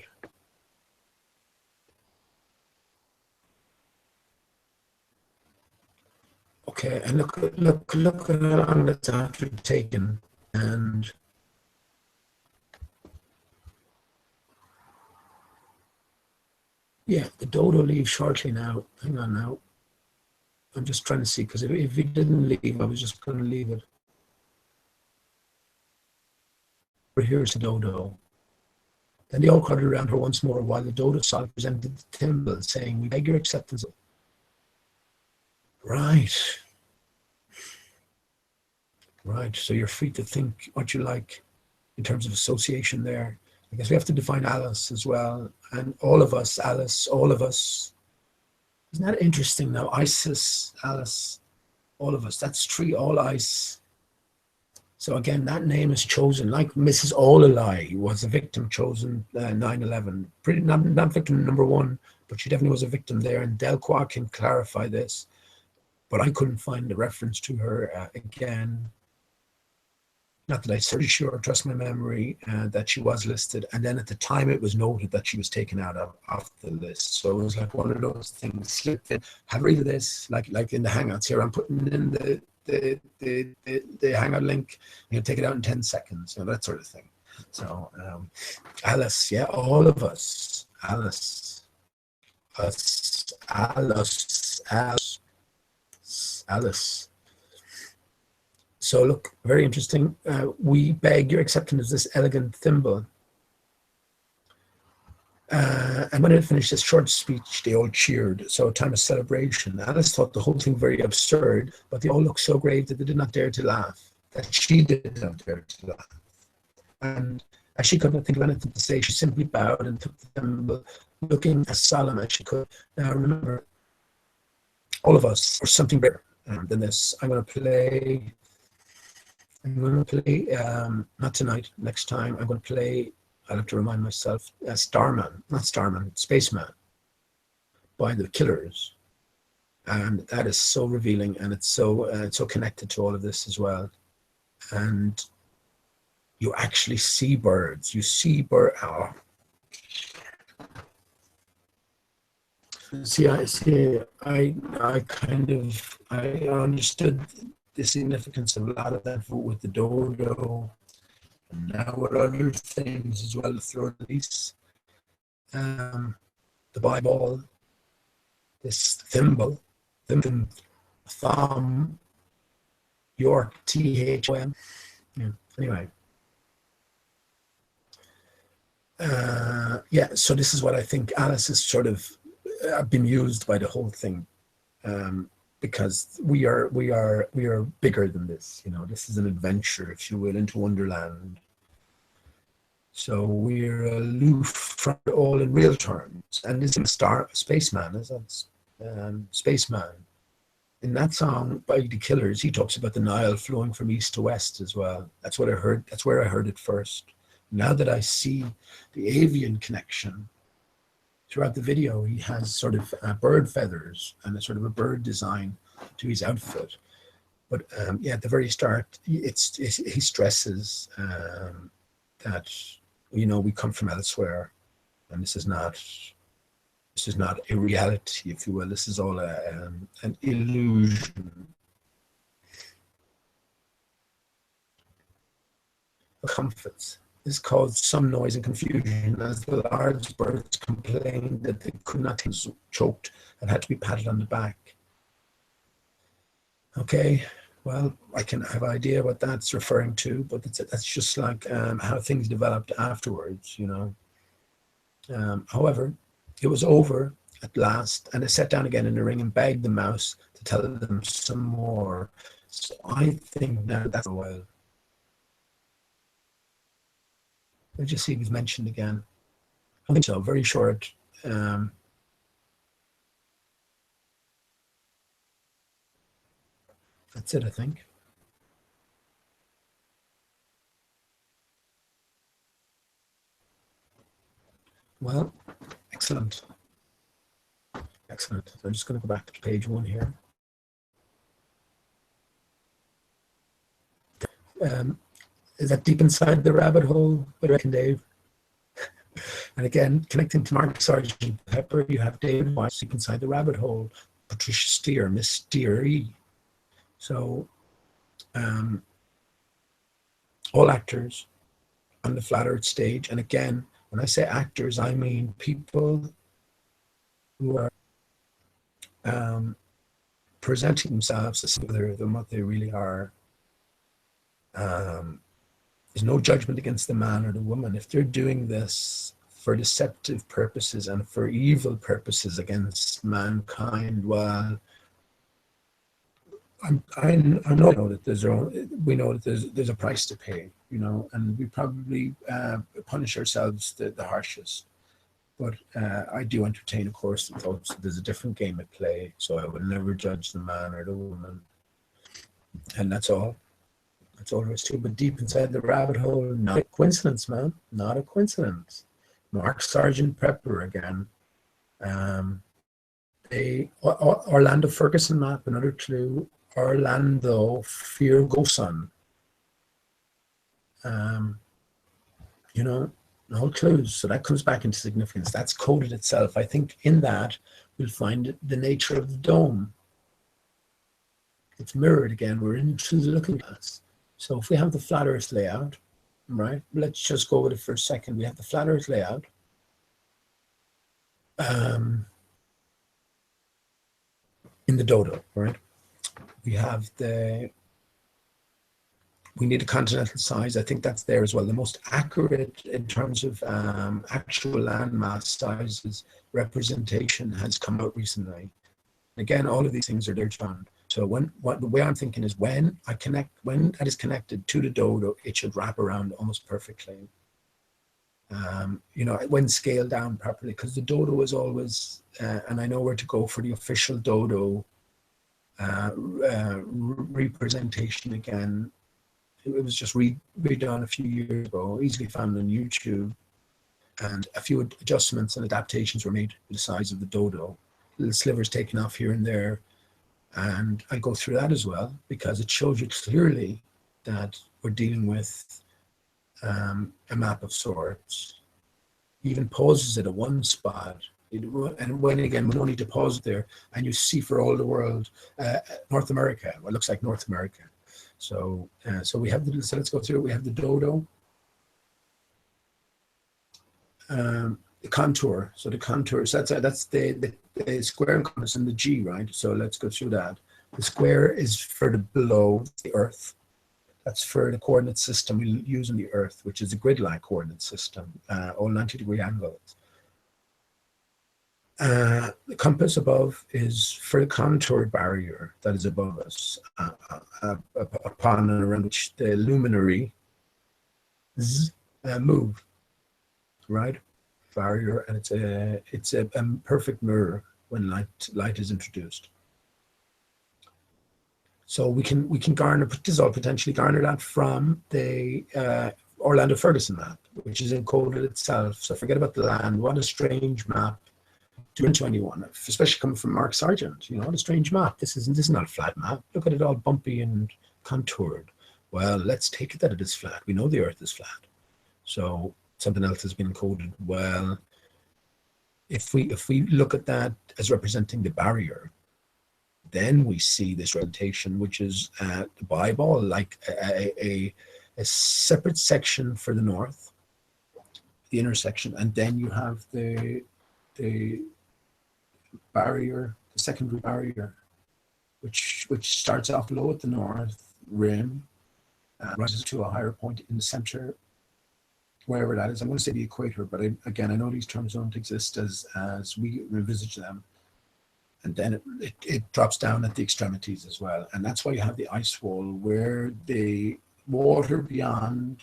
S1: okay, and look at how long that's actually taken, and yeah, the dodo leaves shortly now. Hang on now. I'm just trying to see, because if he didn't leave, I was just going to leave it. Here's the dodo. Then they all crowded around her once more while the dodo solemnly presented the thimble, saying, "We beg your acceptance." Right. Right. So you're free to think what you like in terms of association there. I guess we have to define Alice as well. And all of us, Alice, all of us. Isn't that interesting now? Isis, Alice, all of us. That's three, all ice. So again, that name is chosen, like Mrs. Olalai was a victim chosen 9/11. Pretty not victim number one, but she definitely was a victim there. And Delqua can clarify this, but I couldn't find the reference to her again. Not that I certainly sure, trust my memory, that she was listed. And then at the time it was noted that she was taken out of the list. So it was like one of those things slipped in. Have a read of this, like in the Hangouts here. I'm putting in the Hangout link. You know, take it out in 10 seconds, you know, that sort of thing. So Alice, yeah, all of us. Alice. Us. Alice. Alice. Alice. So look, very interesting. We beg your acceptance of this elegant thimble. And when it finished this short speech, they all cheered. So a time of celebration. Alice thought the whole thing very absurd, but they all looked so grave that they did not dare to laugh. That she did not dare to laugh. And as she could not think of anything to say, she simply bowed and took the thimble, looking as solemn as she could. Now remember, all of us are something better than this. I'm going to play, not tonight, next time. I'm going to play, I'll have to remind myself, Spaceman by the Killers. And that is so revealing, and it's so connected to all of this as well. And you actually see birds. You see bird. Oh. I understood the significance of a lot of that with the dodo, and now with other things as well, the fleur-de-lis, the Bible, this thimble, thumb, York, THOM. Yeah, anyway. Yeah, so this is what I think Alice is sort of bemused by the whole thing, because we are bigger than this. You know, this is an adventure, if you will, into Wonderland. So we're aloof from it all in real terms. And this is Spaceman, is that Spaceman? In that song by the Killers, he talks about the Nile flowing from east to west as well. That's what I heard. That's where I heard it first. Now that I see the avian connection throughout the video, he has sort of bird feathers and a sort of a bird design to his outfit. But yeah, at the very start, he stresses that, you know, we come from elsewhere, and this is not a reality, if you will. This is all an illusion. Comforts. This caused some noise and confusion as the large birds complained that they could not take, choked, and had to be patted on the back. Okay, well, I can have an idea what that's referring to, but that's just like how things developed afterwards, you know. However, it was over at last, and they sat down again in the ring and begged the mouse to tell them some more. So I think now that's a while. Let's just see if he's mentioned again. I think so, very short. That's it, I think. Well, excellent. Excellent. So I'm just going to go back to page 1 here. Is that deep inside the rabbit hole? What do you reckon, Dave? And again, connecting to Mark Sergeant Pepper, you have David Weiss deep inside the rabbit hole, Patricia Steer, Miss Steer E. So all actors on the Flat Earth stage, and again, when I say actors, I mean people who are presenting themselves as other than what they really are. There's no judgment against the man or the woman. If they're doing this for deceptive purposes and for evil purposes against mankind, well, I know that we know that there's a price to pay, you know, and we probably punish ourselves the harshest. But I do entertain, of course, the thoughts that there's a different game at play, so I would never judge the man or the woman. And that's all. That's all there is to it. But deep inside the rabbit hole, not a coincidence, man. Not a coincidence. Mark Sergeant Pepper again. Orlando Ferguson map, another clue. Orlando Ferguson. You know, no clues. So that comes back into significance. That's coded itself. I think in that we'll find the nature of the dome. It's mirrored again. We're into the looking glass. So if we have the flat Earth layout, right? Let's just go with it for a second. We have the flat Earth layout. In the dodo, right? We need a continental size. I think that's there as well. The most accurate in terms of actual landmass sizes representation has come out recently. Again, all of these things are there found. So the way I'm thinking is when that is connected to the dodo, it should wrap around almost perfectly. You know, when scaled down properly, because the dodo is always, and I know where to go for the official dodo representation again. It was just redone a few years ago, easily found on YouTube, and a few adjustments and adaptations were made to the size of the dodo. Little slivers taken off here and there, and I go through that as well because it shows you clearly that we're dealing with a map of sorts. Even pauses it at one spot, and when again we don't need to pause it there, and you see for all the world North America, what looks like North America. So we have so let's go through it. We have the dodo, the contour. So the contour, so that's the square and compass and the G, right? So let's go through that. The square is for the below the Earth. That's for the coordinate system we use on the Earth, which is a grid-like coordinate system, all 90-degree angles. The compass above is for the contour barrier that is above us, upon and around which the luminary move, right? Barrier, and it's a perfect mirror when light is introduced. So we can garner, this is all potentially garner that from the Orlando Ferguson map, which is encoded itself. So forget about the land. What a strange map do into anyone, especially coming from Mark Sargent. What a strange map. This is not a flat map. Look at it all bumpy and contoured. Well, let's take it that it is flat. We know the Earth is flat. So something else has been encoded. Well, if we look at that as representing the barrier, then we see this representation, which is the Bible, like a separate section for the north, the intersection, and then you have the barrier, the secondary barrier, which starts off low at the north rim, rises to a higher point in the center, wherever that is. I'm going to say the equator, but again, I know these terms don't exist as we envisage them. And then it drops down at the extremities as well. And that's why you have the ice wall, where the water beyond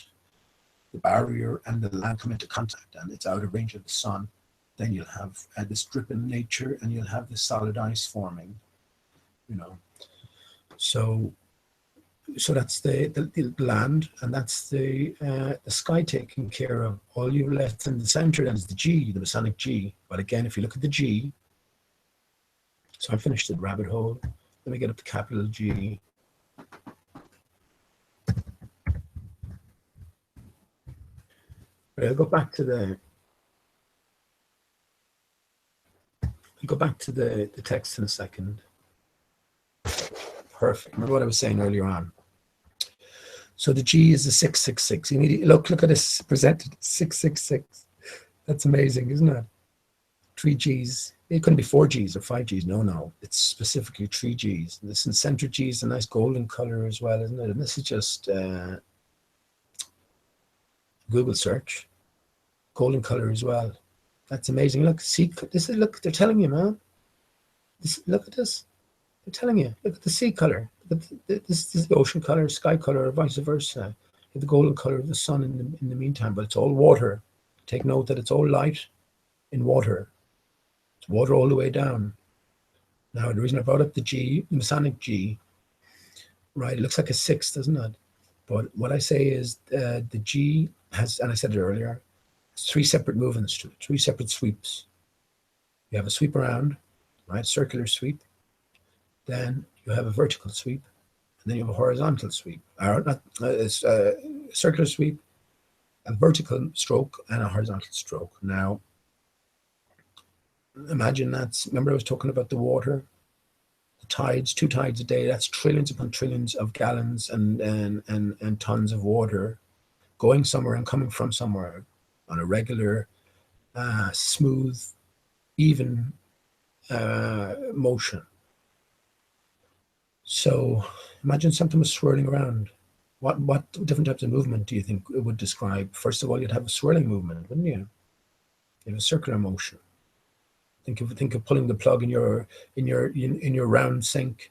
S1: the barrier and the land come into contact, and it's out of range of the sun. Then you'll have this dripping nature, and you'll have the solid ice forming. So that's the land, and that's the sky taking care of. All you left in the center then is the G, the Masonic G. But again, if you look at the G, so I finished the rabbit hole. Let me get up the capital G. I'll go back to the text in a second. Perfect. Remember what I was saying earlier on. So the G is the 666. Look at this presented 666. That's amazing, isn't it? 3 Gs. It couldn't be 4 Gs or 5 Gs. No. It's specifically 3 Gs. And this in center G is a nice golden color as well, isn't it? And this is just Google search. Golden color as well. That's amazing. Look, see, look, they're telling you, man. Look at this. They're telling you. Look at the sea color. This is the ocean color, sky color, or vice versa. You have the golden color of the sun in the meantime, but it's all water. Take note that it's all light in water. It's water all the way down. Now, the reason I brought up the G, the Masonic G, right, it looks like a 6, doesn't it? But what I say is the G has, and I said it earlier, it's 3 separate movements to it, 3 separate sweeps. You have a sweep around, right, circular sweep. Then you have a vertical sweep, and then you have a horizontal sweep. It's a circular sweep, a vertical stroke, and a horizontal stroke. Now, imagine remember I was talking about the water, the tides, 2 tides a day. That's trillions upon trillions of gallons and tons of water going somewhere and coming from somewhere on a regular, smooth, even motion. So imagine something was swirling around. What different types of movement do you think it would describe? First of all, you'd have a swirling movement, wouldn't you? You have a circular motion. Think of pulling the plug in your round sink,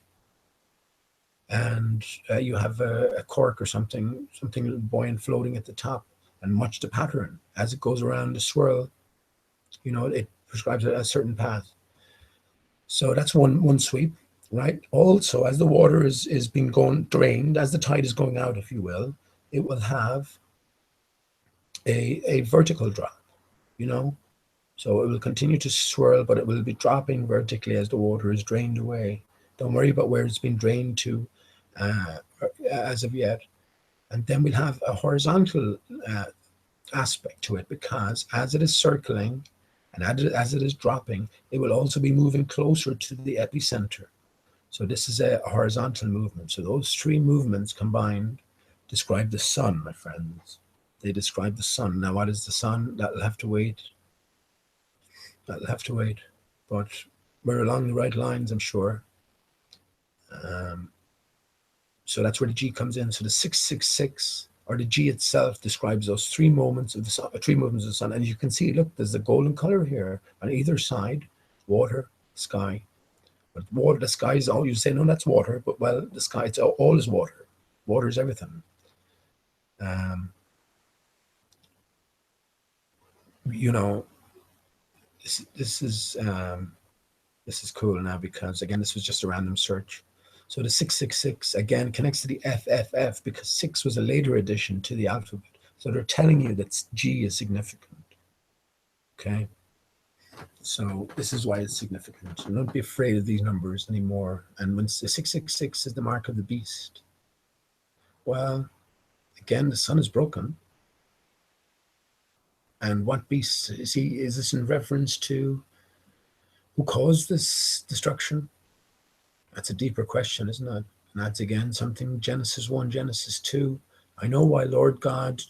S1: and you have a cork or something buoyant floating at the top, and watch the pattern as it goes around the swirl. It prescribes a certain path. So that's one sweep. Right. Also, as the water is being drained, as the tide is going out, if you will, it will have a vertical drop, So it will continue to swirl, but it will be dropping vertically as the water is drained away. Don't worry about where it's been drained to as of yet. And then we'll have a horizontal aspect to it, because as it is circling and as it is dropping, it will also be moving closer to the epicenter. So this is a horizontal movement. So those 3 movements combined describe the sun, my friends. They describe the sun. Now, what is the sun? That'll have to wait. But we're along the right lines, I'm sure. So that's where the G comes in. So the 666, or the G itself, describes those 3 moments of the sun, 3 movements of the sun. And you can see, look, there's a golden color here on either side: water, sky. But water, the sky is all, you say, no, that's water. But, well, the sky, it's all is water. Water is everything. This is cool now, because, again, this was just a random search. So the 666, again, connects to the FFF, because 6 was a later addition to the alphabet. So they're telling you that G is significant. Okay? So this is why it's significant. And don't be afraid of these numbers anymore. And when 666 is the mark of the beast, well, again, the sun is broken. And what beast is he? Is this in reference to who caused this destruction? That's a deeper question, isn't it? And that's again something Genesis 1, Genesis 2. I know why Lord God,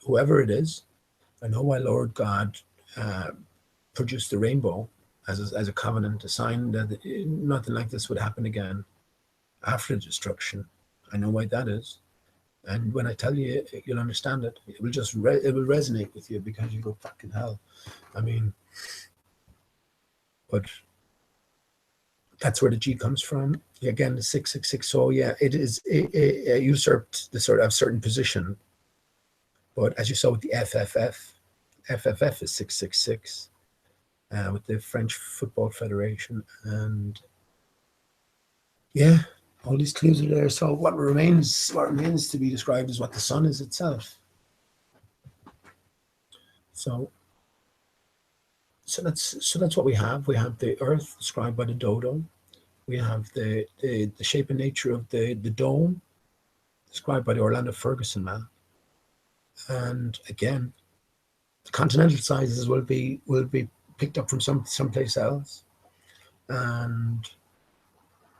S1: whoever it is, I know why Lord God produced the rainbow as a covenant, a sign that nothing like this would happen again after destruction. I know why that is. And when I tell you, you'll understand it. It will just it will resonate with you because you go, fucking hell. I mean, but that's where the G comes from. Again, the 666. So yeah, it usurped the sort of certain position. But as you saw with the FFF is 666 with the French Football Federation, and yeah, all these clues are there. So what remains to be described is what the sun is itself. So that's what we have. We have the Earth described by the dodo. We have the shape and nature of the dome described by the Orlando Ferguson map. And again, the continental sizes will be picked up from someplace else. And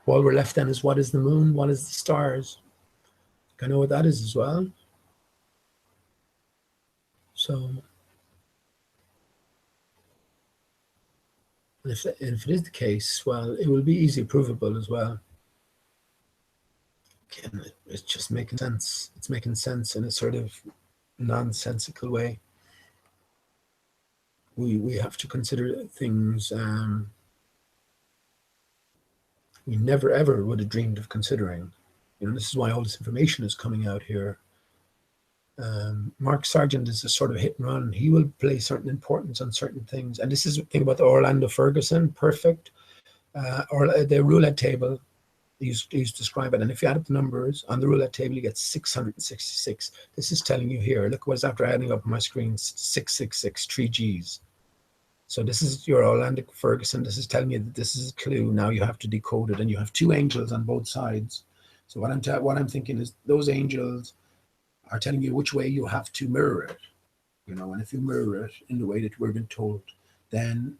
S1: all we're left then is what is the moon, what is the stars. I know what that is as well. So if it is the case, well, it will be easily provable as well. Again, it's just making sense. It's making sense in a sort of nonsensical way. We have to consider things we never ever would have dreamed of considering. You know, this is why all this information is coming out here. Mark Sargent is a sort of hit and run. He will place certain importance on certain things. And this is the thing about the Orlando Ferguson, perfect. Or the roulette table, he used to describe it. And if you add up the numbers on the roulette table, you get 666. This is telling you here, look what's after adding up on my screen, 666, 3 Gs. So this is your Orlando Ferguson. This is telling you that this is a clue. Now you have to decode it. And you have 2 angels on both sides. So what I'm thinking is those angels are telling you which way you have to mirror it, you know, and if you mirror it in the way that we've been told, then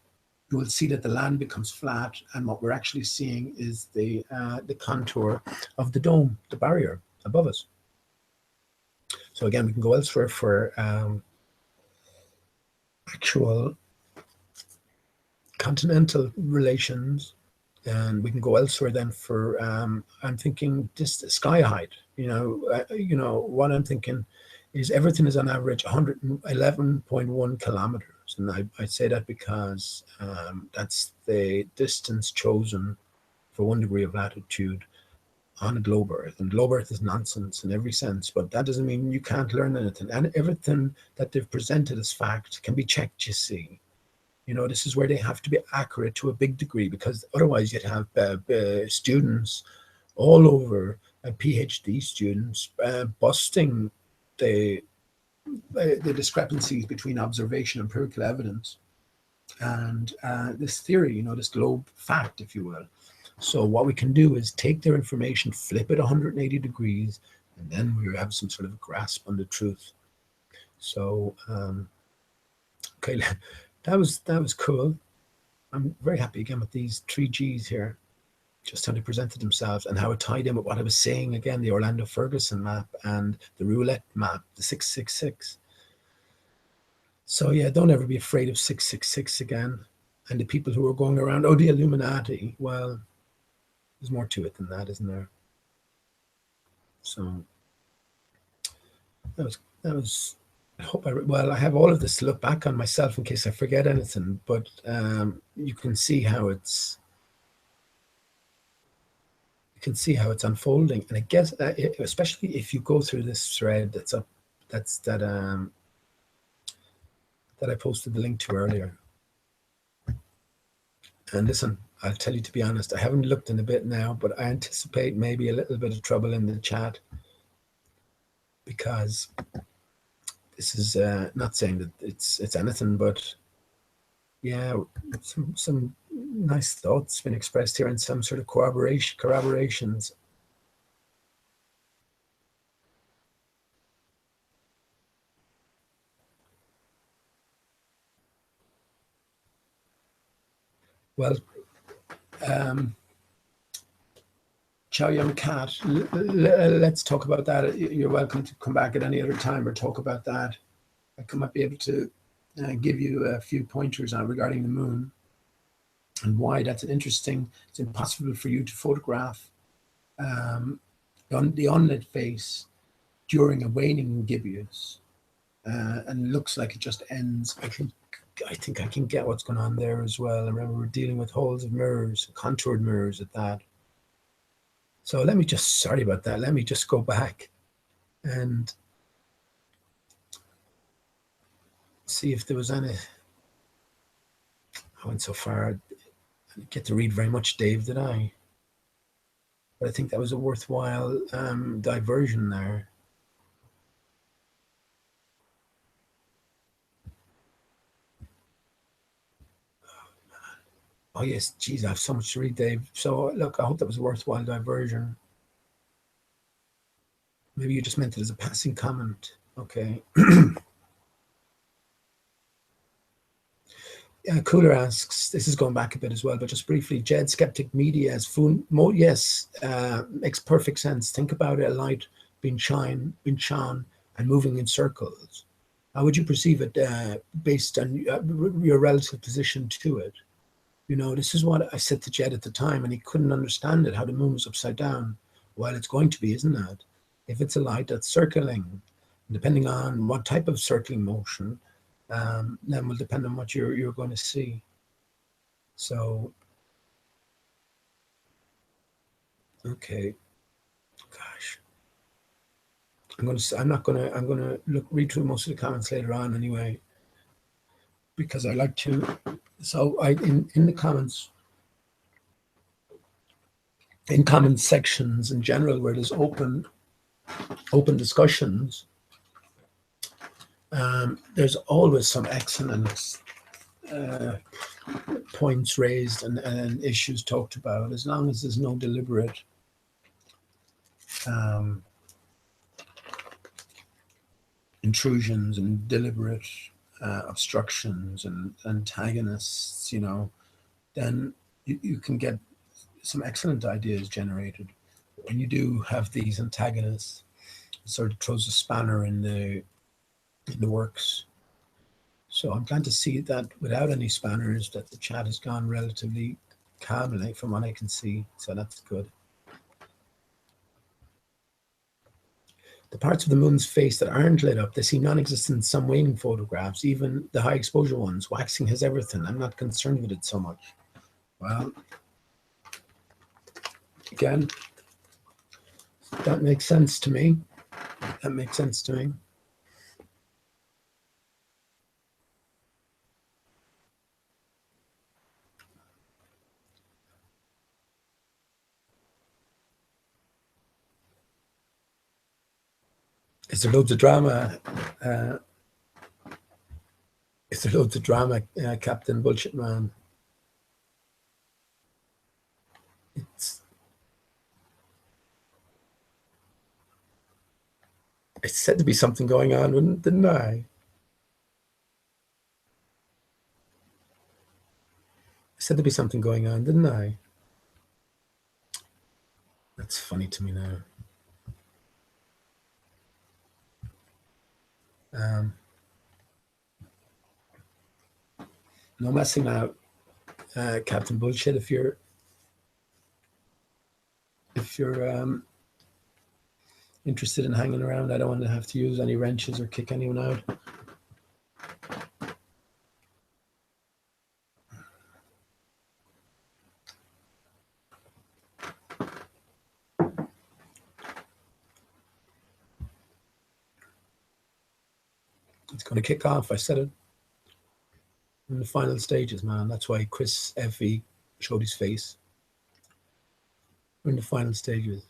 S1: you will see that the land becomes flat, and what we're actually seeing is the contour of the dome, the barrier above us. So again, we can go elsewhere for actual continental relations, and we can go elsewhere then for I'm thinking just sky height. You know what I'm thinking is everything is on average 111.1 kilometers, and I say that because that's the distance chosen for 1 degree of latitude on a globe Earth. And globe Earth is nonsense in every sense, but that doesn't mean you can't learn anything. And everything that they've presented as fact can be checked, you see. You know, this is where they have to be accurate to a big degree, because otherwise you'd have students all over, PhD students, busting the discrepancies between observation and empirical evidence and this theory, you know, this globe fact, if you will. So what we can do is take their information, flip it 180 degrees, and then we have some sort of grasp on the truth. So, okay. That was cool. I'm very happy again with these 3 Gs here, just how they presented themselves and how it tied in with what I was saying again, the Orlando Ferguson map and the roulette map, the 666. So yeah, don't ever be afraid of 666 again. And the people who are going around, oh, the Illuminati, well, there's more to it than that, isn't there? So that was I hope I have all of this to look back on myself in case I forget anything, but you can see how it's unfolding. And I guess especially if you go through this thread that I posted the link to earlier. And listen, I'll tell you, to be honest, I haven't looked in a bit now, but I anticipate maybe a little bit of trouble in the chat, because this is not saying that it's anything, but yeah, some nice thoughts been expressed here and some sort of corroborations. Well, um, Chow Yum Cat, let's talk about that. You're welcome to come back at any other time or talk about that. I might be able to give you a few pointers on regarding the moon and why that's an interesting. It's impossible for you to photograph um, the unlit face during a waning gibbous, and looks like it just ends. I think I can get what's going on there as well. I remember we're dealing with holes of mirrors, contoured mirrors at that. So let me just, sorry about that. Let me just go back and see if there was any. I went so far. I didn't get to read very much, Dave, did I? But I think that was a worthwhile diversion there. Oh yes, geez, I have so much to read, Dave. So look, I hope that was a worthwhile diversion. Maybe you just meant it as a passing comment. Okay. Cooler asks, this is going back a bit as well, but just briefly, Jed, skeptic media as yes, makes perfect sense. Think about it, a light being shone and moving in circles. How would you perceive it based on your relative position to it? This is what I said to Jed at the time, and he couldn't understand it, how the moon was upside down. Well, it's going to be, isn't it? If it's a light that's circling, depending on what type of circling motion, then will depend on what you're going to see. So, okay, gosh, I'm gonna read through most of the comments later on anyway, because I like to. So in the comments, in comment sections in general, where there's open discussions, there's always some excellent uh, points raised and issues talked about, as long as there's no deliberate um, intrusions and deliberate obstructions and antagonists, then you can get some excellent ideas generated. When you do have these antagonists, it sort of throws a spanner in the works. So I'm glad to see that without any spanners, that the chat has gone relatively calmly from what I can see. So that's good. The parts of the moon's face that aren't lit up, they seem non-existent in some waning photographs, even the high exposure ones. Waxing has everything. I'm not concerned with it so much. Well, again, that makes sense to me. That makes sense to me. Is there loads of drama? Uh, is there loads of drama, Captain Bullshit Man? It's it's said to be something going on, didn't I? Said to be something going on, didn't I? That's funny to me now. Um, no messing out, Captain Bullshit. If you're interested in hanging around, I don't want to have to use any wrenches or kick anyone out. It's going to kick off. I said it. In the final stages, man. That's why Chris Effie showed his face. We're in the final stages.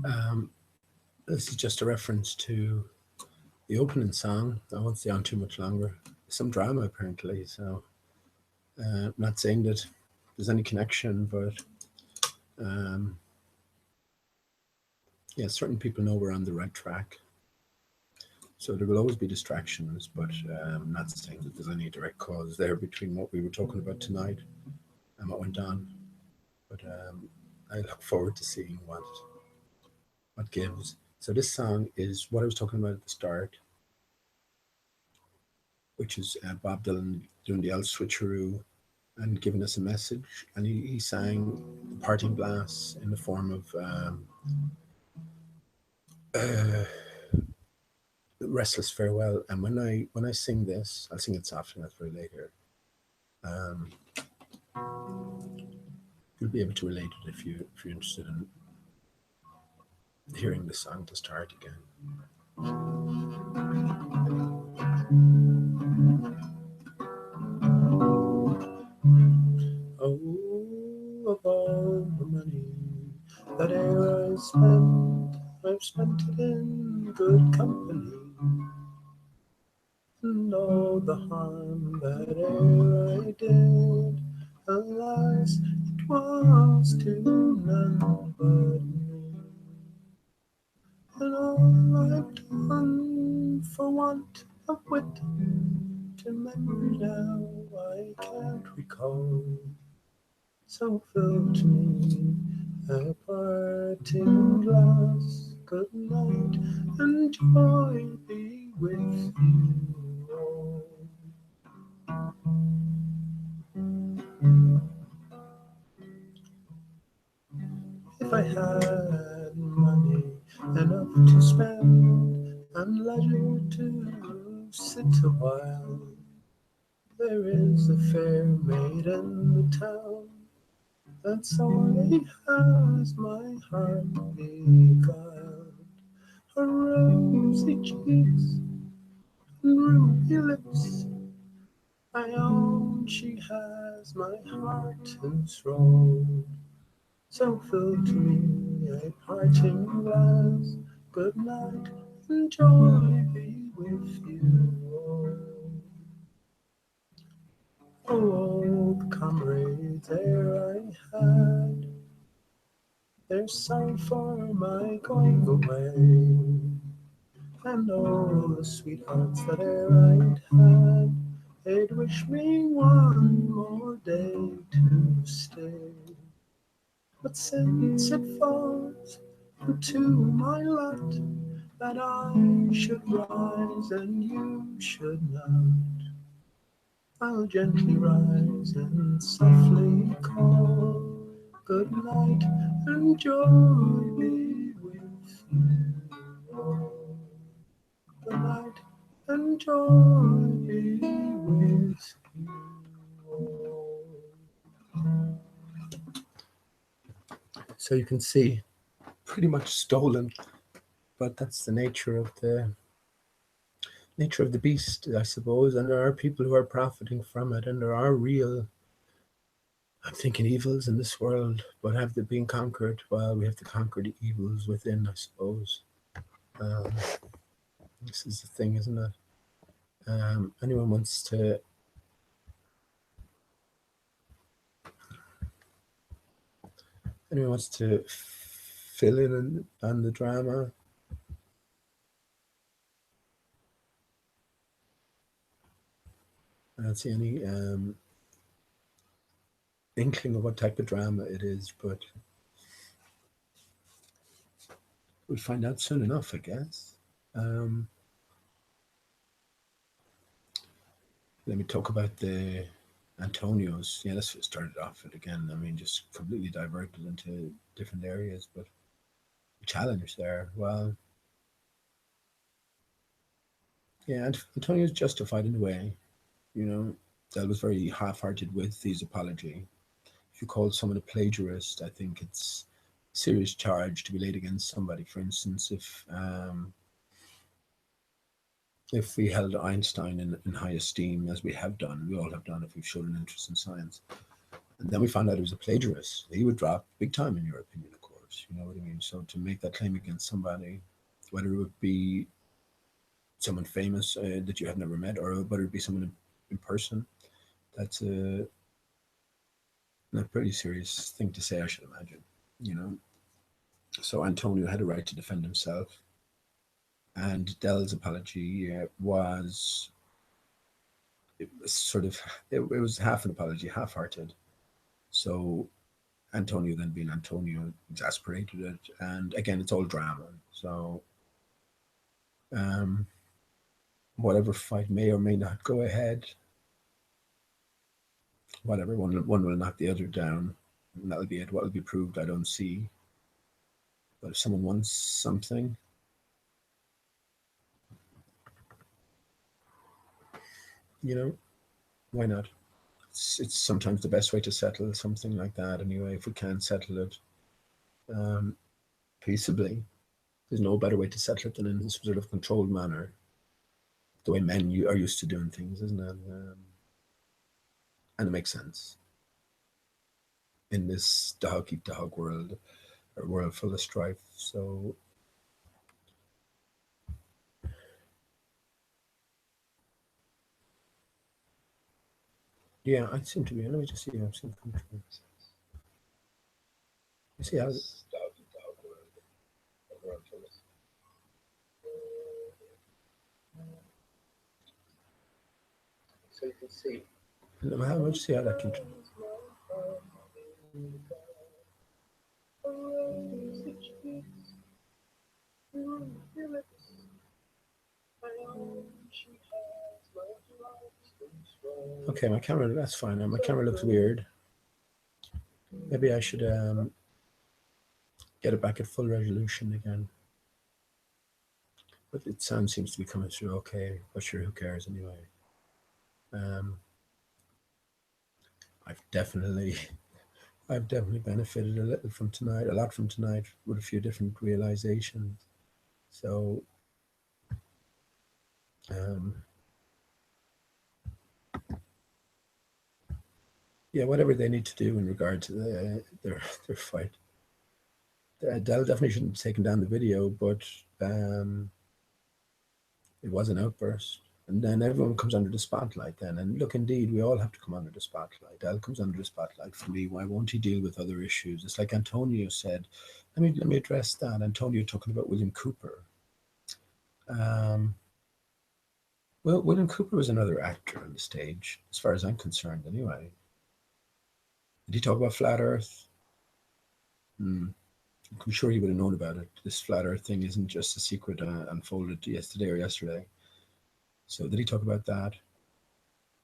S1: Um, this is just a reference to the opening song. I won't stay on too much longer. Some drama apparently, so I'm not saying that there's any connection, but um, yeah, certain people know we're on the right track. So there will always be distractions, but I'm not saying that there's any direct cause there between what we were talking about tonight and what went on. But I look forward to seeing what gives. So this song is what I was talking about at the start, which is Bob Dylan doing the El switcheroo and giving us a message. And he sang the parting glass in the form of uh, restless farewell. And when I sing this, I'll sing it softly enough for later. Um, you'll be able to relate it if you're interested in hearing the song to start again. Oh, of all the money that e'er I've spent it in good company. And all the harm that e'er I did, alas, it was to none but me. And all I've done for want of wit to memory now I can't recall. So fill to me a parting glass. Good night and joy be with you all. If I had money enough to spend and leisure to sit a while, there is a fair maid in the town that sorely has my heart beguiled. Her rosy cheeks and ruby lips, I own she has my heart enthralled. So fill to me a parting glass. Good night and joy be with you all. Oh, old comrades ere I had, there's sorry for my going away. And all the sweethearts that e'er I'd had, they'd wish me one more day to stay. But since it falls to my lot that I should rise and you should not, I'll gently rise and softly call. Good night and joy be with you all. Good night and joy be with you all. So you can see, pretty much stolen, but that's the nature of the beast, I suppose. And there are people who are profiting from it, and there are real, I'm thinking, evils in this world, but have they been conquered? Well, we have to conquer the evils within, I suppose. Um, this is the thing, isn't it? Anyone wants to fill in on the drama? I don't see any inkling of what type of drama it is, but we'll find out soon enough, I guess. Um, Let me talk about the Antonios. Yeah, let's start it off it again. I mean, just completely diverted into different areas, but the challenge there. Well, yeah, Antonio's justified in a way. You know, that was very half-hearted with his apology. If you call someone a plagiarist, I think it's a serious charge to be laid against somebody. For instance, if we held Einstein in high esteem, as we have done, we all have done if we've shown an interest in science, and then we found out he was a plagiarist, he would drop big time, in your opinion, of course. You know what I mean? So to make that claim against somebody, whether it would be someone famous that you have never met, or whether it be someone in person, that's a pretty serious thing to say, I should imagine. You know, so Antonio had a right to defend himself, and Dell's apology was it was sort of it was half an apology, half-hearted. So Antonio then being Antonio exasperated it, and again it's all drama. So um, whatever fight may or may not go ahead, whatever one will knock the other down, and that'll be it. What will be proved, I don't see. But if someone wants something, you know, why not? It's sometimes the best way to settle something like that. Anyway, if we can't settle it um, peaceably, there's no better way to settle it than in this sort of controlled manner, the way men are used to doing things, isn't it? And it makes sense in this dog eat dog world, a world full of strife. So yeah, I seem to be. Let me just see. I've seen come through. You see how dog eat dog world, a world full of. So you can see. How much see how that came through? Okay, my camera. That's fine. My camera looks weird. Maybe I should get it back at full resolution again. But it sound seems to be coming through okay. But sure, who cares anyway? Um, I've definitely, I've definitely benefited a little from tonight, a lot from tonight, with a few different realizations. So, um, yeah, whatever they need to do in regard to their fight, Dell definitely shouldn't have taken down the video, but it was an outburst. And then everyone comes under the spotlight then. And look, indeed, we all have to come under the spotlight. Dell comes under the spotlight for me. Why won't he deal with other issues? It's like Antonio said. Let me address that. Antonio talking about William Cooper. Um, well, William Cooper was another actor on the stage, as far as I'm concerned, anyway. Did he talk about flat Earth? Hmm. I'm sure he would have known about it. This flat Earth thing isn't just a secret unfolded yesterday or yesterday. So did he talk about that?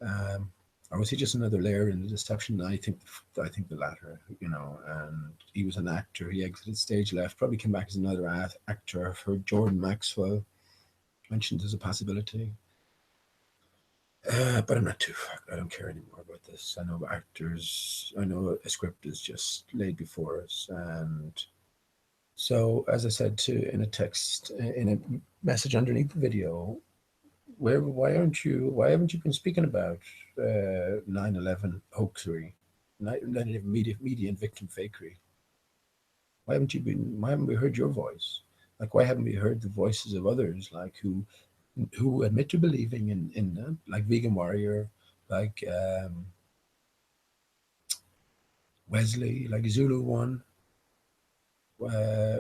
S1: Um, or was he just another layer in the deception? I think the latter. You know, and he was an actor. He exited stage left. Probably came back as another actor. I've heard Jordan Maxwell mentioned as a possibility. But I'm not too. I don't care anymore about this. I know actors. I know a script is just laid before us, and so as I said to in a text in a message underneath the video, why haven't you been speaking about 9/11 hoaxery, 9/11 media and victim fakery? Why haven't we heard your voice? Like, why haven't we heard the voices of others, like who admit to believing in them, like Vegan Warrior, like Wesley, like Zulu One, uh,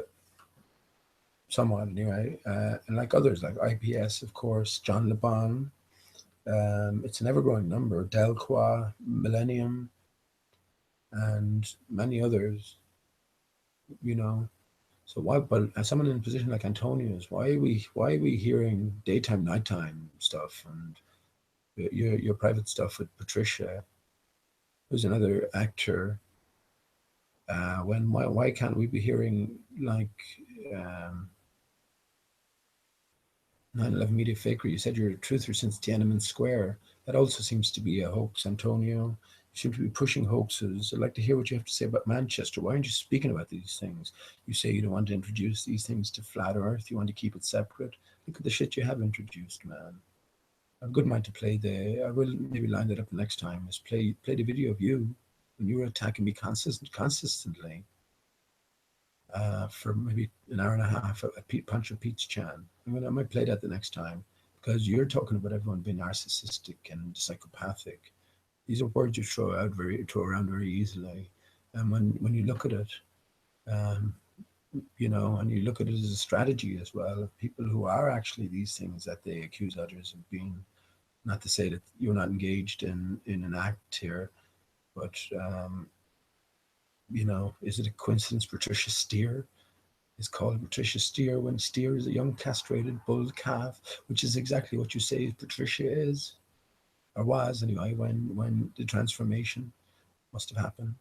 S1: someone anyway, and like others, like IPS, of course, John LeBon. It's an ever-growing number. Delqua, Millennium, and many others. You know, so why? But as someone in a position like Antonio's, why are we hearing daytime, nighttime stuff and your private stuff with Patricia, who's another actor? When why can't we be hearing like um, 9/11 media fakery? You said you're a truther since Tiananmen Square. That also seems to be a hoax, Antonio. You seem to be pushing hoaxes. I'd like to hear what you have to say about Manchester. Why aren't you speaking about these things? You say you don't want to introduce these things to flat Earth. You want to keep it separate. Look at the shit you have introduced, man. I've a good mind to play I will maybe line that up next time. Is play the video of you when you were attacking me consistently. for maybe an hour and a half at Pancho Pete's Chan. I might play that the next time because you're talking about everyone being narcissistic and psychopathic. These are words you throw around very easily, and when you look at it, um, and you look at it as a strategy as well of people who are actually these things that they accuse others of being. Not to say that you're not engaged in an act here, but is it a coincidence Patricia Steer is called Patricia Steer when Steer is a young castrated bull calf, which is exactly what you say Patricia is, or was anyway, when the transformation must have happened.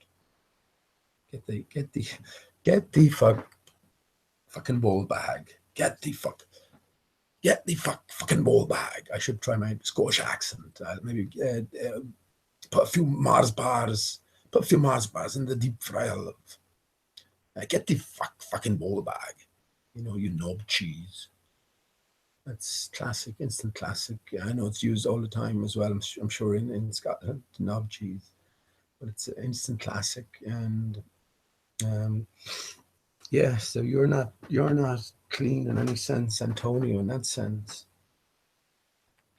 S1: Get the get the get the fucking ball bag. Get the fucking ball bag. I should try my Scottish accent. Maybe put a few Mars bars. Put a few Mars bars in the deep fryer. Get the fucking ball bag. You knob cheese. That's classic, instant classic. I know it's used all the time as well. I'm sure in Scotland, knob cheese, but it's an instant classic. And um, yeah, so you're not clean in any sense, Antonio, in that sense.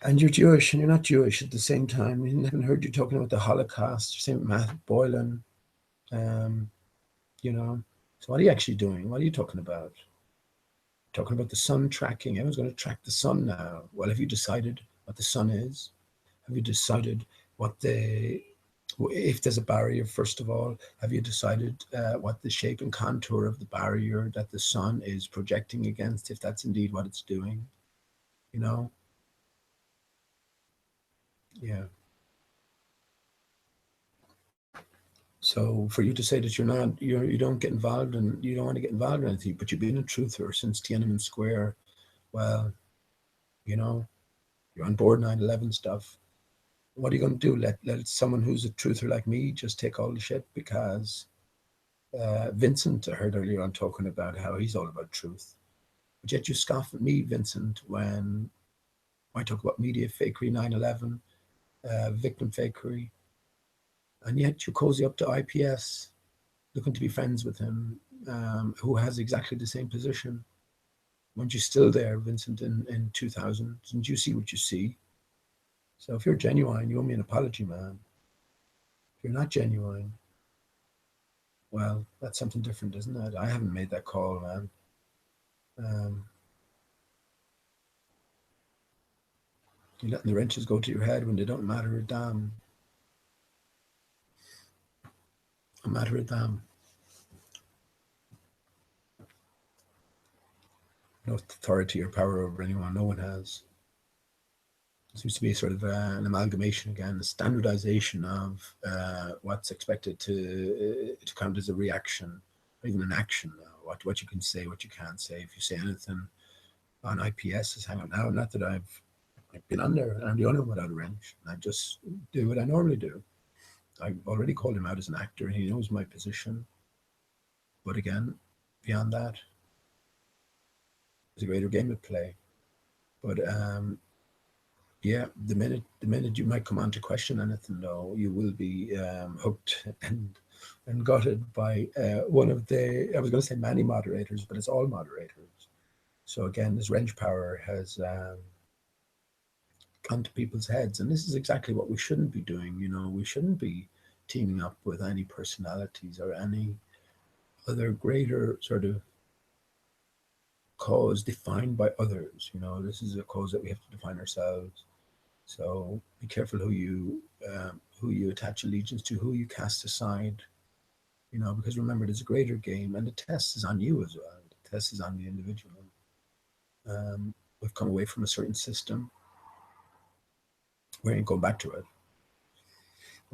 S1: And you're Jewish, and you're not Jewish at the same time. I haven't heard you talking about the Holocaust. You're saying Matt Boylan, um, you know. So what are you actually doing? What are you talking about? Talking about the sun tracking. Everyone's going to track the sun now. Well, have you decided what the sun is? Have you decided what if there's a barrier, first of all, have you decided what the shape and contour of the barrier that the sun is projecting against, if that's indeed what it's doing? You know? Yeah. So for you to say that you don't get involved and you don't want to get involved in anything, but you've been a truther since Tiananmen Square, well, you know, you're on board 9/11 stuff. What are you going to do? Let someone who's a truther like me just take all the shit? Because Vincent, I heard earlier on talking about how he's all about truth. But yet you scoff at me, Vincent, when I talk about media fakery, 9/11, victim fakery, and yet you cozy up to IPS, looking to be friends with him, who has exactly the same position. Weren't you still there, Vincent, in 2000? Didn't you see what you see? So if you're genuine, you owe me an apology, man. If you're not genuine, well, that's something different, isn't it? I haven't made that call, man. Um, you're letting the wrenches go to your head when they don't matter a damn. A matter of damn. No authority or power over anyone. No one has. It seems to be sort of an amalgamation again, a standardization of what's expected to count as a reaction, or even an action. What you can say, what you can't say. If you say anything on IPS, is hang on now. Not that I've been on there. I'm the only one without a wrench. I just do what I normally do. I've already called him out as an actor, and he knows my position. But again, beyond that, it's a greater game at play. But yeah, the minute you might come on to question anything, though, you will be hooked and gutted by one of the, I was going to say many moderators, but it's all moderators. So again, this wrench power has gone to people's heads, and this is exactly what we shouldn't be doing. We shouldn't be teaming up with any personalities or any other greater sort of cause defined by others. This is a cause that we have to define ourselves. So be careful who you attach allegiance to, who you cast aside. Because remember, there's a greater game, and the test is on you as well. The test is on the individual. We've come away from a certain system. We ain't going back to it.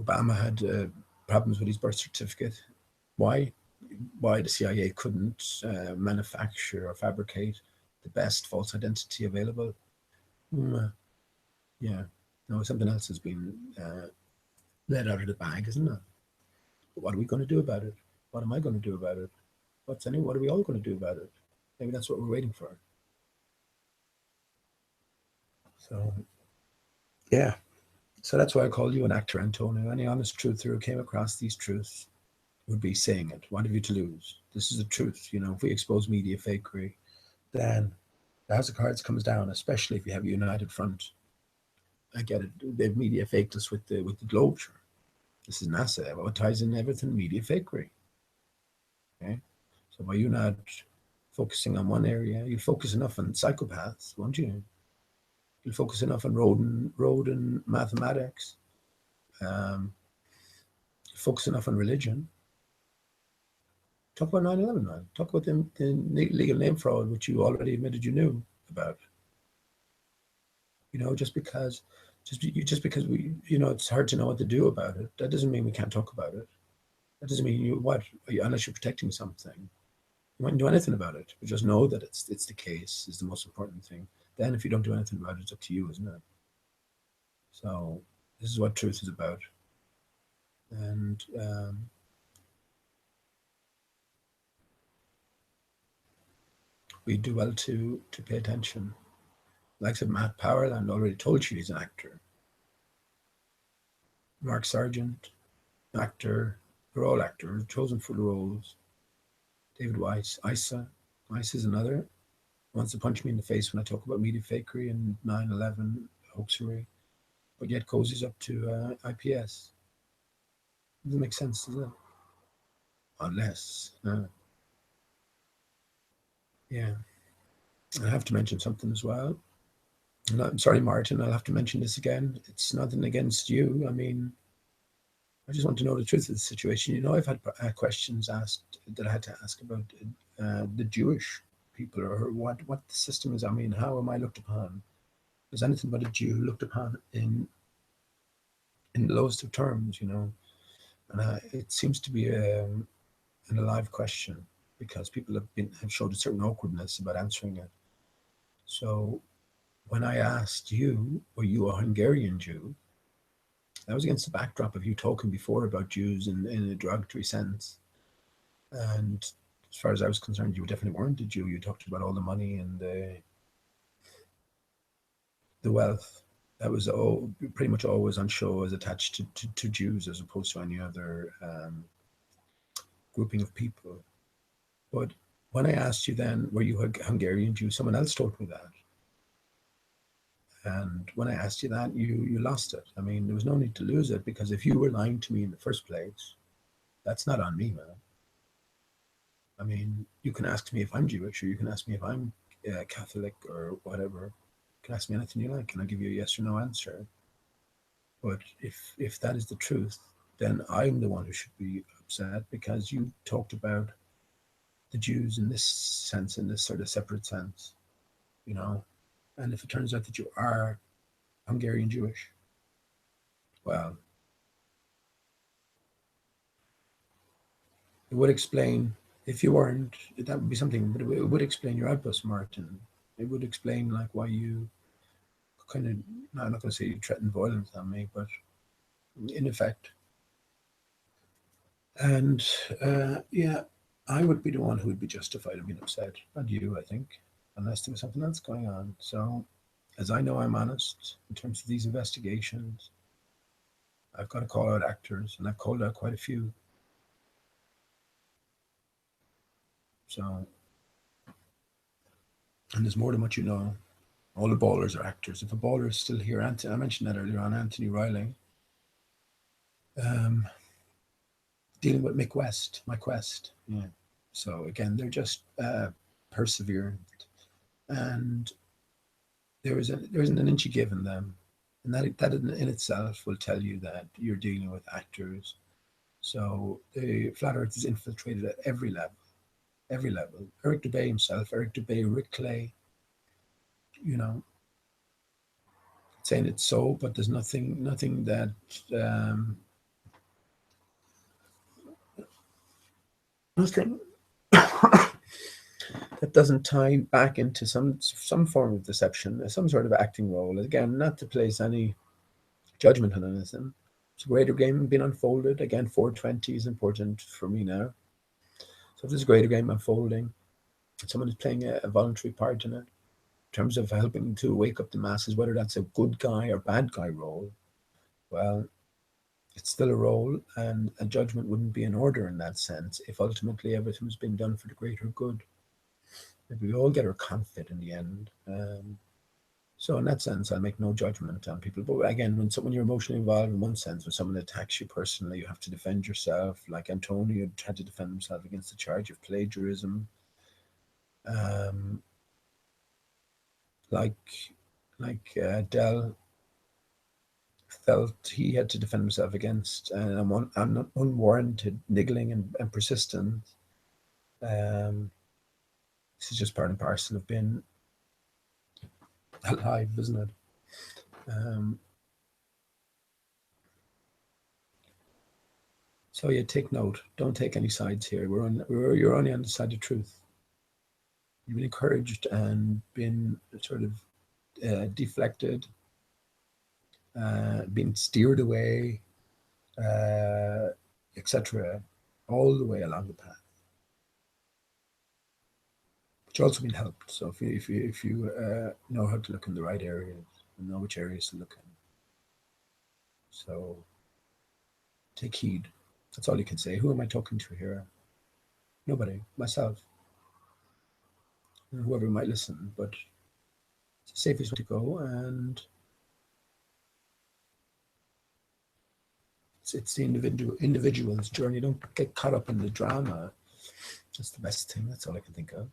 S1: Obama had problems with his birth certificate. Why? Why the CIA couldn't manufacture or fabricate the best false identity available? Yeah, no, something else has been let out of the bag, isn't it? But what are we going to do about it? What am I going to do about it? What are we all going to do about it? Maybe that's what we're waiting for. So, yeah. So that's why I called you an actor, Antonio. Any honest truther who came across these truths, would be saying it. What have you to lose? This is the truth. If we expose media fakery, then the House of Cards comes down, especially if you have a united front. I get it. They've media faked us with the Globe. Sure. This is NASA. What ties in everything? Media fakery. Okay. So by you not focusing on one area, you focus enough on psychopaths, won't you? You'll focus enough on road and mathematics. Um, you focus enough on religion. Talk about 9/11, man. Talk about the legal name fraud, which you already admitted you knew about. Just because we, it's hard to know what to do about it. That doesn't mean we can't talk about it. That doesn't mean unless you're protecting something, you mightn't do anything about it. But just know that it's the case is the most important thing. Then, if you don't do anything about it, it's up to you, isn't it? So this is what truth is about, and we do well to pay attention. Like I said, Matt Powerland already told you he's an actor. Mark Sargent, actor. They're all actors, chosen for the roles. David Weiss, Isa. Weiss is another. Wants to punch me in the face when I talk about media fakery and 9/11 hoaxery, but yet cozies up to IPS. Doesn't make sense, does it? Unless, yeah. I have to mention something as well. I'm sorry, Martin, I'll have to mention this again. It's nothing against you. I mean, I just want to know the truth of the situation. I've had questions asked that I had to ask about the Jewish people, or what the system is. I mean, how am I looked upon? Is anything but a Jew looked upon in the lowest of terms? And it seems to be an alive question because people have showed a certain awkwardness about answering it. So when I asked you, were you a Hungarian Jew? That was against the backdrop of you talking before about Jews in a derogatory sense. And as far as I was concerned, you definitely weren't a Jew. You talked about all the money and the wealth that was pretty much always on show as attached to Jews as opposed to any other grouping of people. But when I asked you then, were you a Hungarian Jew, someone else told me that. And when I asked you that, you lost it. I mean, there was no need to lose it because if you were lying to me in the first place, that's not on me, man. I mean, you can ask me if I'm Jewish, or you can ask me if I'm Catholic or whatever. You can ask me anything you like, and I'll give you a yes or no answer. But if that is the truth, then I'm the one who should be upset because you talked about the Jews in this sense, in this sort of separate sense, you know. And if it turns out that you are Hungarian Jewish, well, it would explain. If you weren't, that would be something, but it would explain your outburst, Martin. It would explain like why you kind of, no, I'm not going to say you threatened violence on me, but in effect. And yeah, I would be the one who would be justified in being upset, not you, I think, unless there was something else going on. So, as I know I'm honest in terms of these investigations, I've got to call out actors, and I've called out quite a few. So, and there's more than what you know. All the ballers are actors. If a baller is still here, I mentioned that earlier on, Anthony Riley, um, dealing with Mike West. Yeah. So again, they're just perseverant, and there isn't an inch you give in them, and that in itself will tell you that you're dealing with actors. So the flat Earth is infiltrated at every level, every level. Eric Dubay himself, Eric Dubay, Rick Clay, you know, saying it's so, but there's nothing that nothing that doesn't tie back into some form of deception, some sort of acting role. Again, not to place any judgment on anything. It's a greater game being unfolded. Again, 420 is important for me now. So if there's a greater game unfolding, someone is playing a voluntary part in it, in terms of helping to wake up the masses, whether that's a good guy or bad guy role, well, it's still a role, and a judgment wouldn't be in order in that sense if ultimately everything was being done for the greater good. Maybe we all get our confit in the end. So in that sense, I'll make no judgment on people. But again, when you're emotionally involved in one sense, when someone attacks you personally, you have to defend yourself. Like Antonio had to defend himself against the charge of plagiarism. Um, like Dell felt he had to defend himself against an unwarranted niggling and persistence. Um, this is just part and parcel of being alive, isn't it? Um, so yeah, take note. Don't take any sides here. You're only on the side of truth. You've been encouraged and been sort of deflected, been steered away, uh, etc., all the way along the path. But you've also been helped. So if you know how to look in the right areas and know which areas to look in, so take heed. That's all you can say. Who am I talking to here? Nobody. Myself. Whoever might listen. But it's the safest way to go, and it's the individual's journey. Don't get caught up in the drama. That's the best thing. That's all I can think of.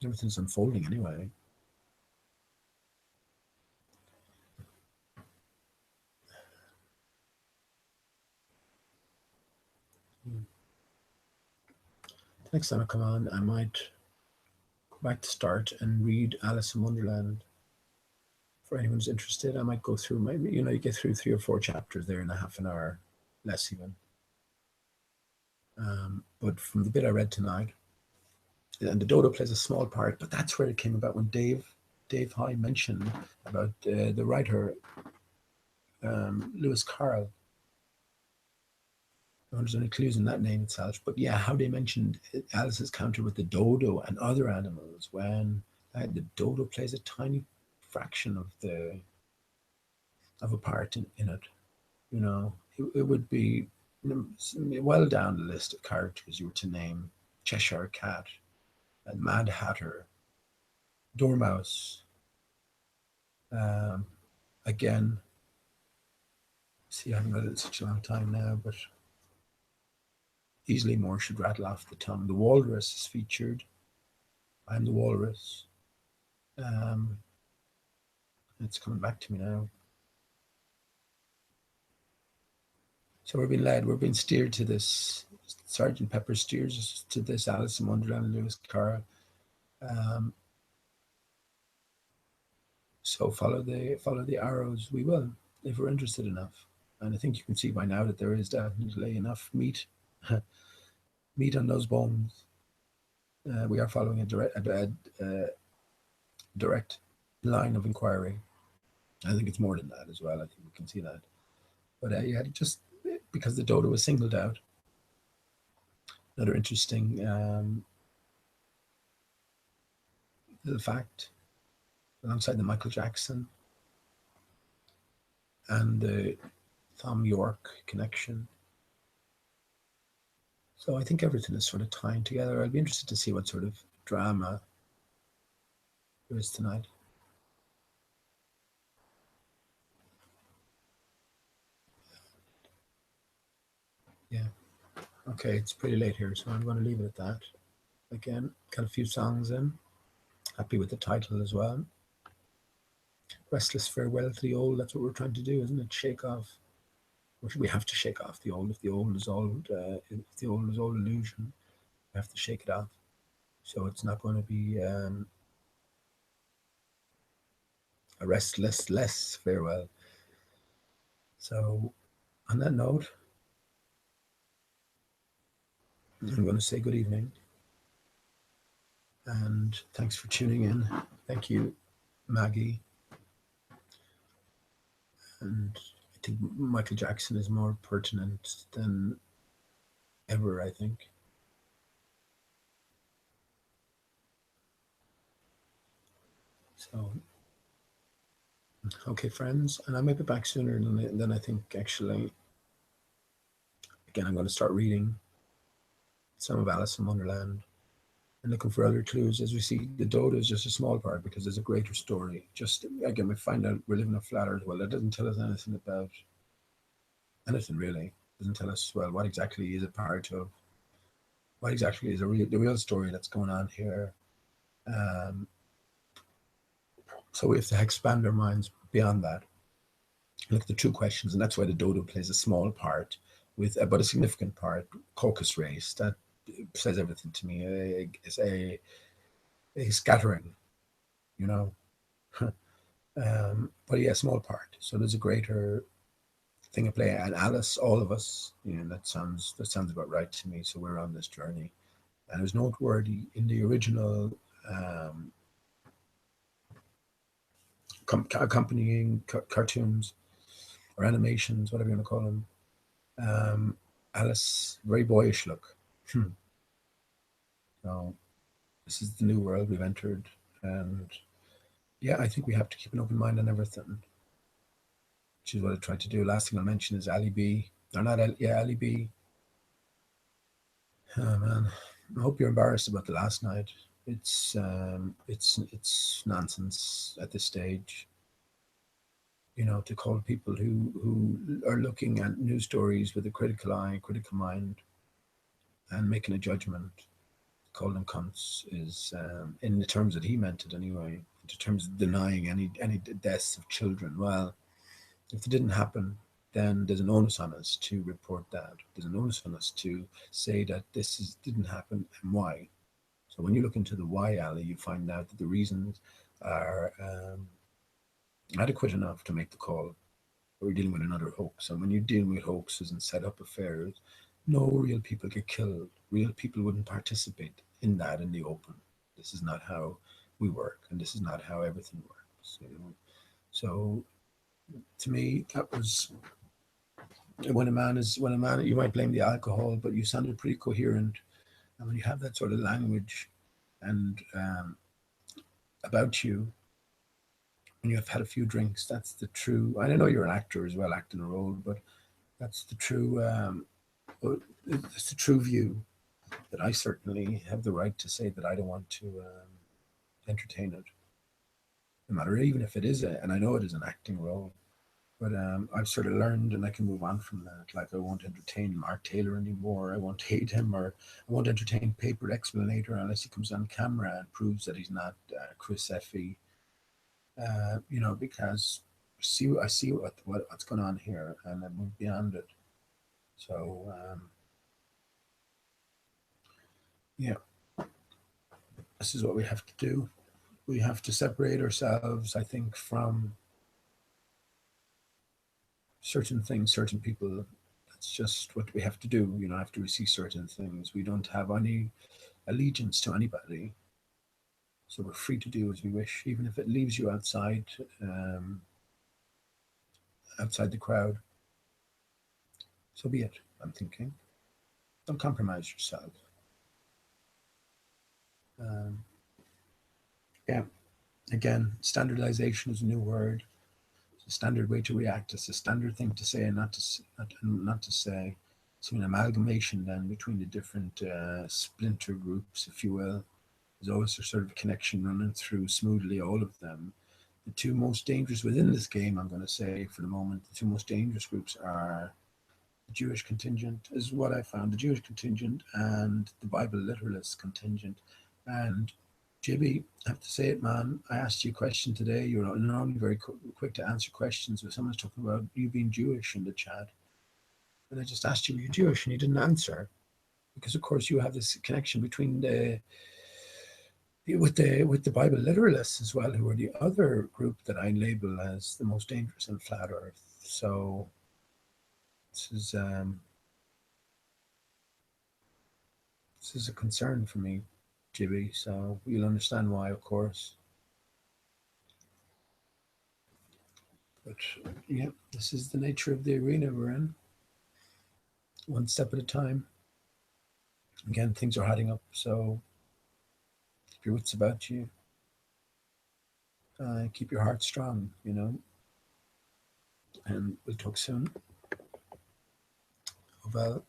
S1: Everything's unfolding anyway. Next time I come on, I might go back to start and read Alice in Wonderland. For anyone who's interested, I might go through. Maybe you get through 3 or 4 chapters there in a half an hour, less even. But from the bit I read tonight, and the dodo plays a small part, but that's where it came about when Dave High mentioned about the writer Lewis Carroll. I don't know if there's any clues in that name itself, but yeah, how they mentioned Alice's encounter with the dodo and other animals when the dodo plays a tiny fraction of a part in it. It would be well down the list of characters you were to name: Cheshire Cat, and Mad Hatter, Dormouse. Um, again, see, I haven't read it in such a long time now, but easily more should rattle off the tongue. The Walrus is featured. I'm the Walrus. Um, it's coming back to me now. So we're being steered to this. Sergeant Pepper steers us to this Alice in Wonderland, Lewis Carroll. Um, so follow the arrows. We will, if we're interested enough. And I think you can see by now that there is definitely enough meat meat on those bones. We are following direct line of inquiry. I think it's more than that as well. I think we can see that. But yeah, just because the dodo was singled out. Another interesting little fact, alongside the Michael Jackson and the Thom Yorke connection. So I think everything is sort of tying together. I'll be interested to see what sort of drama there is tonight. Yeah. Okay, it's pretty late here, so I'm going to leave it at that. Again, got a few songs in. Happy with the title as well. Restless farewell to the old. That's what we're trying to do, isn't it? Shake off. We have to shake off the old. If the old is old, if the old is old illusion, we have to shake it off. So it's not going to be a restless less farewell. So on that note, I'm going to say good evening and thanks for tuning in. Thank you, Maggie. And I think Michael Jackson is more pertinent than ever, I think. So, okay, friends, and I might be back sooner than I think, actually. Again, I'm going to start reading some of Alice in Wonderland and looking for other clues. As we see, the dodo is just a small part because there's a greater story. Just again, we find out we're living in a flat Earth. Well, that doesn't tell us anything about anything really. It doesn't tell us well what exactly is a part of, what exactly is the real story that's going on here. Um, so we have to expand our minds beyond that. Look at the true questions, and that's why the dodo plays a small part with, but a significant part. Caucus race that says everything to me. It's a scattering, you know. But yeah, small part. So there's a greater thing at play. And Alice, all of us, that sounds about right to me. So we're on this journey, and it was noteworthy in the original accompanying cartoons or animations, whatever you want to call them. Alice, very boyish look. So this is the new world we've entered, and yeah, I think we have to keep an open mind on everything, which is what I tried to do. Last thing I'll mention is Ali B. Or not Ali, yeah, Ali B. Oh man, I hope you're embarrassed about the last night. It's nonsense at this stage. You know, to call people who are looking at news stories with a critical eye, critical mind, and making a judgment, call them cunts is, in the terms that he meant it anyway. In terms of denying any deaths of children. Well, if it didn't happen, then there's an onus on us to report that. There's an onus on us to say that didn't happen and why. So when you look into the why, Ali, you find out that the reasons are adequate enough to make the call. We're dealing with another hoax. And when you're dealing with hoaxes and set up affairs, no real people get killed. Real people wouldn't participate in that in the open. This is not how we work, and this is not how everything works. You know? So to me, that was when a man, you might blame the alcohol, but you sounded pretty coherent. And when you have that sort of language and about you, when you have had a few drinks, that's the true. And I know you're an actor as well, acting a role, but that's the true. It's the true view that I certainly have the right to say that I don't want to entertain it, no matter even if it is and I know it is an acting role. But I've sort of learned, and I can move on from that. Like I won't entertain Mark Taylor anymore. I won't hate him, or I won't entertain Paper Explanator unless he comes on camera and proves that he's not Chris Effie. Because I see what's going on here, and I move beyond it. So yeah, this is what we have to do. We have to separate ourselves, I think, from certain things, certain people. That's just what we have to do. After we see certain things, we don't have any allegiance to anybody. So we're free to do as we wish, even if it leaves you um, outside the crowd. So be it. I'm thinking. Don't compromise yourself. Um, yeah. Again, standardization is a new word. It's a standard way to react. It's a standard thing to say and not to say. So an amalgamation then between the different splinter groups, if you will. There's always a sort of connection running through smoothly all of them. The two most dangerous within this game, I'm going to say for the moment, the two most dangerous groups are the Jewish contingent, is what I found, the Jewish contingent and the Bible literalist contingent. And Jibby, I have to say it, man. I asked you a question today. You're normally very quick to answer questions. When someone's talking about you being Jewish in the chat, and I just asked you, were you Jewish? And you didn't answer. Because, of course, you have this connection between with the Bible literalists as well, who are the other group that I label as the most dangerous in flat Earth. So this is a concern for me, Jibby. So you'll understand why, of course. But yeah, this is the nature of the arena we're in. One step at a time. Again, things are hotting up, so keep your wits about you. Keep your heart strong, and we'll talk soon. Well.